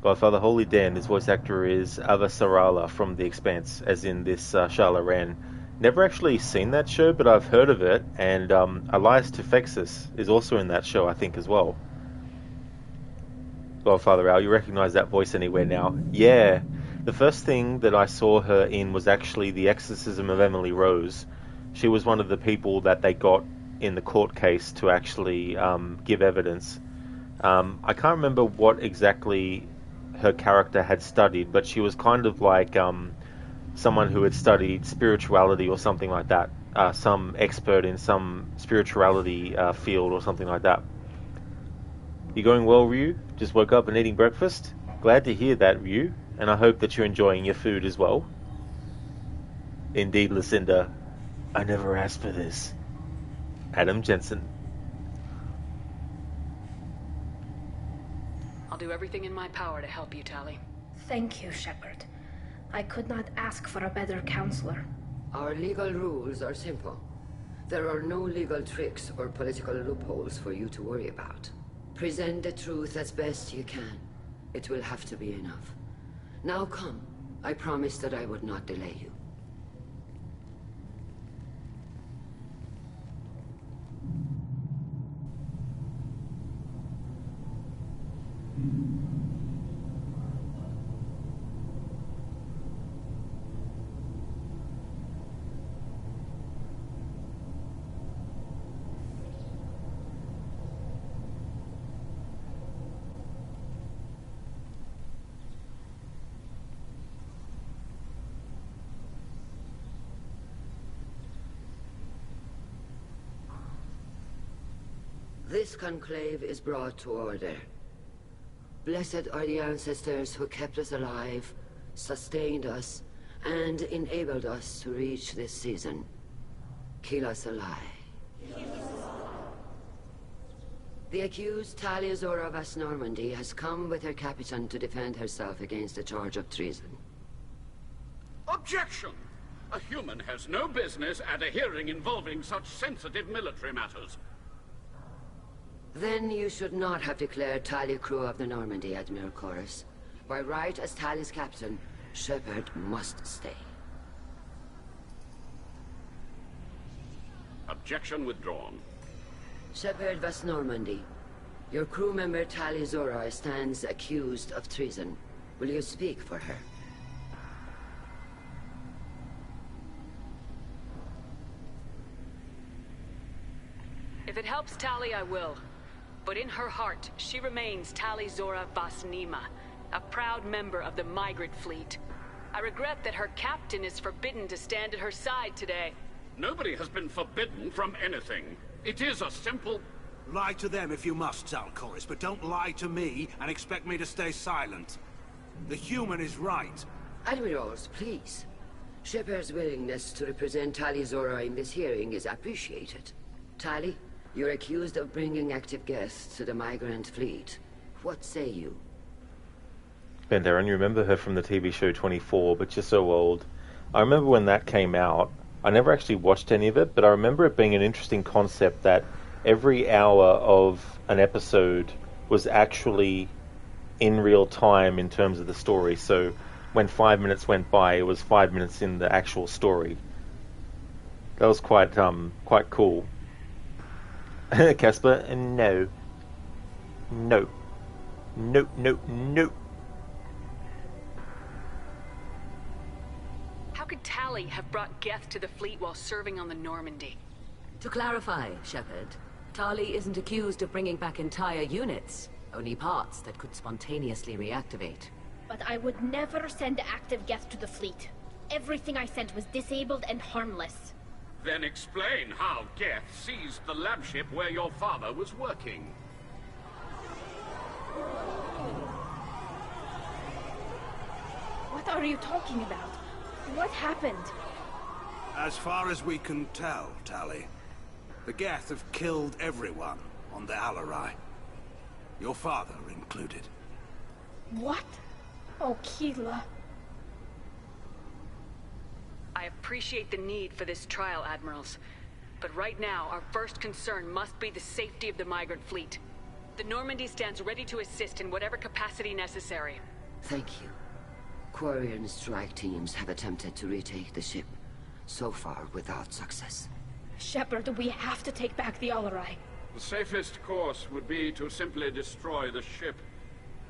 Godfather, holy damn, this voice actor is Avasarala from The Expanse, as in this Shala Ran. Never actually seen that show, but I've heard of it, and Elias Tufexis is also in that show, I think, as well. Godfather Al, you recognize that voice anywhere now? Yeah. The first thing that I saw her in was actually The Exorcism of Emily Rose. She was one of the people that they got in the court case to actually give evidence. I can't remember what exactly her character had studied, but she was kind of like someone who had studied spirituality or something like that. Some expert in some spirituality field or something like that. You going well, Ryu? Just woke up and eating breakfast? Glad to hear that, Ryu, and I hope that you're enjoying your food as well. Indeed, Lucinda. I never asked for this. Adam Jensen. I'll do everything in my power to help you, Tali. Thank you, Shepard. I could not ask for a better counselor. Our legal rules are simple. There are no legal tricks or political loopholes for you to worry about. Present the truth as best you can. It will have to be enough. Now come. I promised that I would not delay you. This conclave is brought to order. Blessed are the ancestors who kept us alive, sustained us, and enabled us to reach this season. Keep us alive. The accused Tali Zora Vas Normandy has come with her captain to defend herself against a charge of treason. Objection! A human has no business at a hearing involving such sensitive military matters. Then you should not have declared Tali crew of the Normandy, Admiral Chorus. By right as Tali's captain, Shepard must stay. Objection withdrawn. Shepard Vas Normandy, your crew member Tali Zora stands accused of treason. Will you speak for her? If it helps Tali, I will. But in her heart, she remains Tali Zora Vasnima, a proud member of the migrant fleet. I regret that her captain is forbidden to stand at her side today. Nobody has been forbidden from anything. It is a simple... Lie to them if you must, Zalcoris, but don't lie to me and expect me to stay silent. The human is right. Admirals, please. Shepard's willingness to represent Tali Zora in this hearing is appreciated. Tali, you're accused of bringing active guests to the migrant fleet. What say you? Ben, I only remember her from the TV show 24, but you're so old. I remember when that came out. I never actually watched any of it, but I remember it being an interesting concept that every hour of an episode was actually in real time in terms of the story. So when 5 minutes went by, it was 5 minutes in the actual story. That was quite cool. Casper, no. No. No, no, no. How could and Tally have brought Geth to the fleet while serving on the Normandy. To clarify, Shepard, Tali isn't accused of bringing back entire units, only parts that could spontaneously reactivate. But I would never send active Geth to the fleet. Everything I sent was disabled and harmless. Then explain how Geth seized the lab ship where your father was working. What are you talking about? What happened? As far as we can tell, Tali, the Geth have killed everyone on the Alarai. Your father included. What? Oh, Keela. I appreciate the need for this trial, Admirals. But right now, our first concern must be the safety of the migrant fleet. The Normandy stands ready to assist in whatever capacity necessary. Thank you. Quarry and strike teams have attempted to retake the ship, so far without success. Shepard, we have to take back the Alarai. The safest course would be to simply destroy the ship.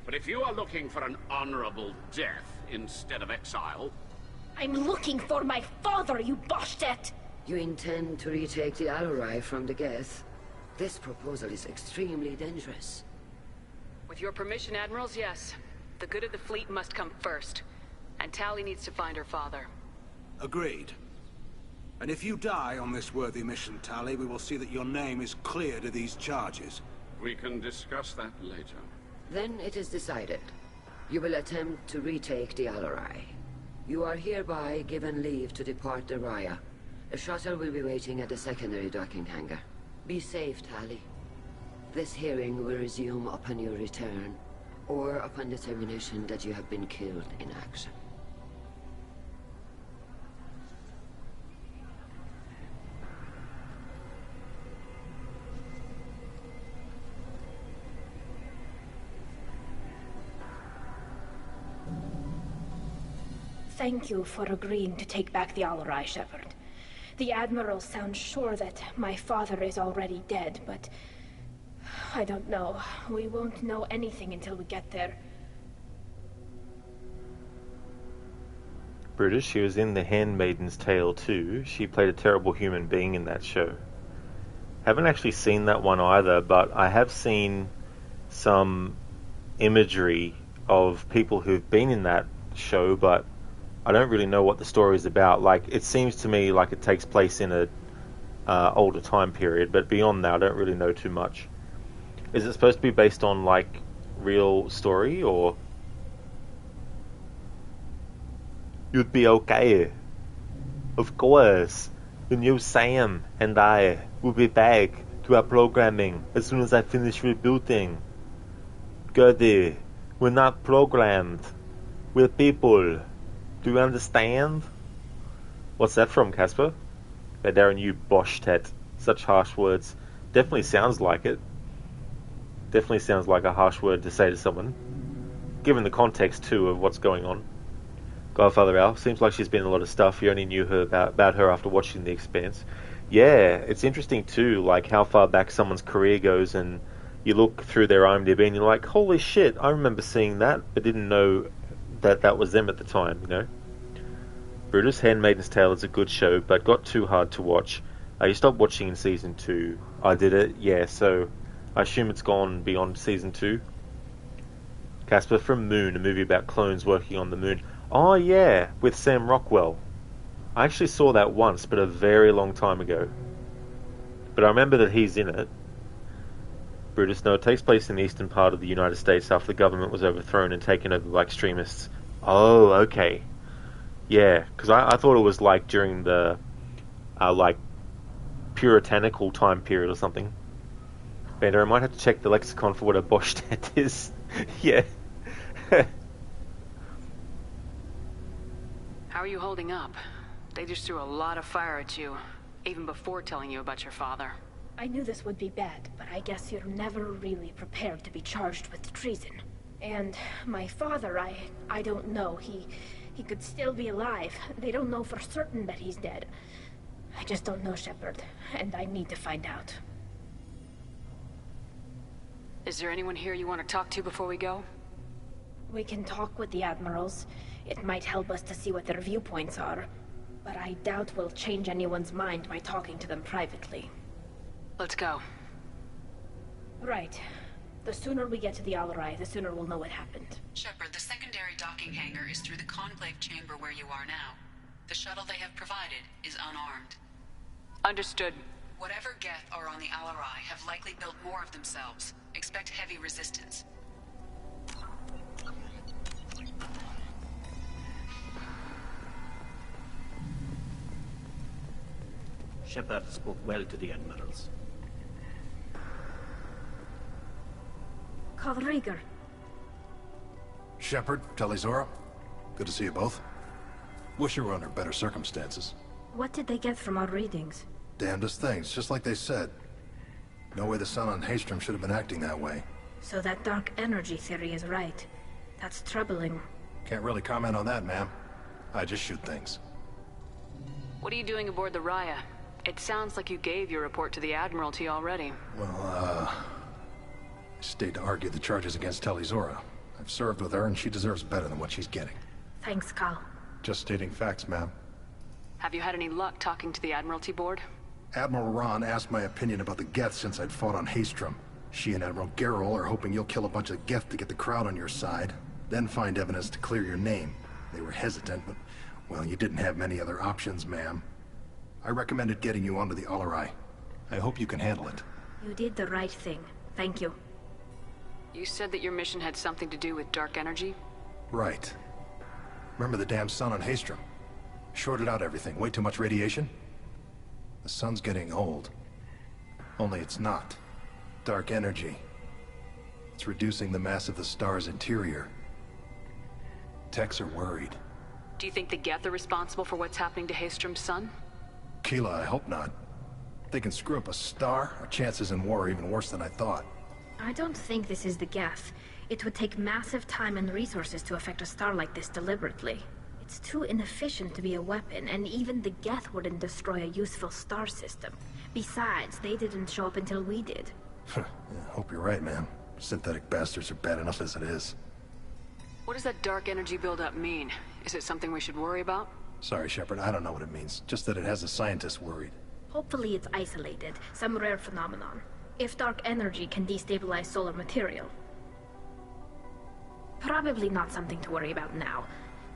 But if you are looking for an honorable death instead of exile... I'm looking for my father, you Boshtet! You intend to retake the Alarai from the Geth? This proposal is extremely dangerous. With your permission, Admirals, yes. The good of the fleet must come first. And Tali needs to find her father. Agreed. And if you die on this worthy mission, Tali, we will see that your name is cleared of these charges. We can discuss that later. Then it is decided. You will attempt to retake the Alarai. You are hereby given leave to depart the Raya. A shuttle will be waiting at the secondary docking hangar. Be safe, Tali. This hearing will resume upon your return, or upon determination that you have been killed in action. Thank you for agreeing to take back the Alarai, Shepard. The Admiral sounds sure that my father is already dead, but... I don't know. We won't know anything until we get there. Brutus, she was in The Handmaid's Tale too. She played a terrible human being in that show. Haven't actually seen that one either, but I have seen some imagery of people who've been in that show, but I don't really know what the story is about. Like, it seems to me like it takes place in a older time period, but beyond that I don't really know too much. Is it supposed to be based on, like, real story, or...? You'd be okay. Of course. The new Sam and I will be back to our programming as soon as I finish rebooting. Gertie, we're not programmed. We're people. Do you understand? What's that from, Casper? Darren, you Boshtet. Such harsh words. Definitely sounds like it. Definitely sounds like a harsh word to say to someone. Given the context, too, of what's going on. Godfather Al, seems like she's been in a lot of stuff. You only knew her about her after watching The Expanse. Yeah, it's interesting, too, like how far back someone's career goes, and you look through their IMDb and you're like, holy shit, I remember seeing that, but didn't know that was them at the time, you know? Brutus, Handmaid's Tale is a good show, but got too hard to watch. You stopped watching in Season 2. I did it, yeah, so I assume it's gone beyond Season 2. Casper, from Moon, a movie about clones working on the moon. Oh yeah, with Sam Rockwell. I actually saw that once, but a very long time ago. But I remember that he's in it. Brutus, no, it takes place in the eastern part of the United States after the government was overthrown and taken over by extremists. Oh, okay. Yeah, because I thought it was like during the, like, puritanical time period or something. Bender, I might have to check the lexicon for what a Boshtet is. Yeah. How are you holding up? They just threw a lot of fire at you, even before telling you about your father. I knew this would be bad, but I guess you're never really prepared to be charged with treason. And my father, I don't know. He could still be alive. They don't know for certain that he's dead. I just don't know, Shepard, and I need to find out. Is there anyone here you want to talk to before we go? We can talk with the Admirals. It might help us to see what their viewpoints are. but I doubt we'll change anyone's mind by talking to them privately. Let's go. Right. The sooner we get to the Alarai, the sooner we'll know what happened. Shepard, the secondary docking hangar is through the conclave chamber where you are now. The shuttle they have provided is unarmed. Understood. Whatever Geth are on the Alarai have likely built more of themselves. Expect heavy resistance. Shepard spoke well to the admirals. Call Rieger. Shepard, Talizora. Good to see you both. Wish you were under better circumstances. What did they get from our readings? Damnedest things, just like they said. No way the sun on Haystrom should have been acting that way. So that dark energy theory is right. That's troubling. Can't really comment on that, ma'am. I just shoot things. What are you doing aboard the Raya? It sounds like you gave your report to the Admiralty already. Well, I stayed to argue the charges against Talizora. I've served with her, and she deserves better than what she's getting. Thanks, Cal. Just stating facts, ma'am. Have you had any luck talking to the Admiralty board? Admiral Ron asked my opinion about the Geth since I'd fought on Haystrom. She and Admiral Gerrel are hoping you'll kill a bunch of Geth to get the crowd on your side, then find evidence to clear your name. They were hesitant, but, well, you didn't have many other options, ma'am. I recommended getting you onto the Alarai. I hope you can handle it. You did the right thing. Thank you. You said that your mission had something to do with dark energy? Right. Remember the damn sun on Haystrom? Shorted out everything. Way too much radiation? The sun's getting old. Only it's not. Dark energy. It's reducing the mass of the star's interior. Techs are worried. Do you think the Geth are responsible for what's happening to Haystrom's sun? Keela, I hope not. If they can screw up a star, our chances in war are even worse than I thought. I don't think this is the Geth. It would take massive time and resources to affect a star like this deliberately. It's too inefficient to be a weapon, and even the Geth wouldn't destroy a useful star system. Besides, they didn't show up until we did. Yeah, hope you're right, man. Synthetic bastards are bad enough as it is. What does that dark energy buildup mean? Is it something we should worry about? Sorry, Shepard, I don't know what it means. Just that it has the scientists worried. Hopefully it's isolated, some rare phenomenon. If dark energy can destabilize solar material. Probably not something to worry about now.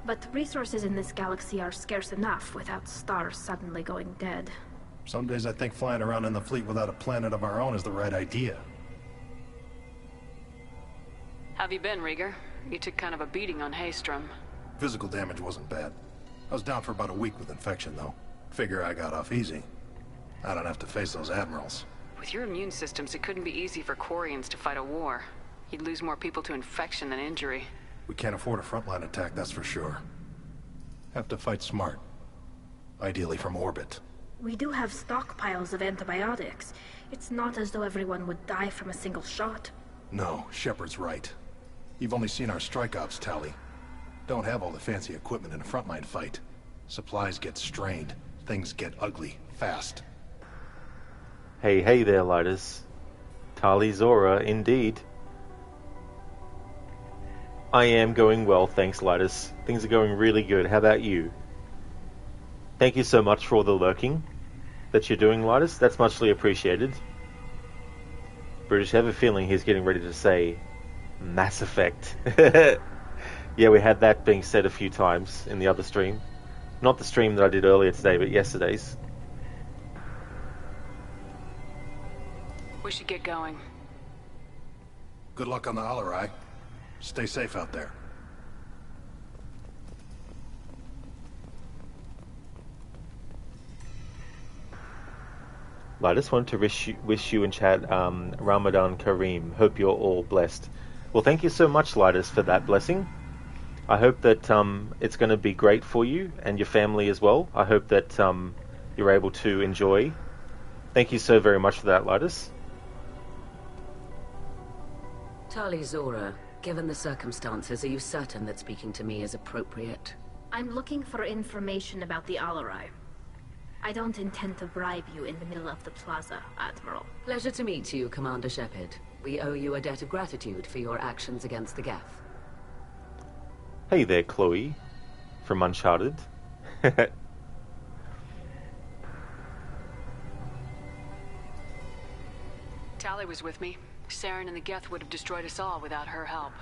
But resources in this galaxy are scarce enough without stars suddenly going dead. Some days I think flying around in the fleet without a planet of our own is the right idea. Have you been, Rieger? You took kind of a beating on Haystrom. Physical damage wasn't bad. I was down for about a week with infection, though. Figure I got off easy. I don't have to face those admirals. With your immune systems, it couldn't be easy for Quarians to fight a war. You'd lose more people to infection than injury. We can't afford a frontline attack, that's for sure. Have to fight smart. Ideally from orbit. We do have stockpiles of antibiotics. It's not as though everyone would die from a single shot. No, Shepard's right. You've only seen our strike ops tally. Don't have all the fancy equipment in a frontline fight. Supplies get strained. Things get ugly, fast. Hey there, Lidus. Talizora, indeed. I am going well, thanks, Lidus. Things are going really good. How about you? Thank you so much for all the lurking that you're doing, Lidus. That's muchly appreciated. British, have a feeling he's getting ready to say Mass Effect. Yeah, we had that being said a few times in the other stream. Not the stream that I did earlier today, but yesterday's. We should get going. Good luck on the Alarai. Stay safe out there. I just wanted to wish you and chat Ramadan Kareem. Hope you're all blessed. Well, thank you so much, Lidus, for that blessing. I hope that it's going to be great for you and your family as well. I hope that you're able to enjoy. Thank you so very much for that, Lidus. Talizora, given the circumstances, are you certain that speaking to me is appropriate? I'm looking for information about the Alarai. I don't intend to bribe you in the middle of the plaza, Admiral. Pleasure to meet you, Commander Shepard. We owe you a debt of gratitude for your actions against the Geth. Hey there, Chloe, from Uncharted. Tali was with me, Saren and the Geth would have destroyed us all without her help.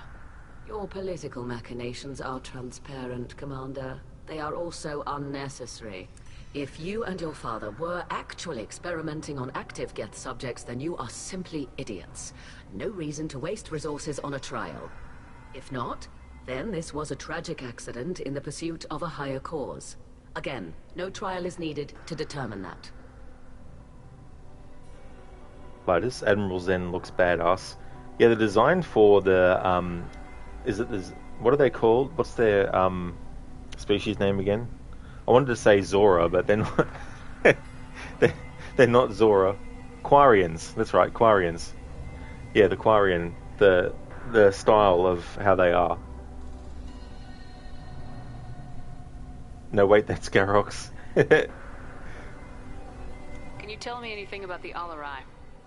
Your political machinations are transparent, Commander. They are also unnecessary. If you and your father were actually experimenting on active Geth subjects, then you are simply idiots. No reason to waste resources on a trial. If not, then this was a tragic accident in the pursuit of a higher cause. Again, no trial is needed to determine that. Lotus, Admiral Zen looks badass. Yeah, the design for the what are they called? What's their species name again? I wanted to say Zora, but they're not. they're not Zora. Quarians. That's right, Quarians. Yeah, the Quarian. The style of how they are. No, wait, that's Garox. Can you tell me anything about the Alarai?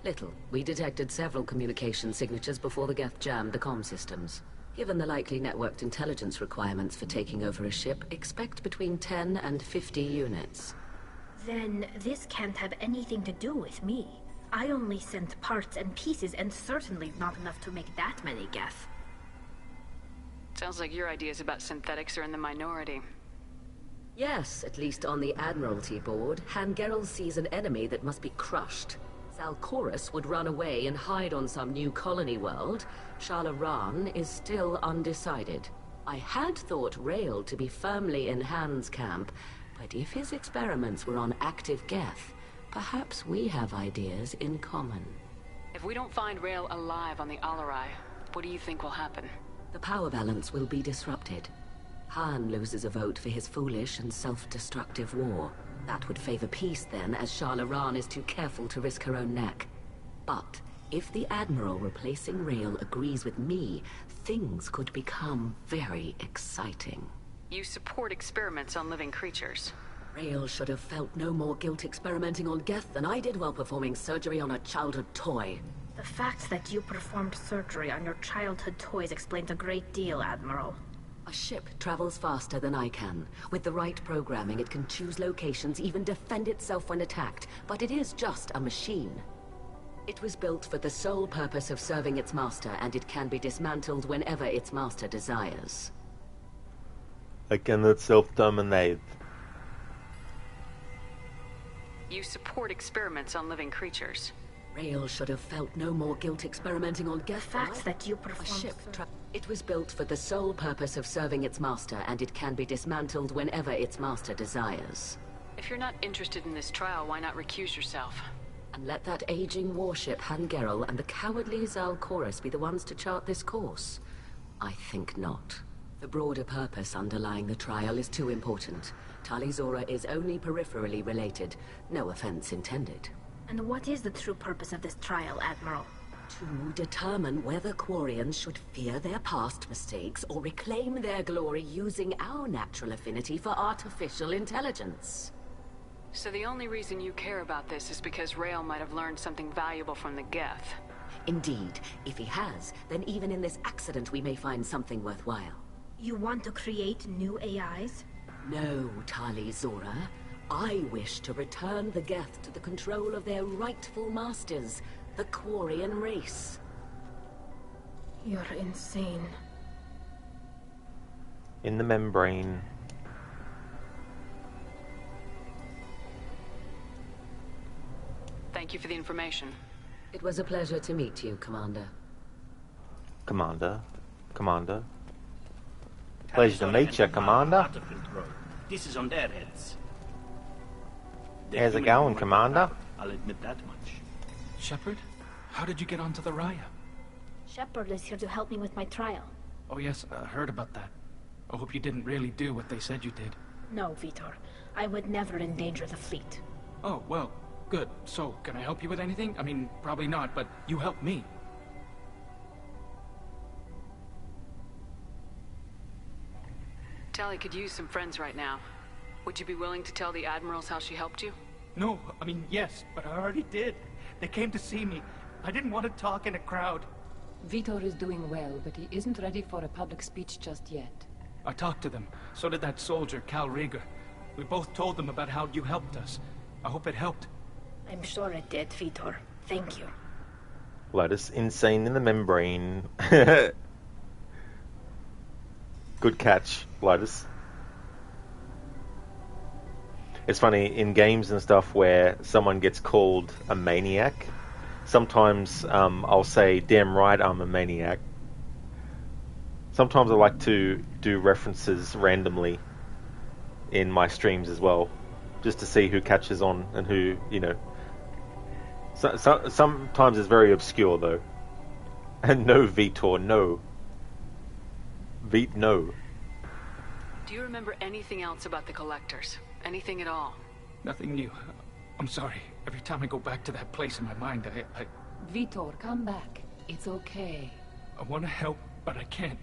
Little. We detected several communication signatures before the Geth jammed the comm systems. Given the likely networked intelligence requirements for taking over a ship, expect between 10 and 50 units. Then this can't have anything to do with me. I only sent parts and pieces, and certainly not enough to make that many Geth. Sounds like your ideas about synthetics are in the minority. Yes, at least on the Admiralty board, Hangerel sees an enemy that must be crushed. Cerberus would run away and hide on some new colony world. Paragon is still undecided. I had thought Rail to be firmly in Han's camp, but if his experiments were on active Geth, perhaps we have ideas in common. If we don't find Rail alive on the Alarai, what do you think will happen? The power balance will be disrupted. Han loses a vote for his foolish and self-destructive war. That would favor peace then, as Paragon is too careful to risk her own neck. But if the Admiral replacing Rail agrees with me, things could become very exciting. You support experiments on living creatures. Rail should have felt no more guilt experimenting on Geth than I did while performing surgery on a childhood toy. The fact that you performed surgery on your childhood toys explains a great deal, Admiral. A ship travels faster than I can. With the right programming, it can choose locations, even defend itself when attacked. But it is just a machine. It was built for the sole purpose of serving its master, and it can be dismantled whenever its master desires. I cannot self-dominate. You support experiments on living creatures. Rail should have felt no more guilt experimenting on Geth. The fact that you performed It was built for the sole purpose of serving its master, and it can be dismantled whenever its master desires. If you're not interested in this trial, why not recuse yourself? And let that aging warship Hangerel and the cowardly Cerberus be the ones to chart this course? I think not. The broader purpose underlying the trial is too important. Tali Zora is only peripherally related. No offense intended. And what is the true purpose of this trial, Admiral? To determine whether Quarians should fear their past mistakes or reclaim their glory using our natural affinity for artificial intelligence. So the only reason you care about this is because Rail might have learned something valuable from the Geth. Indeed. If he has, then even in this accident we may find something worthwhile. You want to create new AIs? No, Tali Zora. I wish to return the Geth to the control of their rightful masters, the Quarian race. You're insane. In the membrane. Thank you for the information. It was a pleasure to meet you, Commander. Commander. Pleasure to meet you, Commander. This is on their heads. How's it going, Commander? I'll admit that much. Shepard? How did you get onto the Raya? Shepard is here to help me with my trial. Oh yes, I heard about that. I hope you didn't really do what they said you did. No, Vitor. I would never endanger the fleet. Oh, well, good. So, can I help you with anything? I mean, probably not, but you helped me. Tali could use some friends right now. Would you be willing to tell the Admirals how she helped you? No, I mean, yes, but I already did. They came to see me. I didn't want to talk in a crowd. Vitor is doing well, but he isn't ready for a public speech just yet. I talked to them. So did that soldier, Cal Rieger. We both told them about how you helped us. I hope it helped. I'm sure it did, Vitor. Thank you. Lotus, insane in the membrane. Good catch, Lotus. It's funny, in games and stuff where someone gets called a maniac, sometimes I'll say, damn right I'm a maniac. Sometimes I like to do references randomly in my streams as well, just to see who catches on and who, you know. Sometimes it's very obscure though. And no, Vitor, no. No. Do you remember anything else about the Collectors? Anything at all? Nothing new. I'm sorry. Every time I go back to that place in my mind, I Vitor, come back. It's okay. I want to help, but I can't.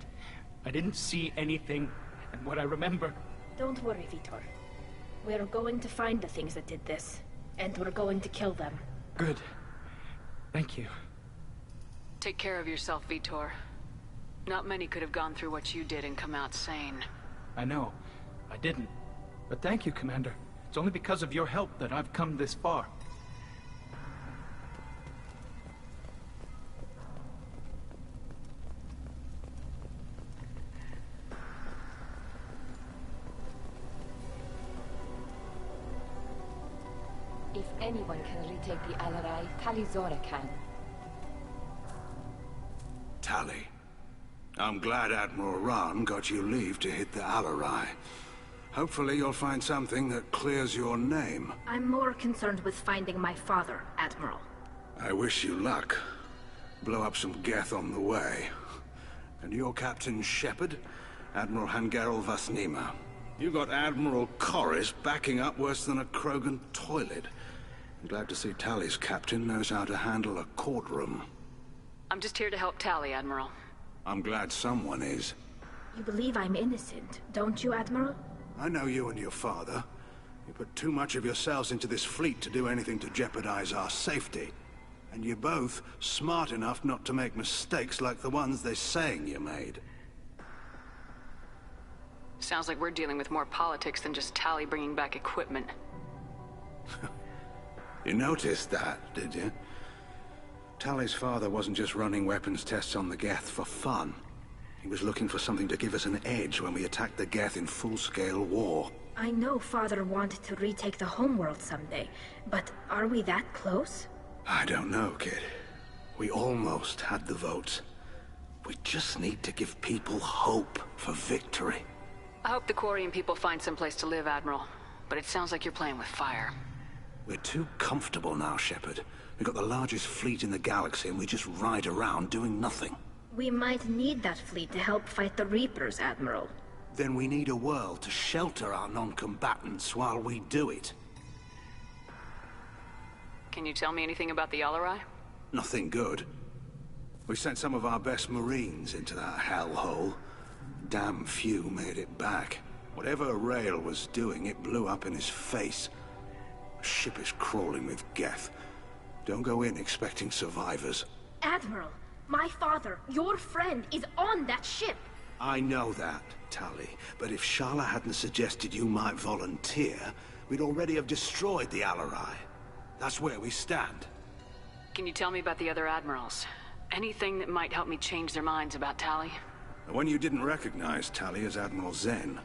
I didn't see anything, and what I remember... Don't worry, Vitor. We're going to find the things that did this, and we're going to kill them. Good. Thank you. Take care of yourself, Vitor. Not many could have gone through what you did and come out sane. I know. I didn't. But thank you, Commander. It's only because of your help that I've come this far. If anyone can retake the Alarai, Tali Zora can. Tali, I'm glad Admiral Run got you leave to hit the Alarai. Hopefully you'll find something that clears your name. I'm more concerned with finding my father, Admiral. I wish you luck. Blow up some Geth on the way. And your Captain Shepard, Admiral Hangarel Vasnima. You got Admiral Corris backing up worse than a Krogan toilet. I'm glad to see Tali's captain knows how to handle a courtroom. I'm just here to help Tali, Admiral. I'm glad someone is. You believe I'm innocent, don't you, Admiral? I know you and your father. You put too much of yourselves into this fleet to do anything to jeopardize our safety. And you're both smart enough not to make mistakes like the ones they're saying you made. Sounds like we're dealing with more politics than just Tali bringing back equipment. You noticed that, did you? Tali's father wasn't just running weapons tests on the Geth for fun. He was looking for something to give us an edge when we attacked the Geth in full-scale war. I know Father wanted to retake the homeworld someday, but are we that close? I don't know, kid. We almost had the votes. We just need to give people hope for victory. I hope the Quarian people find some place to live, Admiral. But it sounds like you're playing with fire. We're too comfortable now, Shepard. We've got the largest fleet in the galaxy and we just ride around doing nothing. We might need that fleet to help fight the Reapers, Admiral. Then we need a world to shelter our non-combatants while we do it. Can you tell me anything about the Alarai? Nothing good. We sent some of our best Marines into that hellhole. Damn few made it back. Whatever Rail was doing, it blew up in his face. The ship is crawling with Geth. Don't go in expecting survivors. Admiral, my father, your friend, is on that ship. I know that, Tali, but if Shala hadn't suggested you might volunteer, we'd already have destroyed the Alarai. That's where we stand. Can you tell me about the other admirals? Anything that might help me change their minds about Tali? The one you didn't recognize, Tali, is Admiral Zen.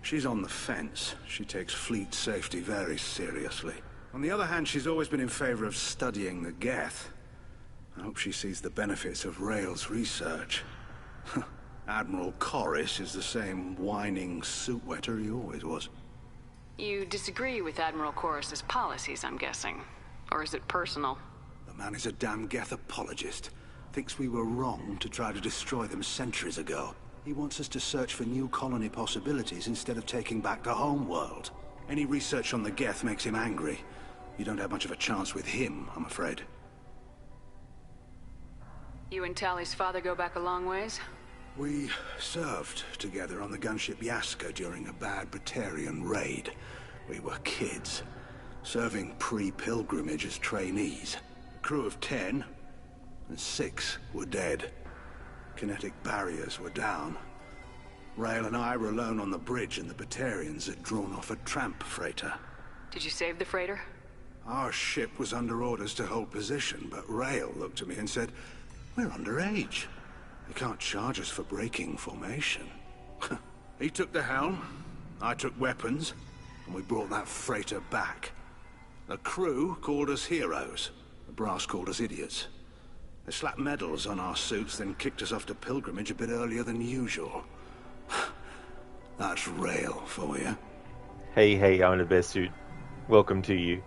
She's on the fence. She takes fleet safety very seriously. On the other hand, she's always been in favor of studying the Geth. I hope she sees the benefits of Rail's research. Admiral Corris is the same whining suit wetter he always was. You disagree with Admiral Corris's policies, I'm guessing. Or is it personal? The man is a damn Geth apologist. Thinks we were wrong to try to destroy them centuries ago. He wants us to search for new colony possibilities instead of taking back the homeworld. Any research on the Geth makes him angry. You don't have much of a chance with him, I'm afraid. You and Tali's father go back a long ways? We served together on the gunship Yaska during a bad Batarian raid. We were kids, serving pre-pilgrimage as trainees. A crew of 10, and 6 were dead. Kinetic barriers were down. Rail and I were alone on the bridge, and the Batarians had drawn off a tramp freighter. Did you save the freighter? Our ship was under orders to hold position, but Rail looked at me and said, "We're underage. You can't charge us for breaking formation." He took the helm, I took weapons, and we brought that freighter back. The crew called us heroes. The brass called us idiots. They slapped medals on our suits, then kicked us off to pilgrimage a bit earlier than usual. That's Rail for you. Hey, I'm in a bear suit. Welcome to you.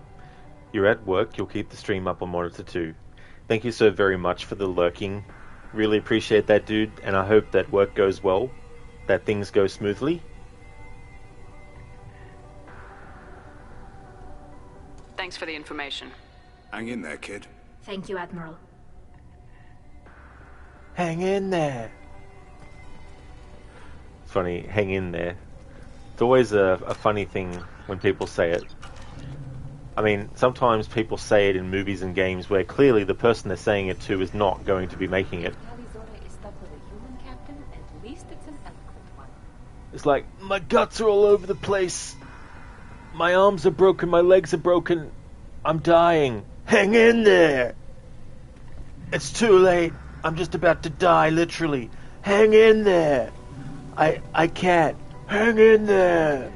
You're at work, you'll keep the stream up on Monitor 2. Thank you so very much for the lurking. Really appreciate that, dude, and I hope that work goes well, that things go smoothly. Thanks for the information. Hang in there, kid. Thank you, Admiral. Hang in there. It's funny, hang in there. It's always a funny thing when people say it. I mean, sometimes people say it in movies and games where clearly the person they're saying it to is not going to be making it. Zora is stuck with a human captain, at least it's an eloquent one. It's like, my guts are all over the place. My arms are broken, my legs are broken. I'm dying. Hang in there. It's too late. I'm just about to die, literally. Hang in there. I can't. Hang in there.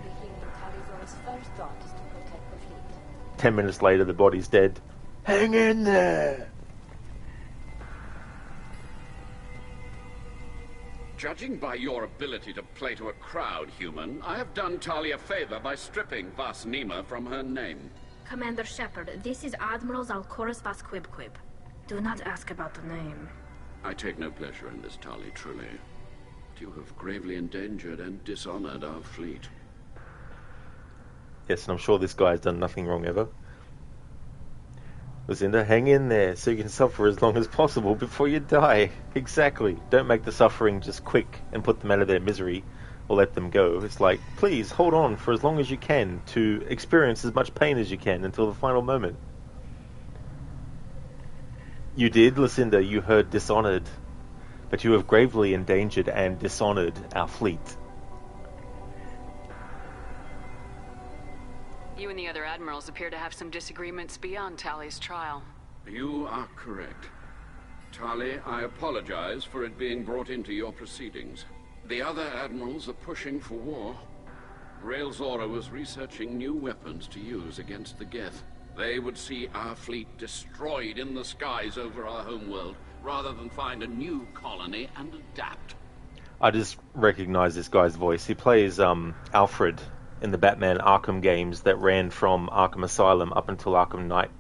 10 minutes later, the body's dead. Hang in there. Judging by your ability to play to a crowd, human, I have done Talia a favor by stripping Vasnima from her name. Commander Shepard, this is Admiral Zalkorus Vasquibquib. Do not ask about the name. I take no pleasure in this, Tali, truly. But you have gravely endangered and dishonored our fleet. Yes, and I'm sure this guy's done nothing wrong ever. Lucinda, hang in there so you can suffer as long as possible before you die. Exactly. Don't make the suffering just quick and put them out of their misery or let them go. It's like, please hold on for as long as you can to experience as much pain as you can until the final moment. You did, Lucinda, you heard dishonored, but you have gravely endangered and dishonored our fleet. You and the other admirals appear to have some disagreements beyond Tali's trial. You are correct. Tali, I apologize for it being brought into your proceedings. The other admirals are pushing for war. Rail Zora was researching new weapons to use against the Geth. They would see our fleet destroyed in the skies over our homeworld, rather than find a new colony and adapt. I just recognize this guy's voice. He plays Alfred in the Batman Arkham games that ran from Arkham Asylum up until Arkham Knight.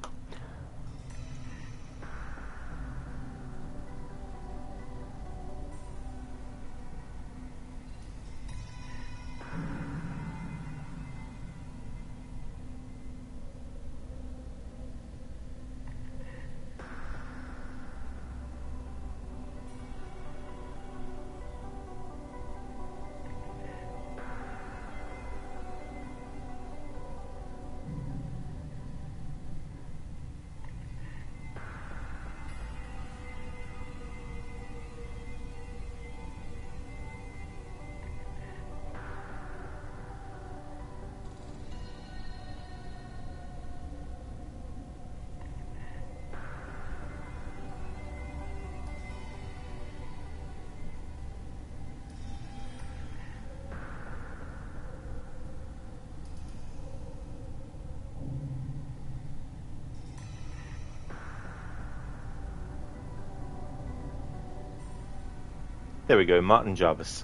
There we go, Martin Jarvis.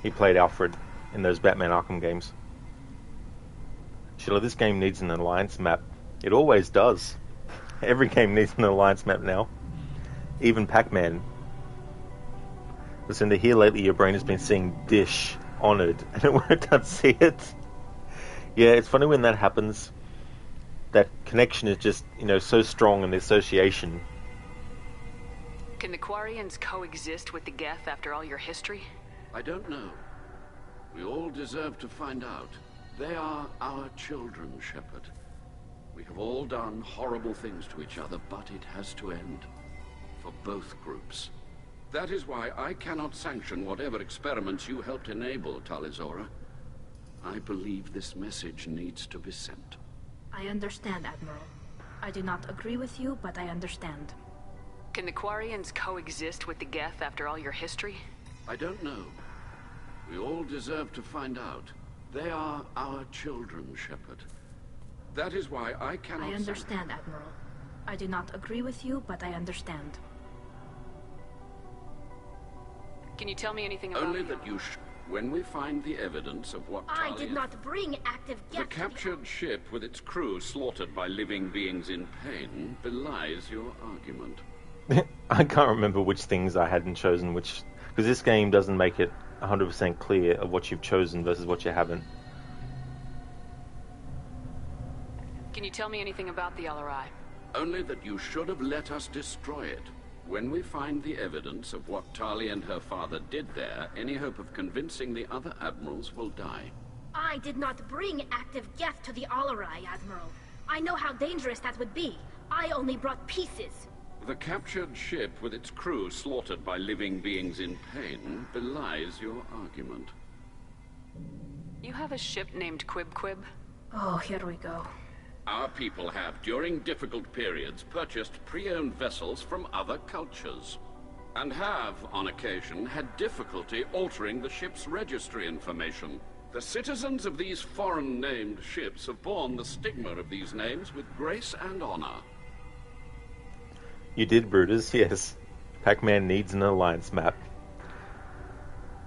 He played Alfred in those Batman Arkham games. Sheila, this game needs an alliance map. It always does. Every game needs an alliance map now. Even Pac-Man. Listen, to here lately your brain has been seeing Dish, Honored, and it won't unsee it. Yeah, it's funny when that happens. That connection is just, so strong in the association. Can the Quarians coexist with the Geth after all your history? I don't know. We all deserve to find out. They are our children, Shepard. We have all done horrible things to each other, but it has to end. For both groups. That is why I cannot sanction whatever experiments you helped enable, Tali Zora. I believe this message needs to be sent. I understand, Admiral. I do not agree with you, but I understand. Can the Quarians coexist with the Geth after all your history? I don't know. We all deserve to find out. They are our children, Shepard. That is why I cannot... I understand, Admiral. I do not agree with you, but I understand. Can you tell me anything about... Only that you when we find the evidence of what I did not bring active Geth. The captured ship with its crew slaughtered by living beings in pain belies your argument. I can't remember which things I hadn't chosen, which... Because this game doesn't make it 100% clear of what you've chosen versus what you haven't. Can you tell me anything about the LRI? Only that you should have let us destroy it. When we find the evidence of what Tali and her father did there, any hope of convincing the other admirals will die. I did not bring active Geth to the Alarai, Admiral. I know how dangerous that would be. I only brought pieces. The captured ship with its crew slaughtered by living beings in pain belies your argument. You have a ship named Quib? Oh, here we go. Our people have, during difficult periods, purchased pre-owned vessels from other cultures. And have, on occasion, had difficulty altering the ship's registry information. The citizens of these foreign-named ships have borne the stigma of these names with grace and honor. You did, Brutus, yes. Pac-Man needs an alliance map.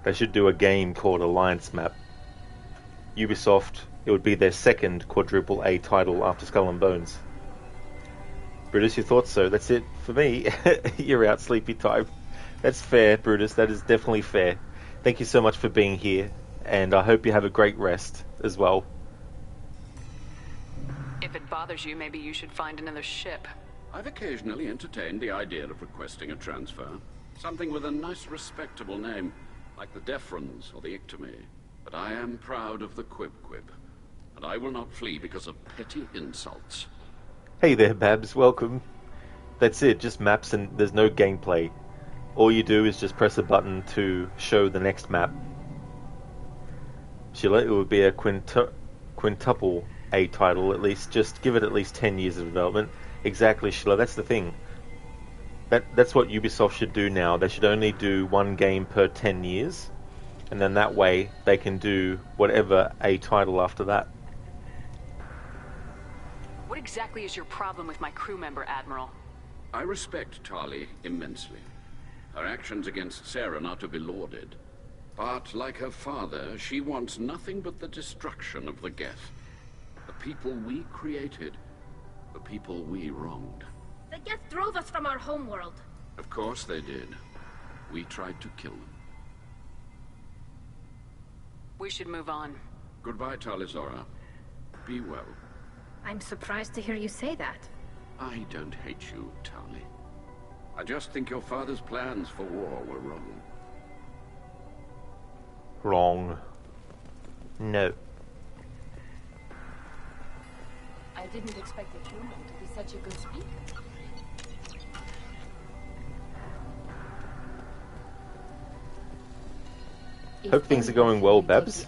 They should do a game called Alliance Map. Ubisoft, it would be their second quadruple A title after Skull and Bones. Brutus, you thought so. That's it for me. You're out, sleepy time. That's fair, Brutus. That is definitely fair. Thank you so much for being here, and I hope you have a great rest as well. If it bothers you, maybe you should find another ship. I've occasionally entertained the idea of requesting a transfer. Something with a nice, respectable name, like the Defrons or the Ictomy. But I am proud of the Quib, and I will not flee because of petty insults. Hey there, Babs. Welcome. That's it, just maps and there's no gameplay. All you do is just press a button to show the next map. Sheila, it would be a quintuple A title, at least. Just give it at least 10 years of development. Exactly, Sheila, that's the thing. That's what Ubisoft should do now. They should only do one game per 10 years. And then that way, they can do whatever A title after that. What exactly is your problem with my crew member, Admiral? I respect Tali immensely. Her actions against Saren are to be lauded. But, like her father, she wants nothing but the destruction of the Geth. The people we created. The people we wronged. The Geth drove us from our homeworld. Of course they did. We tried to kill them. We should move on. Goodbye, Talizora. Be well. I'm surprised to hear you say that. I don't hate you, Tali. I just think your father's plans for war were wrong. Wrong. No. I didn't expect a human to be such a good speaker. Hope things are going well, Babs.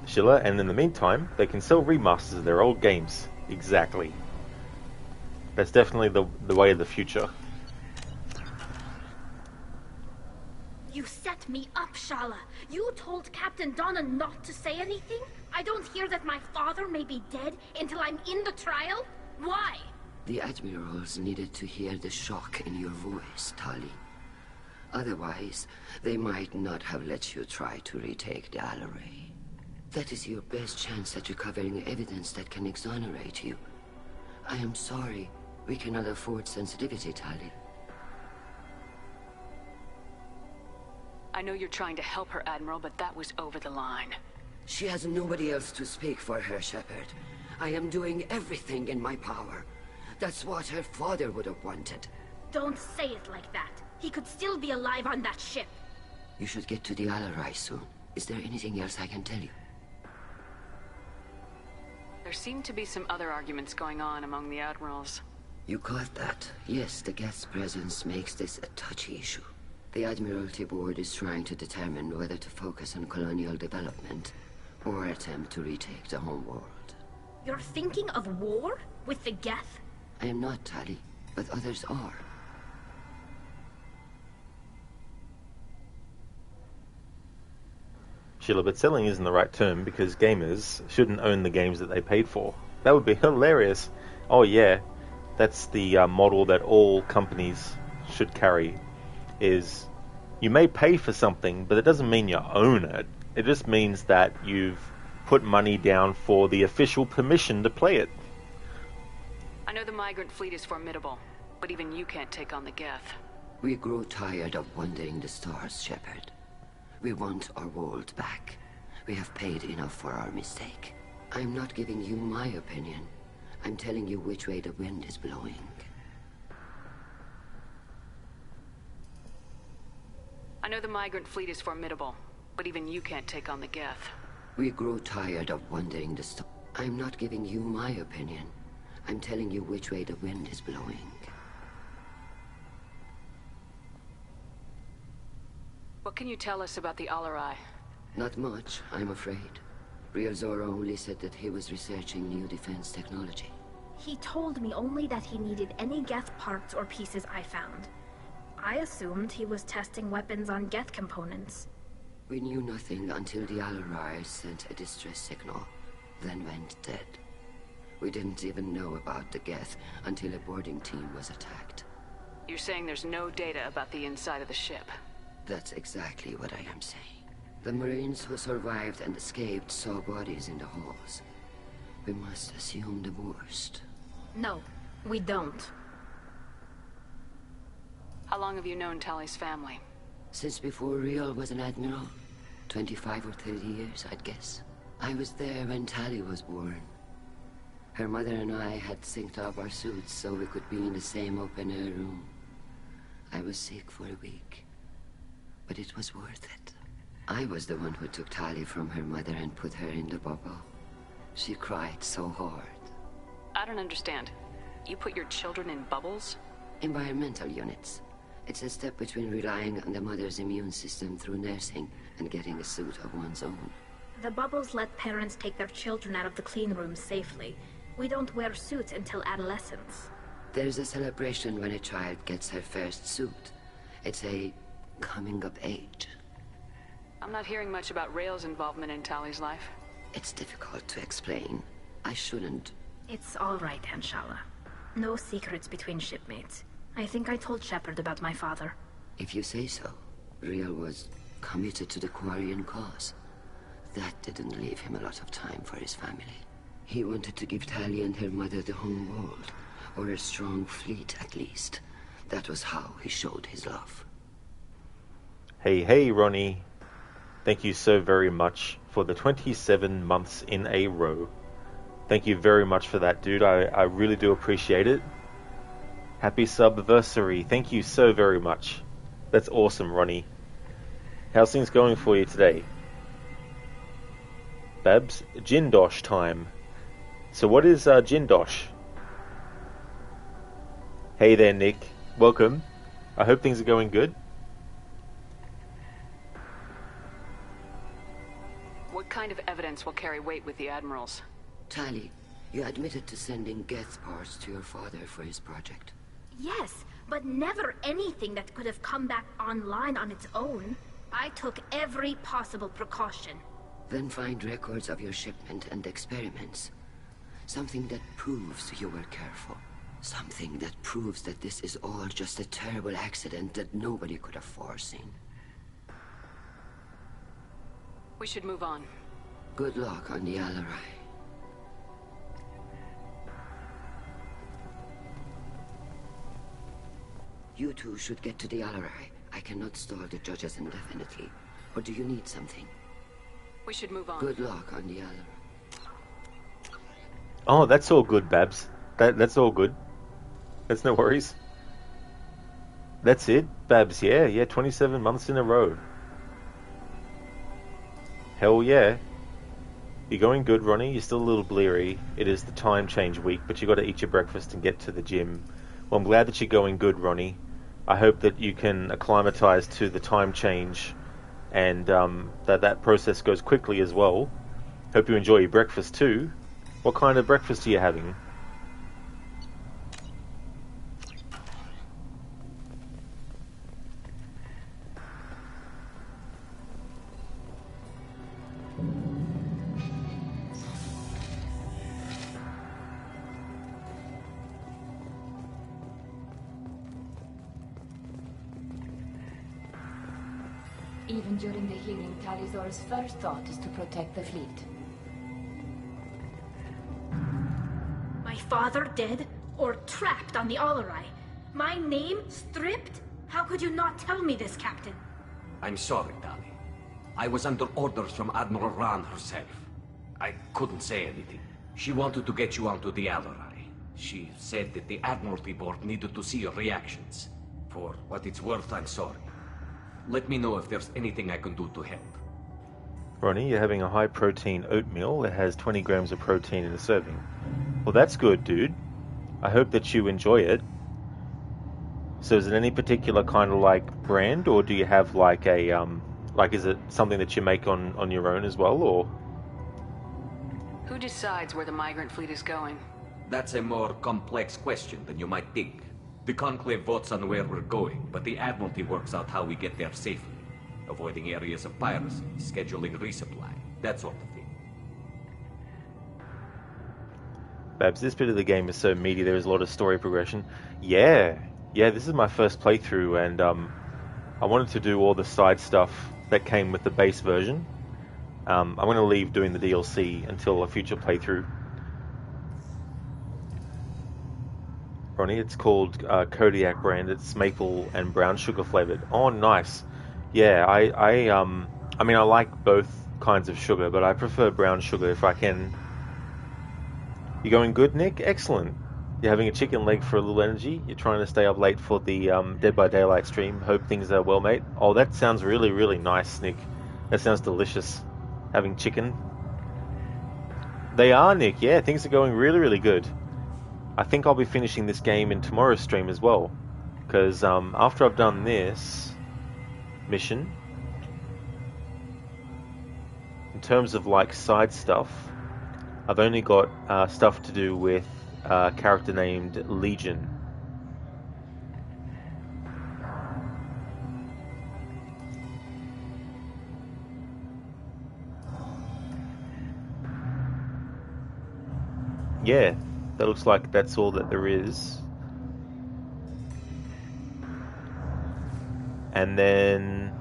Sheila, and in the meantime, they can sell remasters of their old games. Exactly. That's definitely the way of the future. You set me up, Shala. You told Captain Donna not to say anything? I don't hear that my father may be dead until I'm in the trial? Why? The admirals needed to hear the shock in your voice, Tali. Otherwise, they might not have let you try to retake the Alarai. That is your best chance at recovering evidence that can exonerate you. I am sorry. We cannot afford sensitivity, Tali. I know you're trying to help her, Admiral, but that was over the line. She has nobody else to speak for her, Shepard. I am doing everything in my power. That's what her father would have wanted. Don't say it like that. He could still be alive on that ship. You should get to the Alarai soon. Is there anything else I can tell you? There seem to be some other arguments going on among the admirals. You caught that. Yes, the Geth's presence makes this a touchy issue. The Admiralty Board is trying to determine whether to focus on colonial development or attempt to retake the homeworld. You're thinking of war? With the Geth? I am not, Tali, but others are. Sheila, but selling isn't the right term because gamers shouldn't own the games that they paid for. That would be hilarious. Oh yeah, that's the model that all companies should carry, is you may pay for something, but it doesn't mean you own it. It just means that you've put money down for the official permission to play it. I know the migrant fleet is formidable, but even you can't take on the Geth. We grow tired of wandering the stars, Shepard. We want our world back. We have paid enough for our mistake. I'm not giving you my opinion. I'm telling you which way the wind is blowing. I know the migrant fleet is formidable, but even you can't take on the Geth. We grow tired of wandering the stars. I'm not giving you my opinion. I'm telling you which way the wind is blowing. What can you tell us about the Alarai? Not much, I'm afraid. Real Zora only said that he was researching new defense technology. He told me only that he needed any Geth parts or pieces I found. I assumed he was testing weapons on Geth components. We knew nothing until the Alarai sent a distress signal, then went dead. We didn't even know about the Geth until a boarding team was attacked. You're saying there's no data about the inside of the ship? That's exactly what I am saying. The Marines who survived and escaped saw bodies in the halls. We must assume the worst. No, we don't. How long have you known Tali's family? Since before Riel was an admiral. 25 or 30 years, I'd guess. I was there when Tali was born. Her mother and I had synced up our suits so we could be in the same open-air room. I was sick for a week, but it was worth it. I was the one who took Tali from her mother and put her in the bubble. She cried so hard. I don't understand. You put your children in bubbles? Environmental units. It's a step between relying on the mother's immune system through nursing and getting a suit of one's own. The bubbles let parents take their children out of the clean rooms safely. We don't wear suits until adolescence. There's a celebration when a child gets her first suit. It's a coming of age. I'm not hearing much about Rael's involvement in Tali's life. It's difficult to explain. I shouldn't. It's all right, Anshala. No secrets between shipmates. I think I told Shepard about my father. If you say so. Riel was committed to the Quarian cause. That didn't leave him a lot of time for his family. He wanted to give Tali and her mother the home world, or a strong fleet at least. That was how he showed his love. Hey, Ronnie. Thank you so very much for the 27 months in a row. Thank you very much for that, dude. I really do appreciate it. Happy subversary. Thank you so very much. That's awesome, Ronnie. How's things going for you today? Babs, Jindosh time. So what is Jindosh? Hey there, Nick. Welcome. I hope things are going good. What kind of evidence will carry weight with the admirals? Tali, you admitted to sending Geth parts to your father for his project. Yes, but never anything that could have come back online on its own. I took every possible precaution. Then find records of your shipment and experiments. Something that proves you were careful. Something that proves that this is all just a terrible accident that nobody could have foreseen. We should move on. Good luck on the Alarai. You two should get to the Alarai. I cannot stall the judges indefinitely. Or do you need something? We should move on. Good luck on the Alarai. Oh, that's all good, Babs. That's all good. That's no worries. That's it, Babs. Yeah, 27 months in a row. Hell yeah. You're going good, Ronnie. You're still a little bleary. It is the time change week, but you got to eat your breakfast and get to the gym. Well, I'm glad that you're going good, Ronnie. I hope that you can acclimatize to the time change and that process goes quickly as well. Hope you enjoy your breakfast too. What kind of breakfast are you having? Even during the healing, Tali'Zorah's first thought is to protect the fleet. My father dead? Or trapped on the Alarai? My name stripped? How could you not tell me this, Captain? I'm sorry, Tali. I was under orders from Admiral Run herself. I couldn't say anything. She wanted to get you onto the Alarai. She said that the Admiralty Board needed to see your reactions. For what it's worth, I'm sorry. Let me know if there's anything I can do to help. Ronnie, you're having a high-protein oatmeal that has 20 grams of protein in a serving. Well, that's good, dude. I hope that you enjoy it. So is it any particular kind of, like, brand, or do you have, like, a, is it something that you make on your own as well, or? Who decides where the migrant fleet is going? That's a more complex question than you might think. The Conclave votes on where we're going, but the Admiralty works out how we get there safely. Avoiding areas of piracy, scheduling resupply, that sort of thing. Babs, this bit of the game is so meaty, there is a lot of story progression. Yeah, this is my first playthrough, and I wanted to do all the side stuff that came with the base version. I'm going to leave doing the DLC until a future playthrough. Ronnie, it's called Kodiak brand. It's maple and brown sugar flavored. Oh, nice. Yeah, I mean, I like both kinds of sugar, but I prefer brown sugar if I can. You going good, Nick? Excellent. You're having a chicken leg for a little energy. You're trying to stay up late for the Dead by Daylight stream. Hope things are well, mate. Oh, that sounds really, really nice, Nick. That sounds delicious. Having chicken. They are, Nick. Yeah, things are going really, really good. I think I'll be finishing this game in tomorrow's stream as well. Because after I've done this mission, in terms of like side stuff, I've only got stuff to do with a character named Legion. Yeah, that looks like that's all that there is. And then,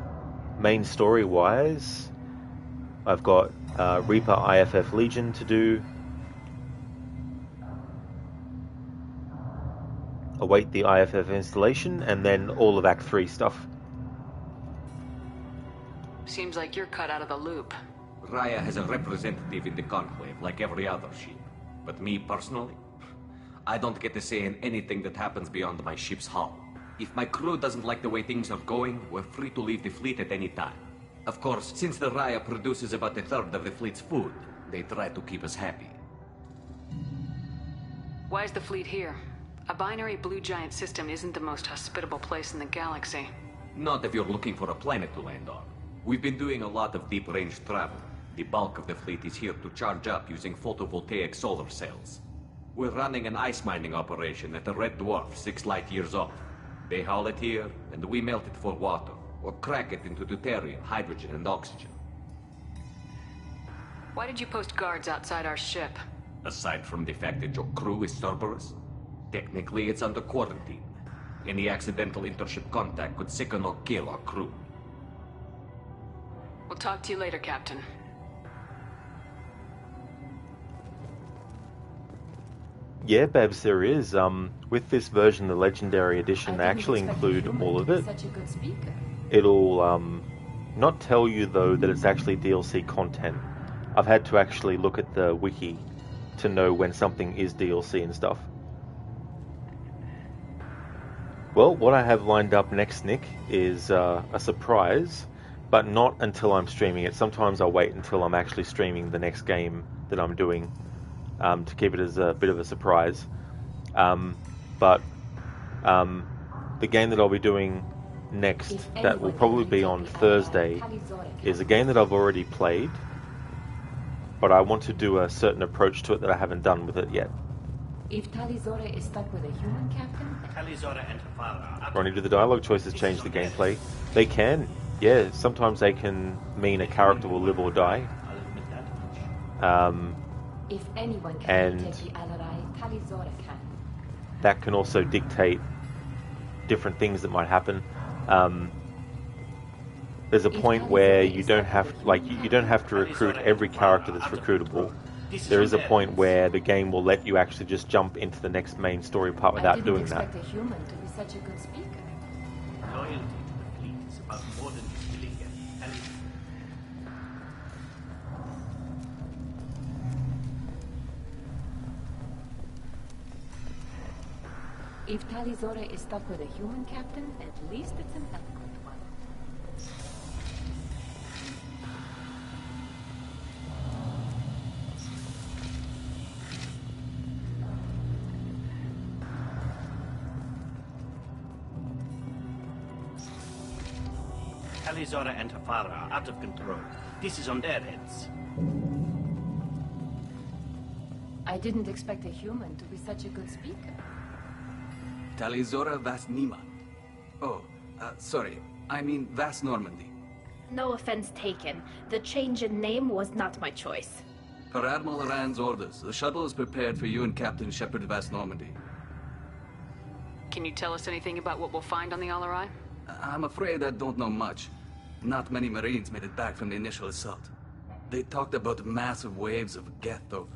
main story-wise, I've got Reaper IFF Legion to do. Await the IFF installation, and then all of Act 3 stuff. Seems like you're cut out of the loop. Raya has a representative in the Conclave, like every other ship. But me, personally, I don't get to say in anything that happens beyond my ship's hull. If my crew doesn't like the way things are going, we're free to leave the fleet at any time. Of course, since the Raya produces about a third of the fleet's food, they try to keep us happy. Why is the fleet here? A binary blue giant system isn't the most hospitable place in the galaxy. Not if you're looking for a planet to land on. We've been doing a lot of deep-range travel. The bulk of the fleet is here to charge up using photovoltaic solar cells. We're running an ice mining operation at the Red Dwarf 6 light years off. They haul it here, and we melt it for water, or crack it into deuterium, hydrogen, and oxygen. Why did you post guards outside our ship? Aside from the fact that your crew is Cerberus, technically it's under quarantine. Any accidental intership contact could sicken or kill our crew. We'll talk to you later, Captain. Yeah, Babs, there is. With this version, the Legendary Edition, they actually include all of it. Such a good speaker. It'll not tell you, though, that it's actually DLC content. I've had to actually look at the wiki to know when something is DLC and stuff. Well, what I have lined up next, Nick, is a surprise, but not until I'm streaming it. Sometimes I'll wait until I'm actually streaming the next game that I'm doing. To keep it as a bit of a surprise. But the game that I'll be doing next, that will probably be on Thursday, is a game that I've already played. but I want to do a certain approach to it that I haven't done with it yet. If Tali Zora is stuck with a human captain... Tali Zora and her father are... Ronnie, do the dialogue choices change the gameplay? They can. Yeah, sometimes they can mean a character will live or die. If anyone can And take the Alarai, Tali Zora can. that can also dictate different things that might happen. There's a point where you don't have you don't have to recruit every character that's recruitable. There is a point where the game will let you actually just jump into the next main story part without doing that. I didn't expect a human to be such a good speaker. Loyalty to the fleet is about more than killing and If Tali Zora is stuck with a human captain, at least it's an eloquent one. Tali Zora and her father are out of control. This is on their heads. I didn't expect a human to be such a good speaker. Tali Zora Vas Nima. Oh, sorry. I mean Vas Normandy. No offense taken. The change in name was not my choice. Per Admiral Rand's orders, the shuttle is prepared for you and Captain Shepard Vas Normandy. Can you tell us anything about what we'll find on the Alarai? I'm afraid I don't know much. Not many Marines made it back from the initial assault. They talked about massive waves of Geth, though.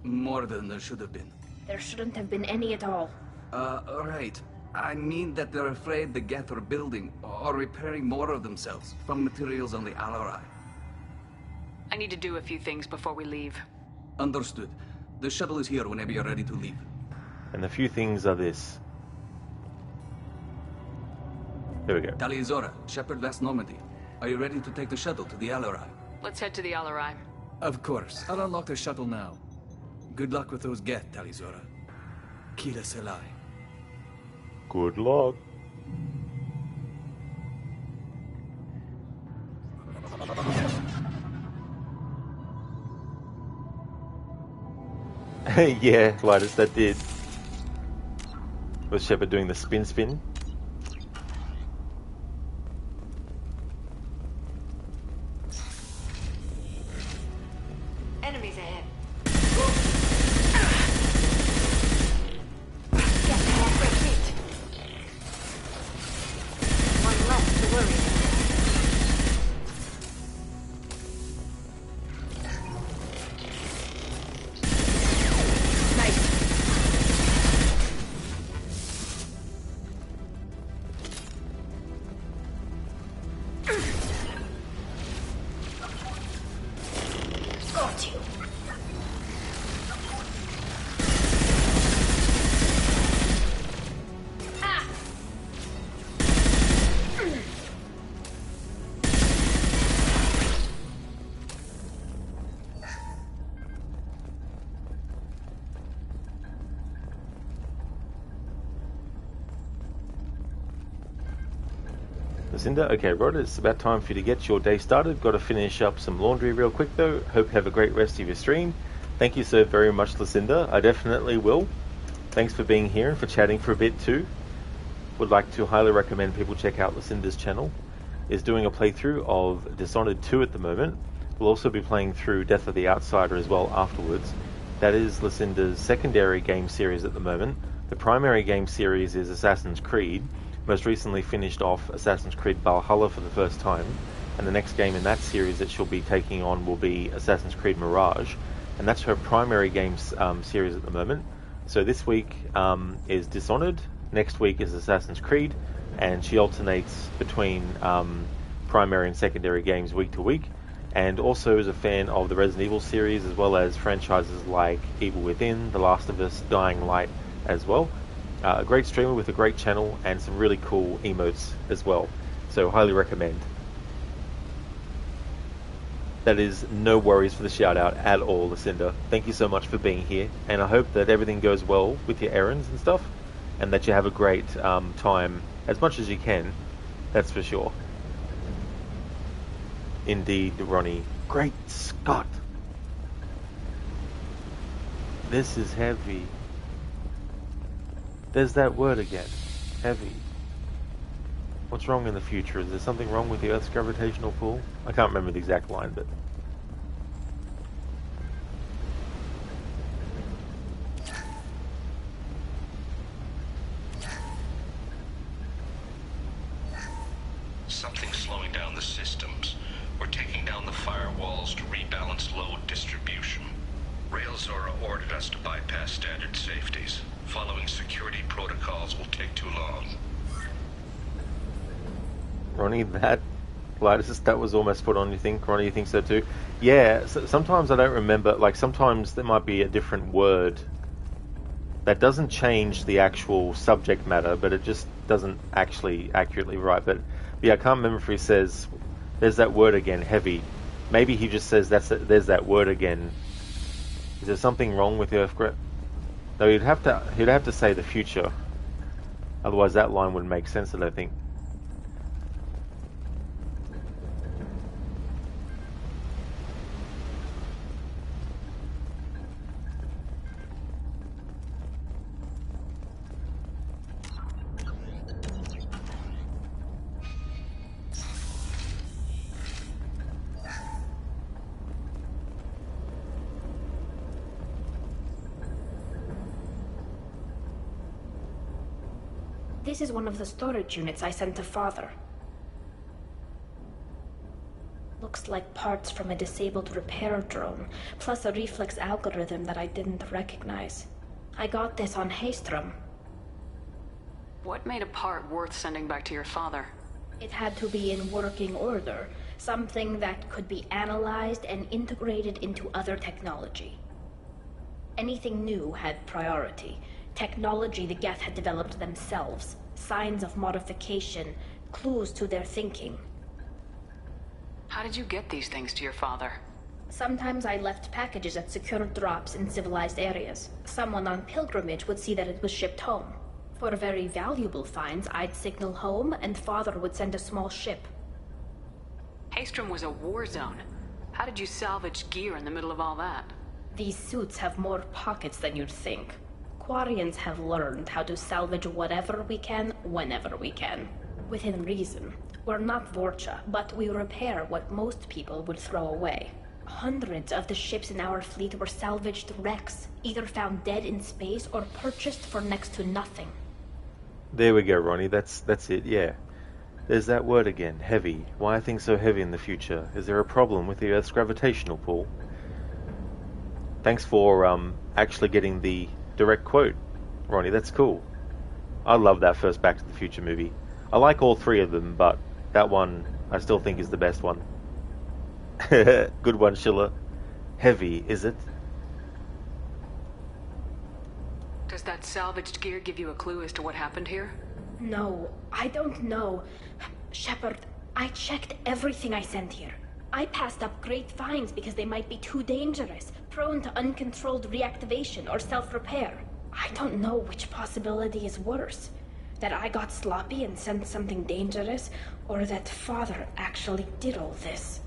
More than there should have been. There shouldn't have been any at all. Right. I mean that they're afraid the Geth are building or repairing more of themselves from materials on the Alarai. I need to do a few things before we leave. Understood. The shuttle is here whenever you're ready to leave. And the few things are this. Here we go. Tali Zora, Shepard Vas Normandy. Are you ready to take the shuttle to the Alarai? Let's head to the Alarai. Of course. I'll unlock the shuttle now. Good luck with those Geth, Tali Zora. Kila Selai. Good luck. Yeah, Linus, that did. Was Shepard doing the spin? Enemies ahead. One less to worry about. Lucinda, okay, Rod, it's about time for you to get your day started. Got to finish up some laundry real quick though. Hope you have a great rest of your stream. Thank you so very much, Lucinda. I definitely will. Thanks for being here and for chatting for a bit too. Would like to highly recommend people check out Lucinda's channel. Is doing a playthrough of Dishonored 2 at the moment. We'll also be playing through Death of the Outsider as well afterwards. That is Lucinda's secondary game series at the moment. The primary game series is Assassin's Creed. Most recently finished off Assassin's Creed Valhalla for the first time, and the next game in that series that she'll be taking on will be Assassin's Creed Mirage, and that's her primary games series at the moment. So this week is Dishonored, next week is Assassin's Creed, and she alternates between primary and secondary games week to week, and also is a fan of the Resident Evil series as well as franchises like Evil Within, The Last of Us, Dying Light as well. A great streamer with a great channel and some really cool emotes as well. So highly recommend. That is no worries for the shout out at all, Lucinda. Thank you so much for being here, and I hope that everything goes well with your errands and stuff, and that you have a great time as much as you can. That's for sure. Indeed, Ronnie. Great Scott. This is heavy. There's that word again. Heavy. What's wrong in the future? Is there something wrong with the Earth's gravitational pull? I can't remember the exact line, but... Something's slowing down the systems. We're taking down the firewalls to rebalance load distribution. Railzora ordered us to bypass standard safeties. Following security protocols will take too long. Ronnie, that was almost put on, you think? Ronnie, you think so too? Yeah, so sometimes I don't remember, like sometimes there might be a different word that doesn't change the actual subject matter, but it just doesn't actually accurately write. But yeah, I can't remember if he says, there's that word again, heavy. Maybe he just says, there's that word again. Is there something wrong with the Earth? No, he'd have to say the future. Otherwise that line wouldn't make sense, I don't think. This is one of the storage units I sent to Father. Looks like parts from a disabled repair drone, plus a reflex algorithm that I didn't recognize. I got this on Haystrom. What made a part worth sending back to your father? It had to be in working order, something that could be analyzed and integrated into other technology. Anything new had priority. Technology the Geth had developed themselves, signs of modification, clues to their thinking. How did you get these things to your father? Sometimes I left packages at secure drops in civilized areas. Someone on pilgrimage would see that it was shipped home. For very valuable finds, I'd signal home, and Father would send a small ship. Haystrom was a war zone. How did you salvage gear in the middle of all that? These suits have more pockets than you'd think. Quarians have learned how to salvage whatever we can, whenever we can. Within reason. We're not Vorcha, but we repair what most people would throw away. Hundreds of the ships in our fleet were salvaged wrecks, either found dead in space or purchased for next to nothing. There we go, Ronnie. That's it, yeah. There's that word again, heavy. Why are things so heavy in the future? Is there a problem with the Earth's gravitational pull? Thanks for actually getting the direct quote, Ronnie. That's cool. I love that first Back to the Future movie. I like all three of them, but that one I still think is the best one. Good one, Schiller. Heavy, is it? Does that salvaged gear give you a clue as to what happened here? No, I don't know. Shepard, I checked everything I sent here. I passed up great finds because they might be too dangerous, prone to uncontrolled reactivation or self-repair. I don't know which possibility is worse. That I got sloppy and sent something dangerous, or that Father actually did all this.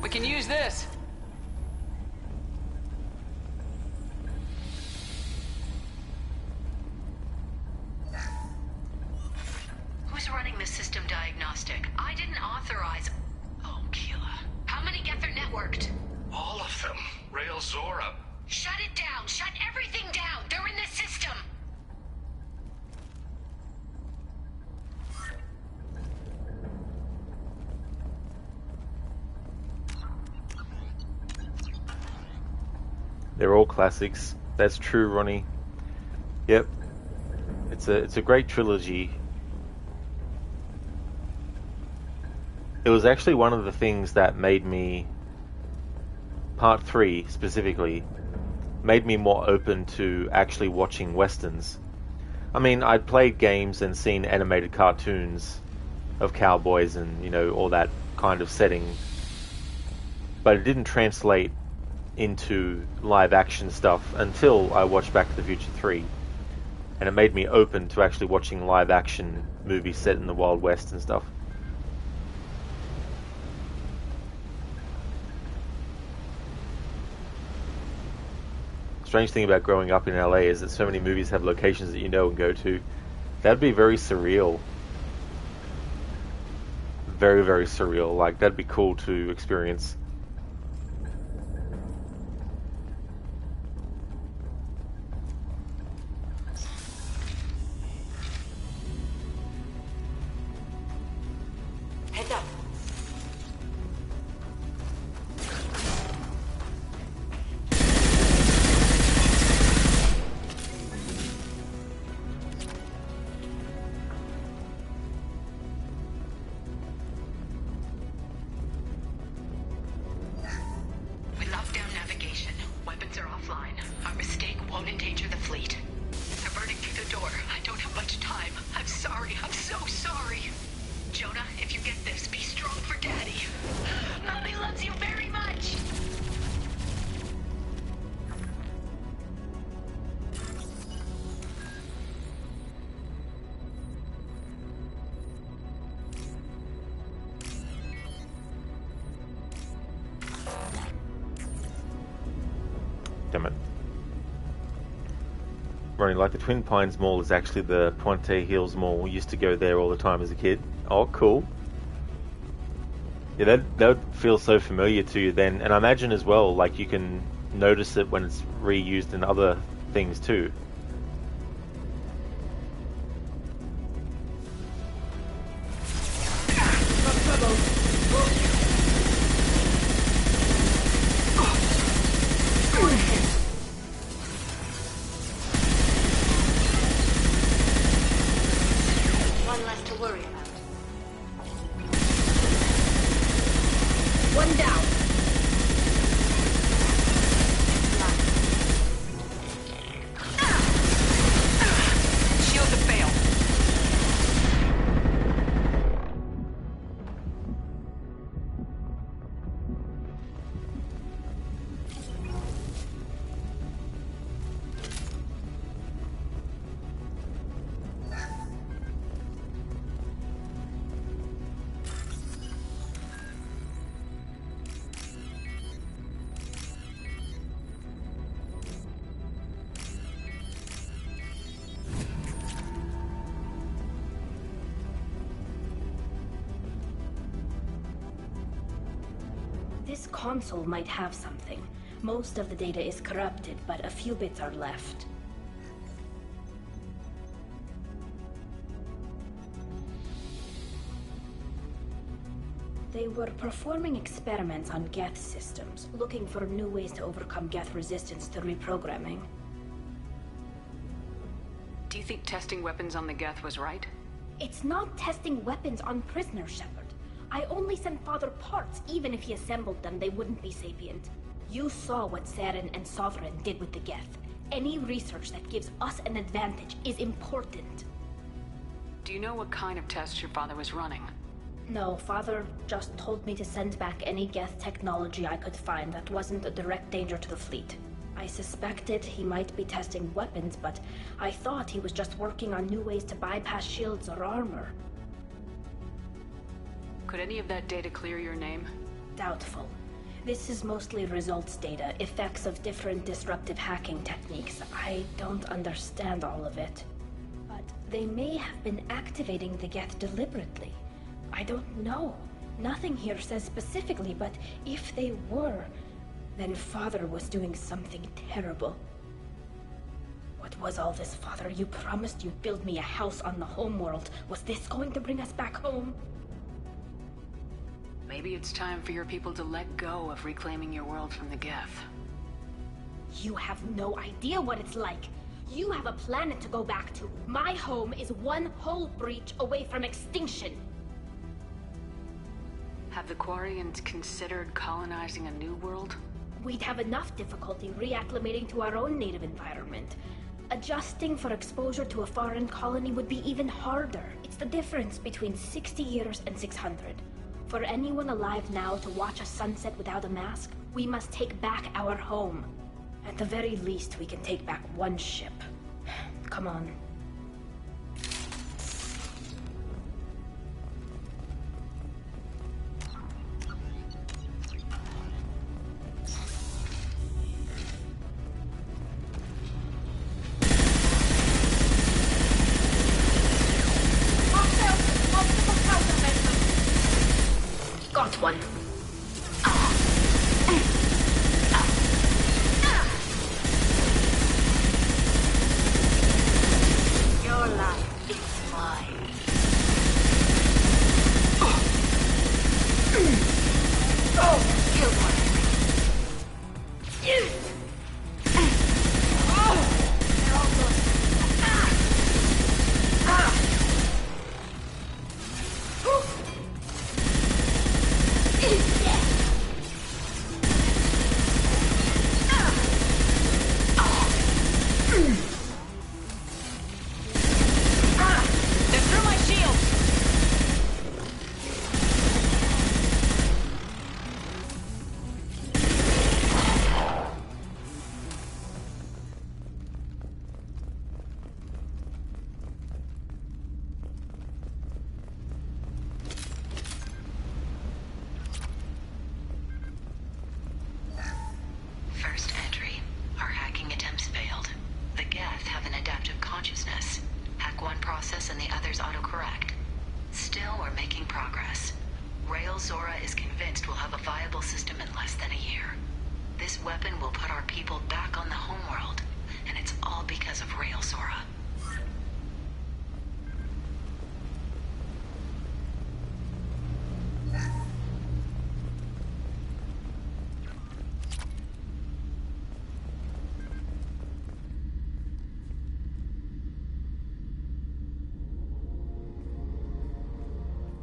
We can use this. Who's running the system diagnostic? I didn't authorize... Oh, Keela. How many Geth are networked? All of them. Railzora. Shut it down! Shut everything down! They're in the system! They're all classics. That's true, Ronnie. Yep. It's a great trilogy. It was actually one of the things that made me, Part 3 specifically, made me more open to actually watching westerns. I mean, I'd played games and seen animated cartoons of cowboys and, you know, all that kind of setting, but it didn't translate into live action stuff until I watched Back to the Future 3, and it made me open to actually watching live action movies set in the Wild West and stuff. Strange thing about growing up in LA is that so many movies have locations that you know and go to. That'd be very surreal. Very, very surreal. Like, that'd be cool to experience. Head up. We locked down navigation. Weapons are offline. Our mistake won't endanger the fleet. They're burning through the door. I don't have much time. I'm sorry. I'm so sorry. Jonah, if you get this, be strong for Daddy. Mommy loves you very much. Damn it. Ronnie, like the Twin Pines Mall is actually the Puente Hills Mall. We used to go there all the time as a kid. Oh, cool. Yeah, that would feel so familiar to you then. And I imagine as well, like, you can notice it when it's reused in other things too. One less to worry about. One down. Shields have failed. This console might have something. Most of the data is corrupted, but a few bits are left. They were performing experiments on Geth systems, looking for new ways to overcome Geth resistance to reprogramming. Do you think testing weapons on the Geth was right? It's not testing weapons on prisoners, Shepard. I only sent Father parts. Even if he assembled them, they wouldn't be sapient. You saw what Saren and Sovereign did with the Geth. Any research that gives us an advantage is important. Do you know what kind of tests your father was running? No, Father just told me to send back any Geth technology I could find that wasn't a direct danger to the fleet. I suspected he might be testing weapons, but I thought he was just working on new ways to bypass shields or armor. Could any of that data clear your name? Doubtful. This is mostly results data, effects of different disruptive hacking techniques. I don't understand all of it. But they may have been activating the Geth deliberately. I don't know. Nothing here says specifically, but if they were, then Father was doing something terrible. What was all this, Father? You promised you'd build me a house on the homeworld. Was this going to bring us back home? Maybe it's time for your people to let go of reclaiming your world from the Geth. You have no idea what it's like. You have a planet to go back to. My home is one hull breach away from extinction. Have the Quarians considered colonizing a new world? We'd have enough difficulty reacclimating to our own native environment. Adjusting for exposure to a foreign colony would be even harder. It's the difference between 60 years and 600. For anyone alive now to watch a sunset without a mask, we must take back our home. At the very least, we can take back one ship. Come on. Got one. Your life is mine. Killed one. They're almost. They're through my shield! First entry. Our hacking attempts failed. The Geth have an adaptive consciousness. Hack one process and the others autocorrect. Still, we're making progress. Rail Zora is convinced we'll have a viable system in less than a year. This weapon will put our people back on the homeworld, and it's all because of Rail Zora.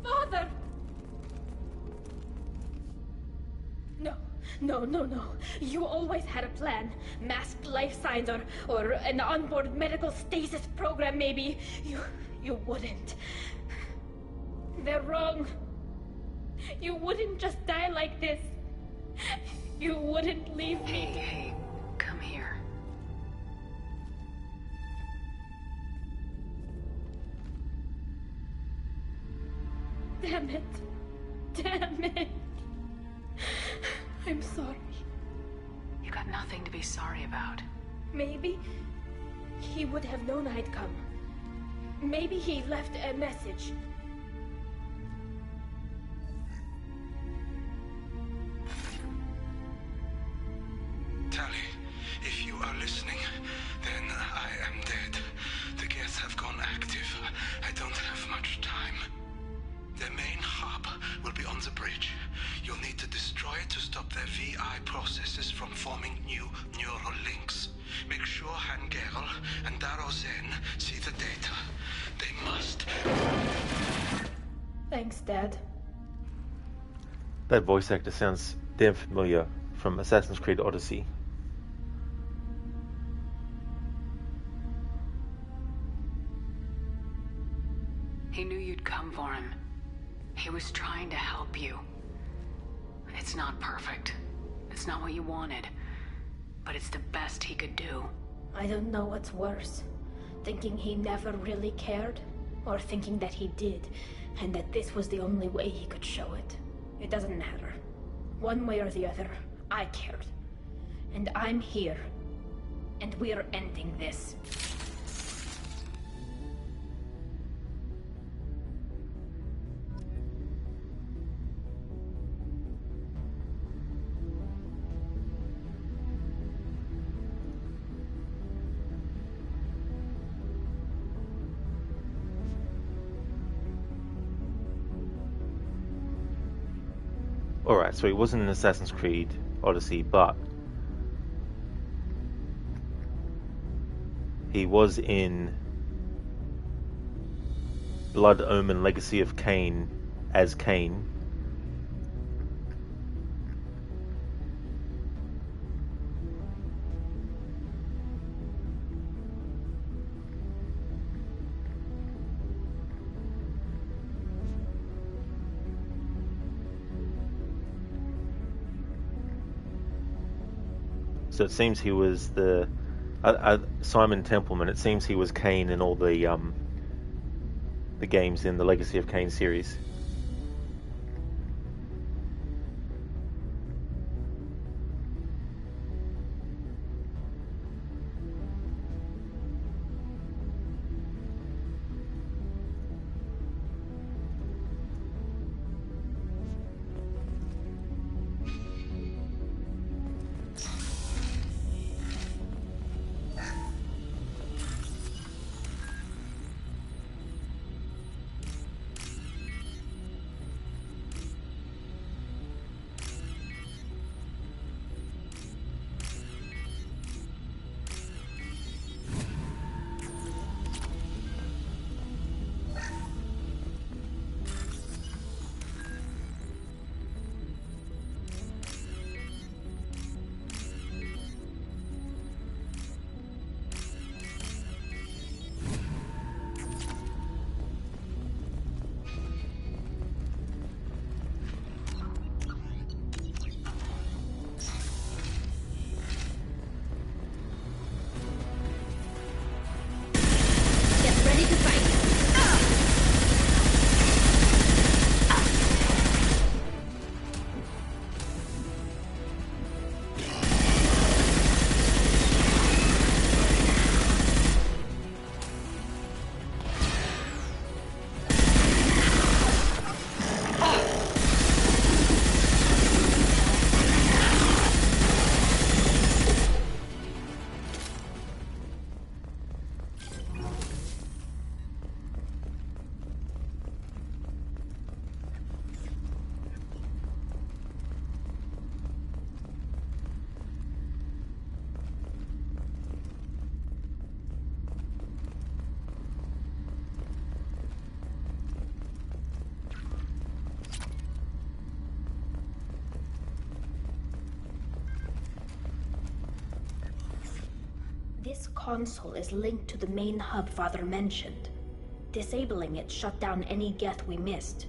Father! No. You always had a plan. Masked life signs or an onboard medical stasis program, maybe. You wouldn't. They're wrong. You wouldn't just die like this. You wouldn't leave me. Hey, come here. Damn it. I'm sorry. You got nothing to be sorry about. Maybe he would have known I'd come. Maybe he left a message. Tali, if you are listening, then I am dead. The Geth have gone active. I don't have much time. Their main hub will be on the bridge. You'll need to destroy it to stop their VI processes from forming new neural links. Make sure Hangerl and Daro Zen see the data. They must. Thanks, Dad. That voice actor sounds damn familiar from Assassin's Creed Odyssey. He knew you'd come for him. He was trying to help you. It's not perfect. It's not what you wanted. But it's the best he could do. I don't know what's worse. Thinking he never really cared, or thinking that he did, and that this was the only way he could show it. It doesn't matter. One way or the other, I cared. And I'm here. And we're ending this. Alright, so it wasn't in Assassin's Creed Odyssey, but He was in Blood Omen Legacy of Kain as Kain. So it seems he was the Simon Templeman. It seems he was Kain in all the games in the Legacy of Kain series. This console is linked to the main hub Father mentioned. Disabling it shut down any Geth we missed.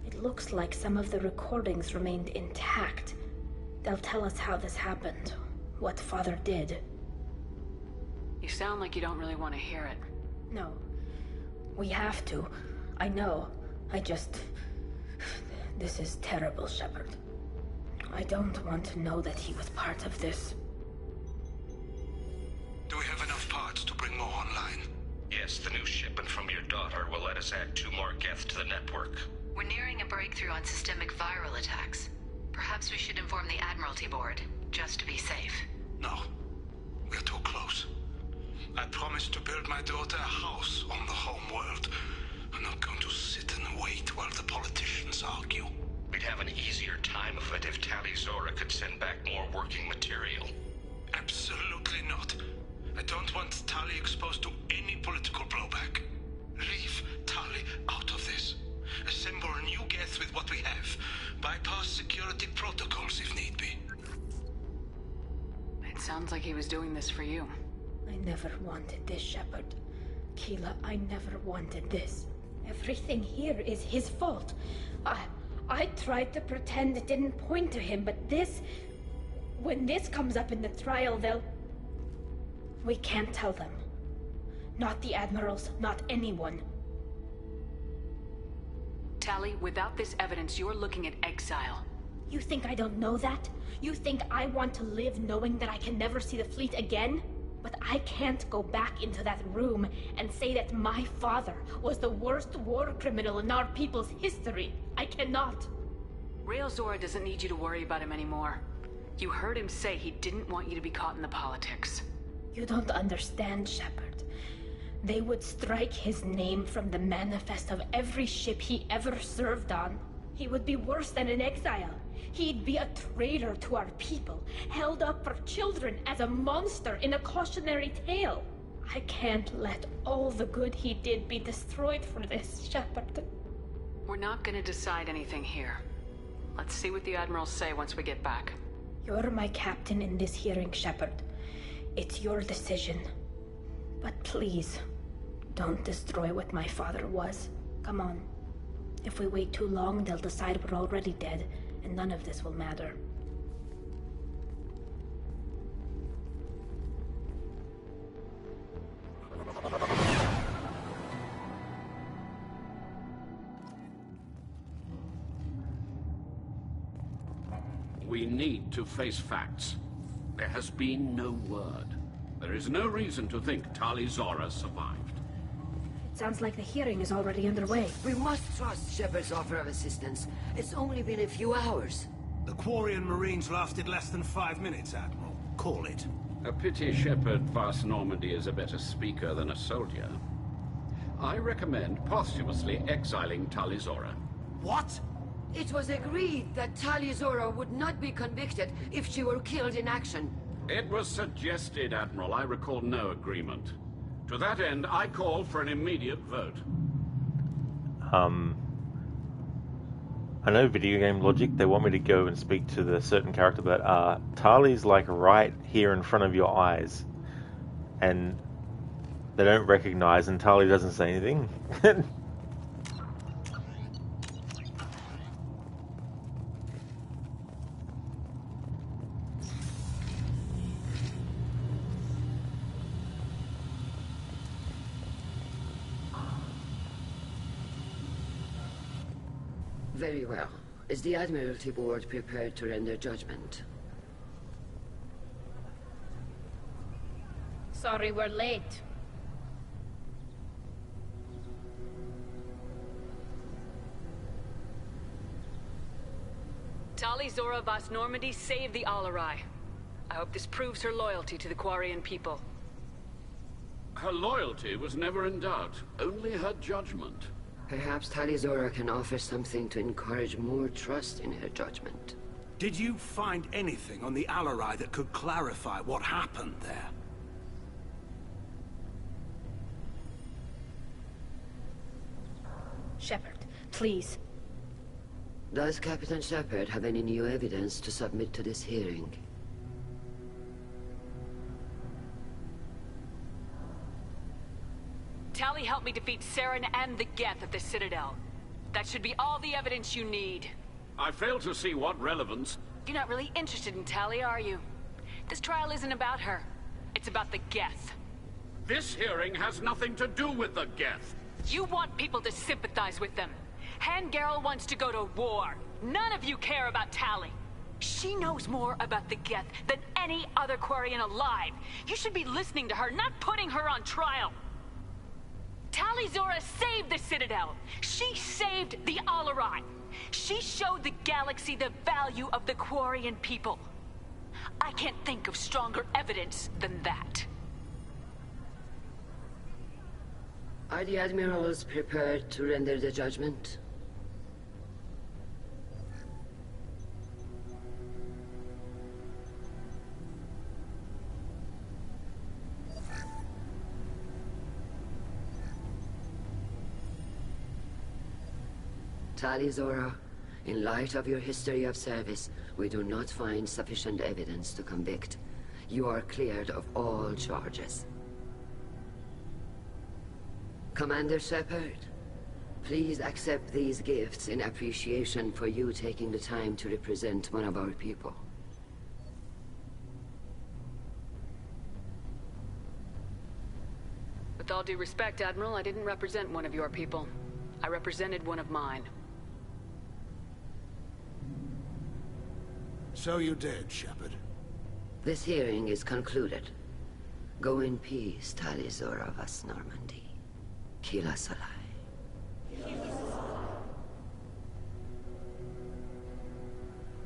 It looks like some of the recordings remained intact. They'll tell us how this happened, what Father did. You sound like you don't really want to hear it. No. We have to. I know. This is terrible, Shepard. I don't want to know that he was part of this. Do we have enough parts to bring more online? Yes, the new shipment from your daughter will let us add 2 more Geth to the network. We're nearing a breakthrough on systemic viral attacks. Perhaps we should inform the Admiralty Board, just to be safe. No. We're too close. I promised to build my daughter a house on the home world. I'm not going to sit and wait while the politicians argue. We'd have an easier time of it if Tali Zora could send back more working material. Absolutely not. I don't want Tali exposed to any political blowback. Leave Tali out of this. Assemble a new Geth with what we have. Bypass security protocols if need be. It sounds like he was doing this for you. I never wanted this, Shepard. Keela, I never wanted this. Everything here is his fault. I tried to pretend it didn't point to him, but this... When this comes up in the trial, they'll... We can't tell them. Not the Admirals, not anyone. Tali, without this evidence, you're looking at exile. You think I don't know that? You think I want to live knowing that I can never see the fleet again? But I can't go back into that room and say that my father was the worst war criminal in our people's history. I cannot. Rael Zora doesn't need you to worry about him anymore. You heard him say he didn't want you to be caught in the politics. You don't understand, Shepard. They would strike his name from the manifest of every ship he ever served on. He would be worse than an exile. He'd be a traitor to our people, held up for children as a monster in a cautionary tale. I can't let all the good he did be destroyed for this, Shepard. We're not gonna decide anything here. Let's see what the Admirals say once we get back. You're my captain in this hearing, Shepard. It's your decision. But please, don't destroy what my father was. Come on. If we wait too long, they'll decide we're already dead, and none of this will matter. We need to face facts. There has been no word. There is no reason to think Tali Zora survived. It sounds like the hearing is already underway. We must trust Shepard's offer of assistance. It's only been a few hours. The Quarian Marines lasted less than 5 minutes, Admiral. Call it. A pity Shepard Vast Normandy is a better speaker than a soldier. I recommend posthumously exiling Tali Zora. What? It was agreed that Tali Zora would not be convicted if she were killed in action. It was suggested, Admiral. I recall no agreement. To that end, I call for an immediate vote. I know video game logic, they want me to go and speak to the certain character, but Tali's like right here in front of your eyes. And they don't recognize, and Tali doesn't say anything. Very well. Is the Admiralty Board prepared to render judgment? Sorry we're late. Tali Zora Vast Normandy saved the Alarai. I hope this proves her loyalty to the Quarian people. Her loyalty was never in doubt, only her judgment. Perhaps Tali Zora can offer something to encourage more trust in her judgment. Did you find anything on the Alarai that could clarify what happened there? Shepard, please. Does Captain Shepard have any new evidence to submit to this hearing? Tali helped me defeat Saren and the Geth at the Citadel. That should be all the evidence you need. I fail to see what relevance... You're not really interested in Tali, are you? This trial isn't about her. It's about the Geth. This hearing has nothing to do with the Geth. You want people to sympathize with them. Garrel wants to go to war. None of you care about Tali. She knows more about the Geth than any other Quarian alive. You should be listening to her, not putting her on trial. Tali Zora saved the Citadel. She saved the Alarai. She showed the galaxy the value of the Quarian people. I can't think of stronger evidence than that. Are the Admirals prepared to render the judgment? Tali Zora, in light of your history of service, we do not find sufficient evidence to convict. You are cleared of all charges. Commander Shepard, please accept these gifts in appreciation for you taking the time to represent one of our people. With all due respect, Admiral, I didn't represent one of your people. I represented one of mine. So you did, Shepard. This hearing is concluded. Go in peace, Tali Zora Vast Normandy. Kila Salai.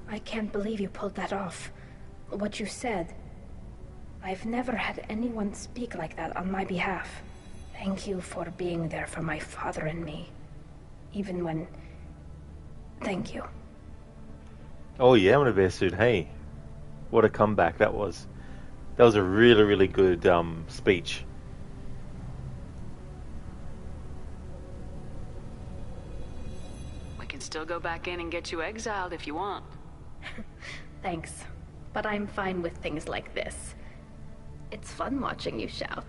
I can't believe you pulled that off. What you said. I've never had anyone speak like that on my behalf. Thank you for being there for my father and me. Even when... Thank you. Oh yeah, I'm in a bear suit. Hey, what a comeback that was. That was a really, really good speech. We can still go back in and get you exiled if you want. Thanks, but I'm fine with things like this. It's fun watching you shout.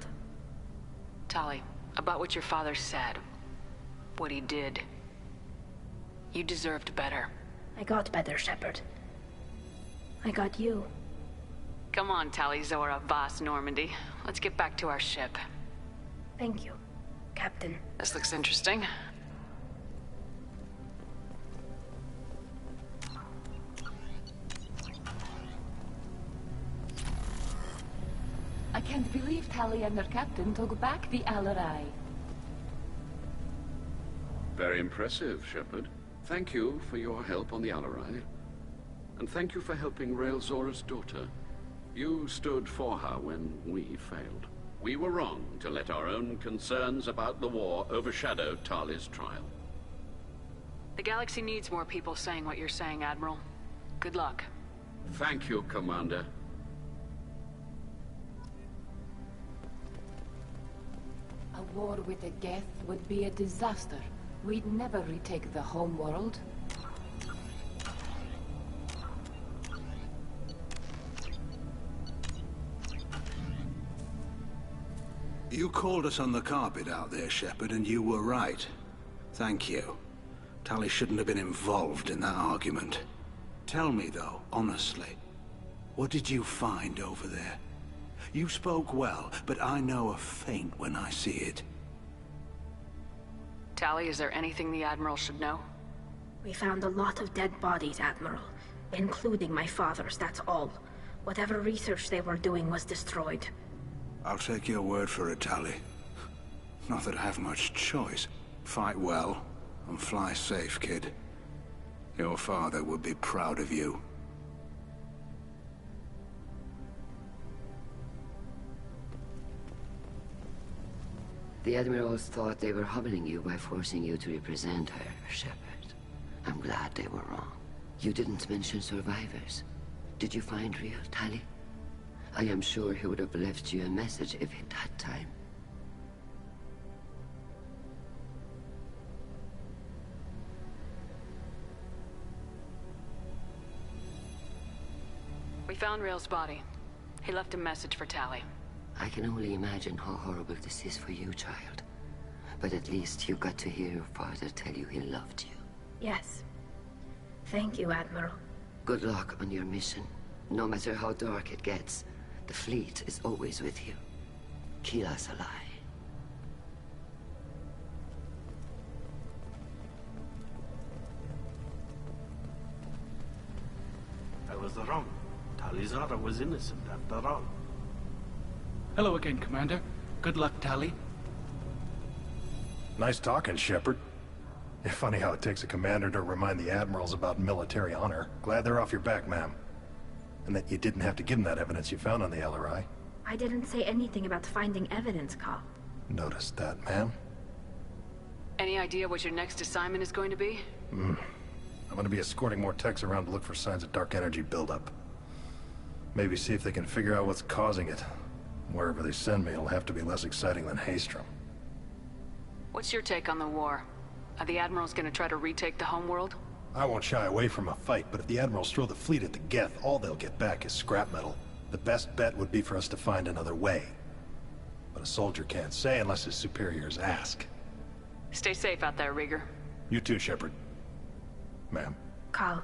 Tali, about what your father said, what he did. You deserved better. I got better, Shepard. I got you. Come on, Tali Zora Voss Normandy. Let's get back to our ship. Thank you, Captain. This looks interesting. I can't believe Tali and her captain took back the Alarai. Very impressive, Shepard. Thank you for your help on the Alarai. And thank you for helping Rael Zora's daughter. You stood for her when we failed. We were wrong to let our own concerns about the war overshadow Tali's trial. The galaxy needs more people saying what you're saying, Admiral. Good luck. Thank you, Commander. A war with the Geth would be a disaster. We'd never retake the home world. You called us on the carpet out there, Shepard, and you were right. Thank you. Tali shouldn't have been involved in that argument. Tell me, though, honestly, what did you find over there? You spoke well, but I know a feint when I see it. Tali, is there anything the Admiral should know? We found a lot of dead bodies, Admiral. Including my father's, that's all. Whatever research they were doing was destroyed. I'll take your word for it, Tali. Not that I have much choice. Fight well, and fly safe, kid. Your father would be proud of you. The Admirals thought they were humbling you by forcing you to represent her, Shepard. I'm glad they were wrong. You didn't mention survivors. Did you find real Tali? I am sure he would have left you a message if he'd had time. We found Rael's body. He left a message for Tali. I can only imagine how horrible this is for you, child. But at least you got to hear your father tell you he loved you. Yes. Thank you, Admiral. Good luck on your mission. No matter how dark it gets, the fleet is always with you. Kila Salai. I was wrong. Tali Zora was innocent after all. Hello again, Commander. Good luck, Tali. Nice talking, Shepard. It's funny how it takes a commander to remind the admirals about military honor. Glad they're off your back, ma'am. And that you didn't have to give them that evidence you found on the LRI. I didn't say anything about finding evidence, Carl. Noticed that, ma'am. Any idea what your next assignment is going to be? I'm gonna be escorting more techs around to look for signs of dark energy buildup. Maybe see if they can figure out what's causing it. Wherever they send me, it'll have to be less exciting than Haystrom. What's your take on the war? Are the Admirals gonna try to retake the homeworld? I won't shy away from a fight, but if the Admirals throw the fleet at the Geth, all they'll get back is scrap metal. The best bet would be for us to find another way. But a soldier can't say unless his superiors ask. Stay safe out there, Rieger. You too, Shepard. Ma'am. Carl,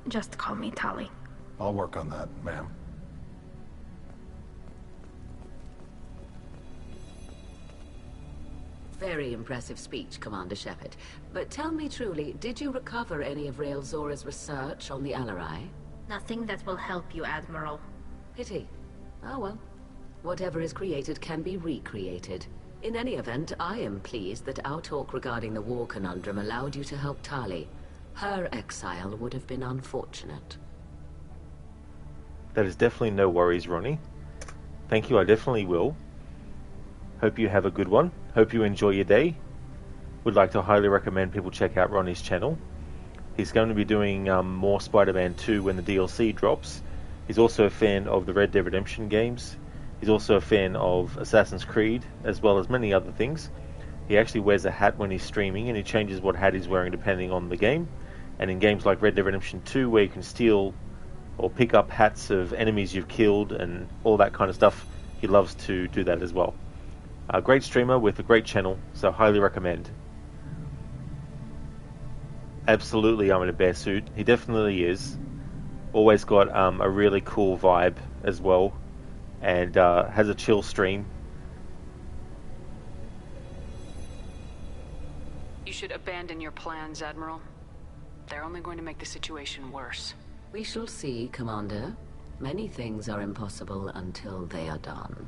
just call me Tali. I'll work on that, ma'am. Very impressive speech, Commander Shepard. But tell me truly, did you recover any of Rael Zora's research on the Alarai? Nothing that will help you, Admiral. Pity. Oh well. Whatever is created can be recreated. In any event, I am pleased that our talk regarding the war conundrum allowed you to help Tali. Her exile would have been unfortunate. That is definitely no worries, Ronnie. Thank you, I definitely will. Hope you have a good one. Hope you enjoy your day. Would like to highly recommend people check out Ronnie's channel. He's going to be doing more Spider-Man 2 when the DLC drops. He's also a fan of the Red Dead Redemption games. He's also a fan of Assassin's Creed, as well as many other things. He actually wears a hat when he's streaming, and he changes what hat he's wearing depending on the game. And in games like Red Dead Redemption 2, where you can steal or pick up hats of enemies you've killed and all that kind of stuff, he loves to do that as well. A great streamer with a great channel, so highly recommend. Absolutely, I'm in a bear suit. He definitely is. Always got a really cool vibe as well, and has a chill stream. You should abandon your plans, Admiral. They're only going to make the situation worse. We shall see, Commander. Many things are impossible until they are done.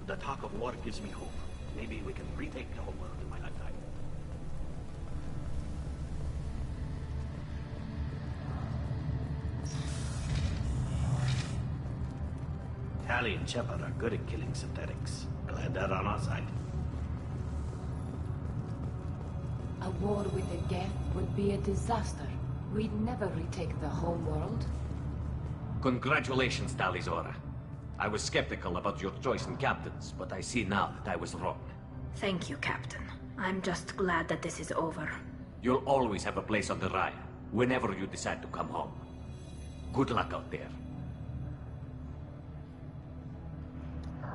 The talk of war gives me hope. Maybe we can retake the whole world in my lifetime. Tali and Shepard are good at killing synthetics. Glad they're on our side. A war with the Geth would be a disaster. We'd never retake the home world. Congratulations, Tali Zora. I was skeptical about your choice in captains, but I see now that I was wrong. Thank you, Captain. I'm just glad that this is over. You'll always have a place on the Raya, whenever you decide to come home. Good luck out there.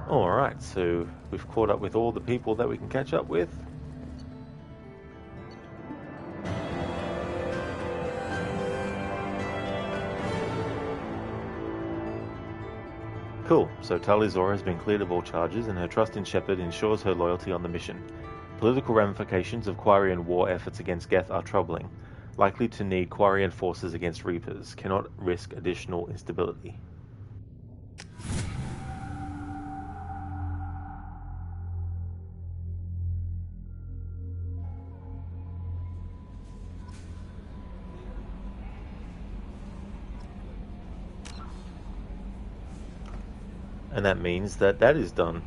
Alright, so we've caught up with all the people that we can catch up with. Cool, so Tali Zora has been cleared of all charges, and her trust in Shepard ensures her loyalty on the mission. Political ramifications of Quarian war efforts against Geth are troubling. Likely to need Quarian forces against Reapers. Cannot risk additional instability. And that means that that is done.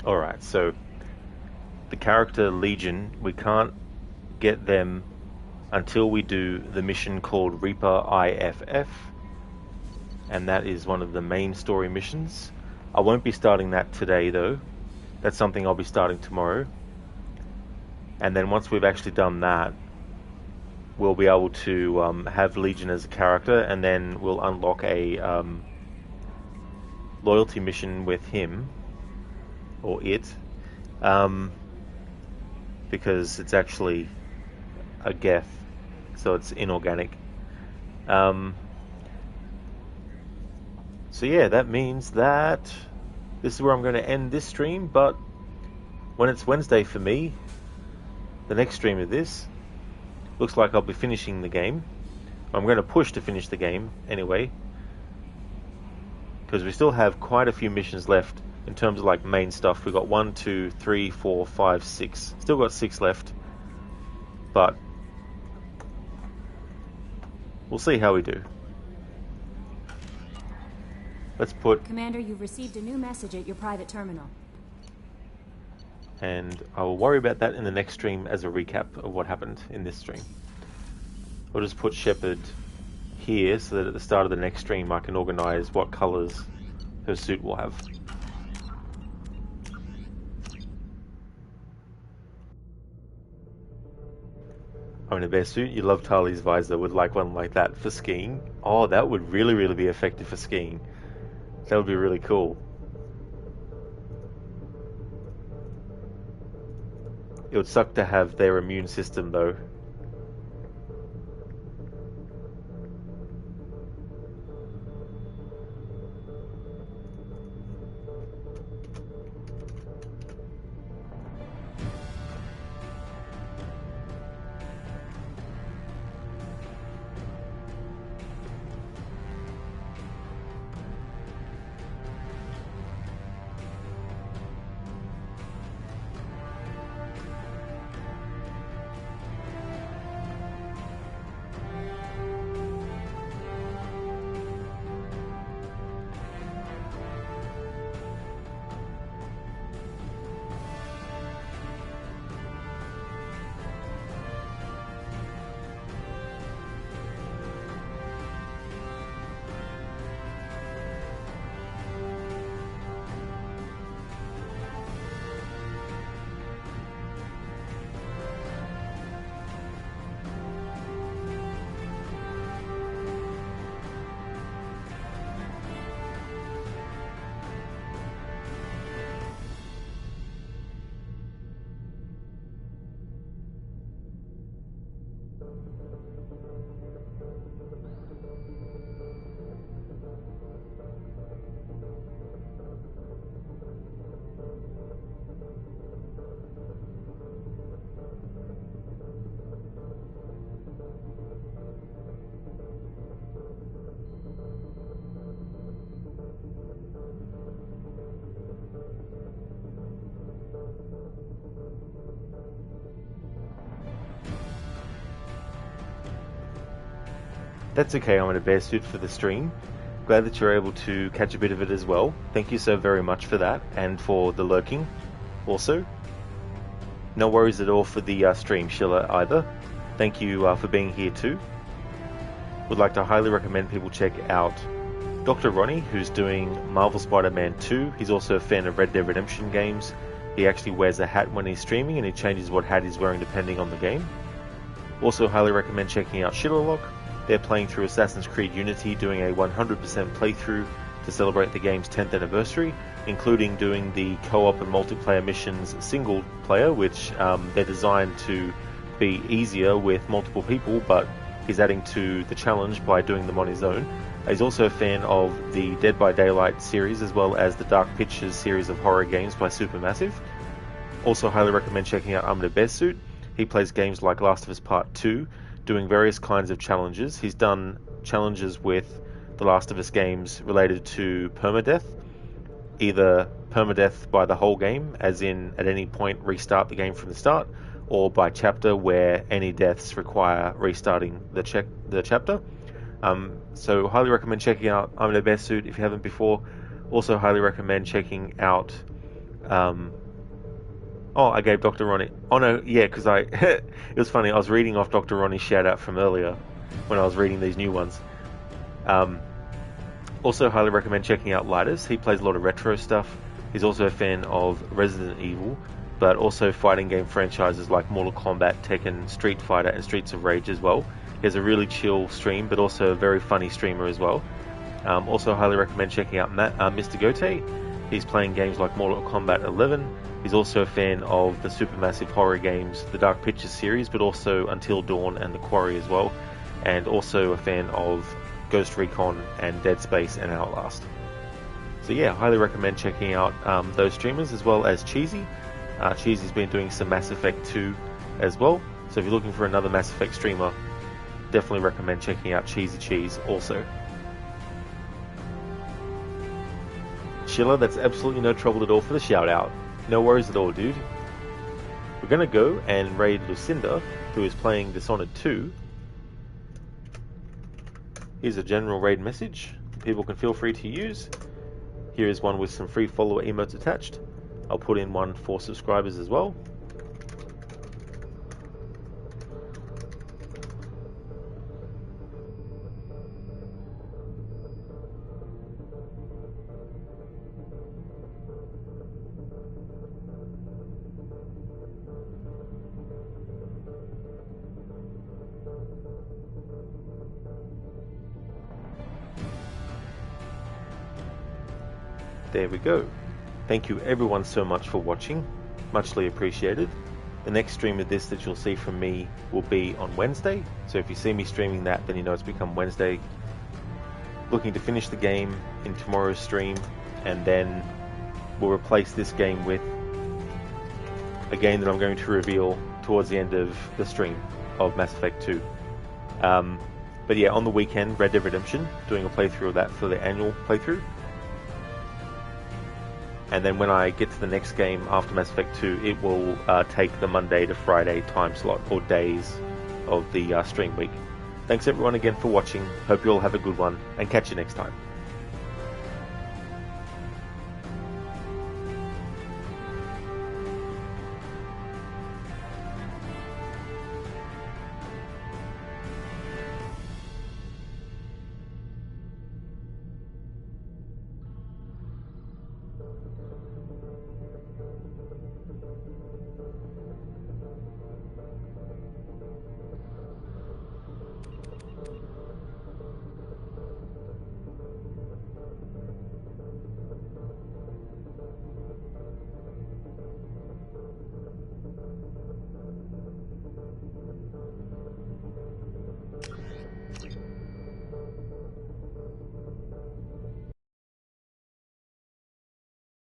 Alright, so the character Legion, we can't get them until we do the mission called Reaper IFF, and that is one of the main story missions. I won't be starting that today though. That's something I'll be starting tomorrow. And then once we've actually done that, we'll be able to have Legion as a character, and then we'll unlock a loyalty mission with him. Or it, because it's actually a Geth, so it's inorganic. So yeah, that means that this is where I'm going to end this stream, but when it's Wednesday for me, the next stream of this, looks like I'll be finishing the game. I'm going to push to finish the game anyway, because we still have quite a few missions left in terms of like main stuff. We've got 1, 2, 3, 4, 5, 6. Still got 6 left, but we'll see how we do. Let's put... Commander, you've received a new message at your private terminal. And I will worry about that in the next stream as a recap of what happened in this stream. I'll just put Shepard here so that at the start of the next stream I can organise what colours her suit will have. I'm in a bear suit. You love Tali's visor. Would like one like that for skiing. Oh, that would really be effective for skiing. That would be really cool. It would suck to have their immune system though. That's okay, I'm in a bear suit for the stream. Glad that you're able to catch a bit of it as well. Thank you so very much for that, and for the lurking also. No worries at all for the stream, Sheila, either. Thank you for being here too. Would like to highly recommend people check out Dr. Ronnie, who's doing Marvel Spider-Man 2. He's also a fan of Red Dead Redemption games. He actually wears a hat when he's streaming, and he changes what hat he's wearing depending on the game. Also highly recommend checking out Shitterlock. They're playing through Assassin's Creed Unity, doing a 100% playthrough to celebrate the game's 10th anniversary, including doing the co-op and multiplayer missions single player, which they're designed to be easier with multiple people, but he's adding to the challenge by doing them on his own. He's also a fan of the Dead by Daylight series, as well as the Dark Pictures series of horror games by Supermassive. Also highly recommend checking out Armored Bear Suit. He plays games like Last of Us Part 2, doing various kinds of challenges. He's done challenges with the Last of Us games related to permadeath, either permadeath by the whole game, as in at any point restart the game from the start, or by chapter, where any deaths require restarting the chapter. So highly recommend checking out I'm in a Bear Suit if you haven't before. Also highly recommend checking out I gave Dr. Ronnie... Oh no, yeah, because it was funny, I was reading off Dr. Ronnie's shout out from earlier when I was reading these new ones. Also highly recommend checking out Lighters. He plays a lot of retro stuff. He's also a fan of Resident Evil, but also fighting game franchises like Mortal Kombat, Tekken, Street Fighter, and Streets of Rage as well. He has a really chill stream, but also a very funny streamer as well. Also highly recommend checking out Mr. Gote. He's playing games like Mortal Kombat 11. He's also a fan of the Supermassive horror games, the Dark Pictures series, but also Until Dawn and The Quarry as well. And also a fan of Ghost Recon and Dead Space and Outlast. So yeah, highly recommend checking out those streamers, as well as Cheesy. Cheesy's been doing some Mass Effect 2 as well. So if you're looking for another Mass Effect streamer, definitely recommend checking out Cheesy Cheese also. Chiller, that's absolutely no trouble at all for the shout out. No worries at all, dude. We're going to go and raid Lucinda, who is playing Dishonored 2. Here's a general raid message people can feel free to use. Here is one with some free follower emotes attached. I'll put in one for subscribers as well. There we go. Thank you everyone so much for watching. Muchly appreciated. The next stream of this that you'll see from me will be on Wednesday. So if you see me streaming that, then you know it's become Wednesday. Looking to finish the game in tomorrow's stream, and then we'll replace this game with a game that I'm going to reveal towards the end of the stream of Mass Effect 2. But yeah, on the weekend, Red Dead Redemption, doing a playthrough of that for the annual playthrough. And then when I get to the next game after Mass Effect 2, it will take the Monday to Friday time slot, or days of the stream week. Thanks everyone again for watching. Hope you all have a good one, and catch you next time.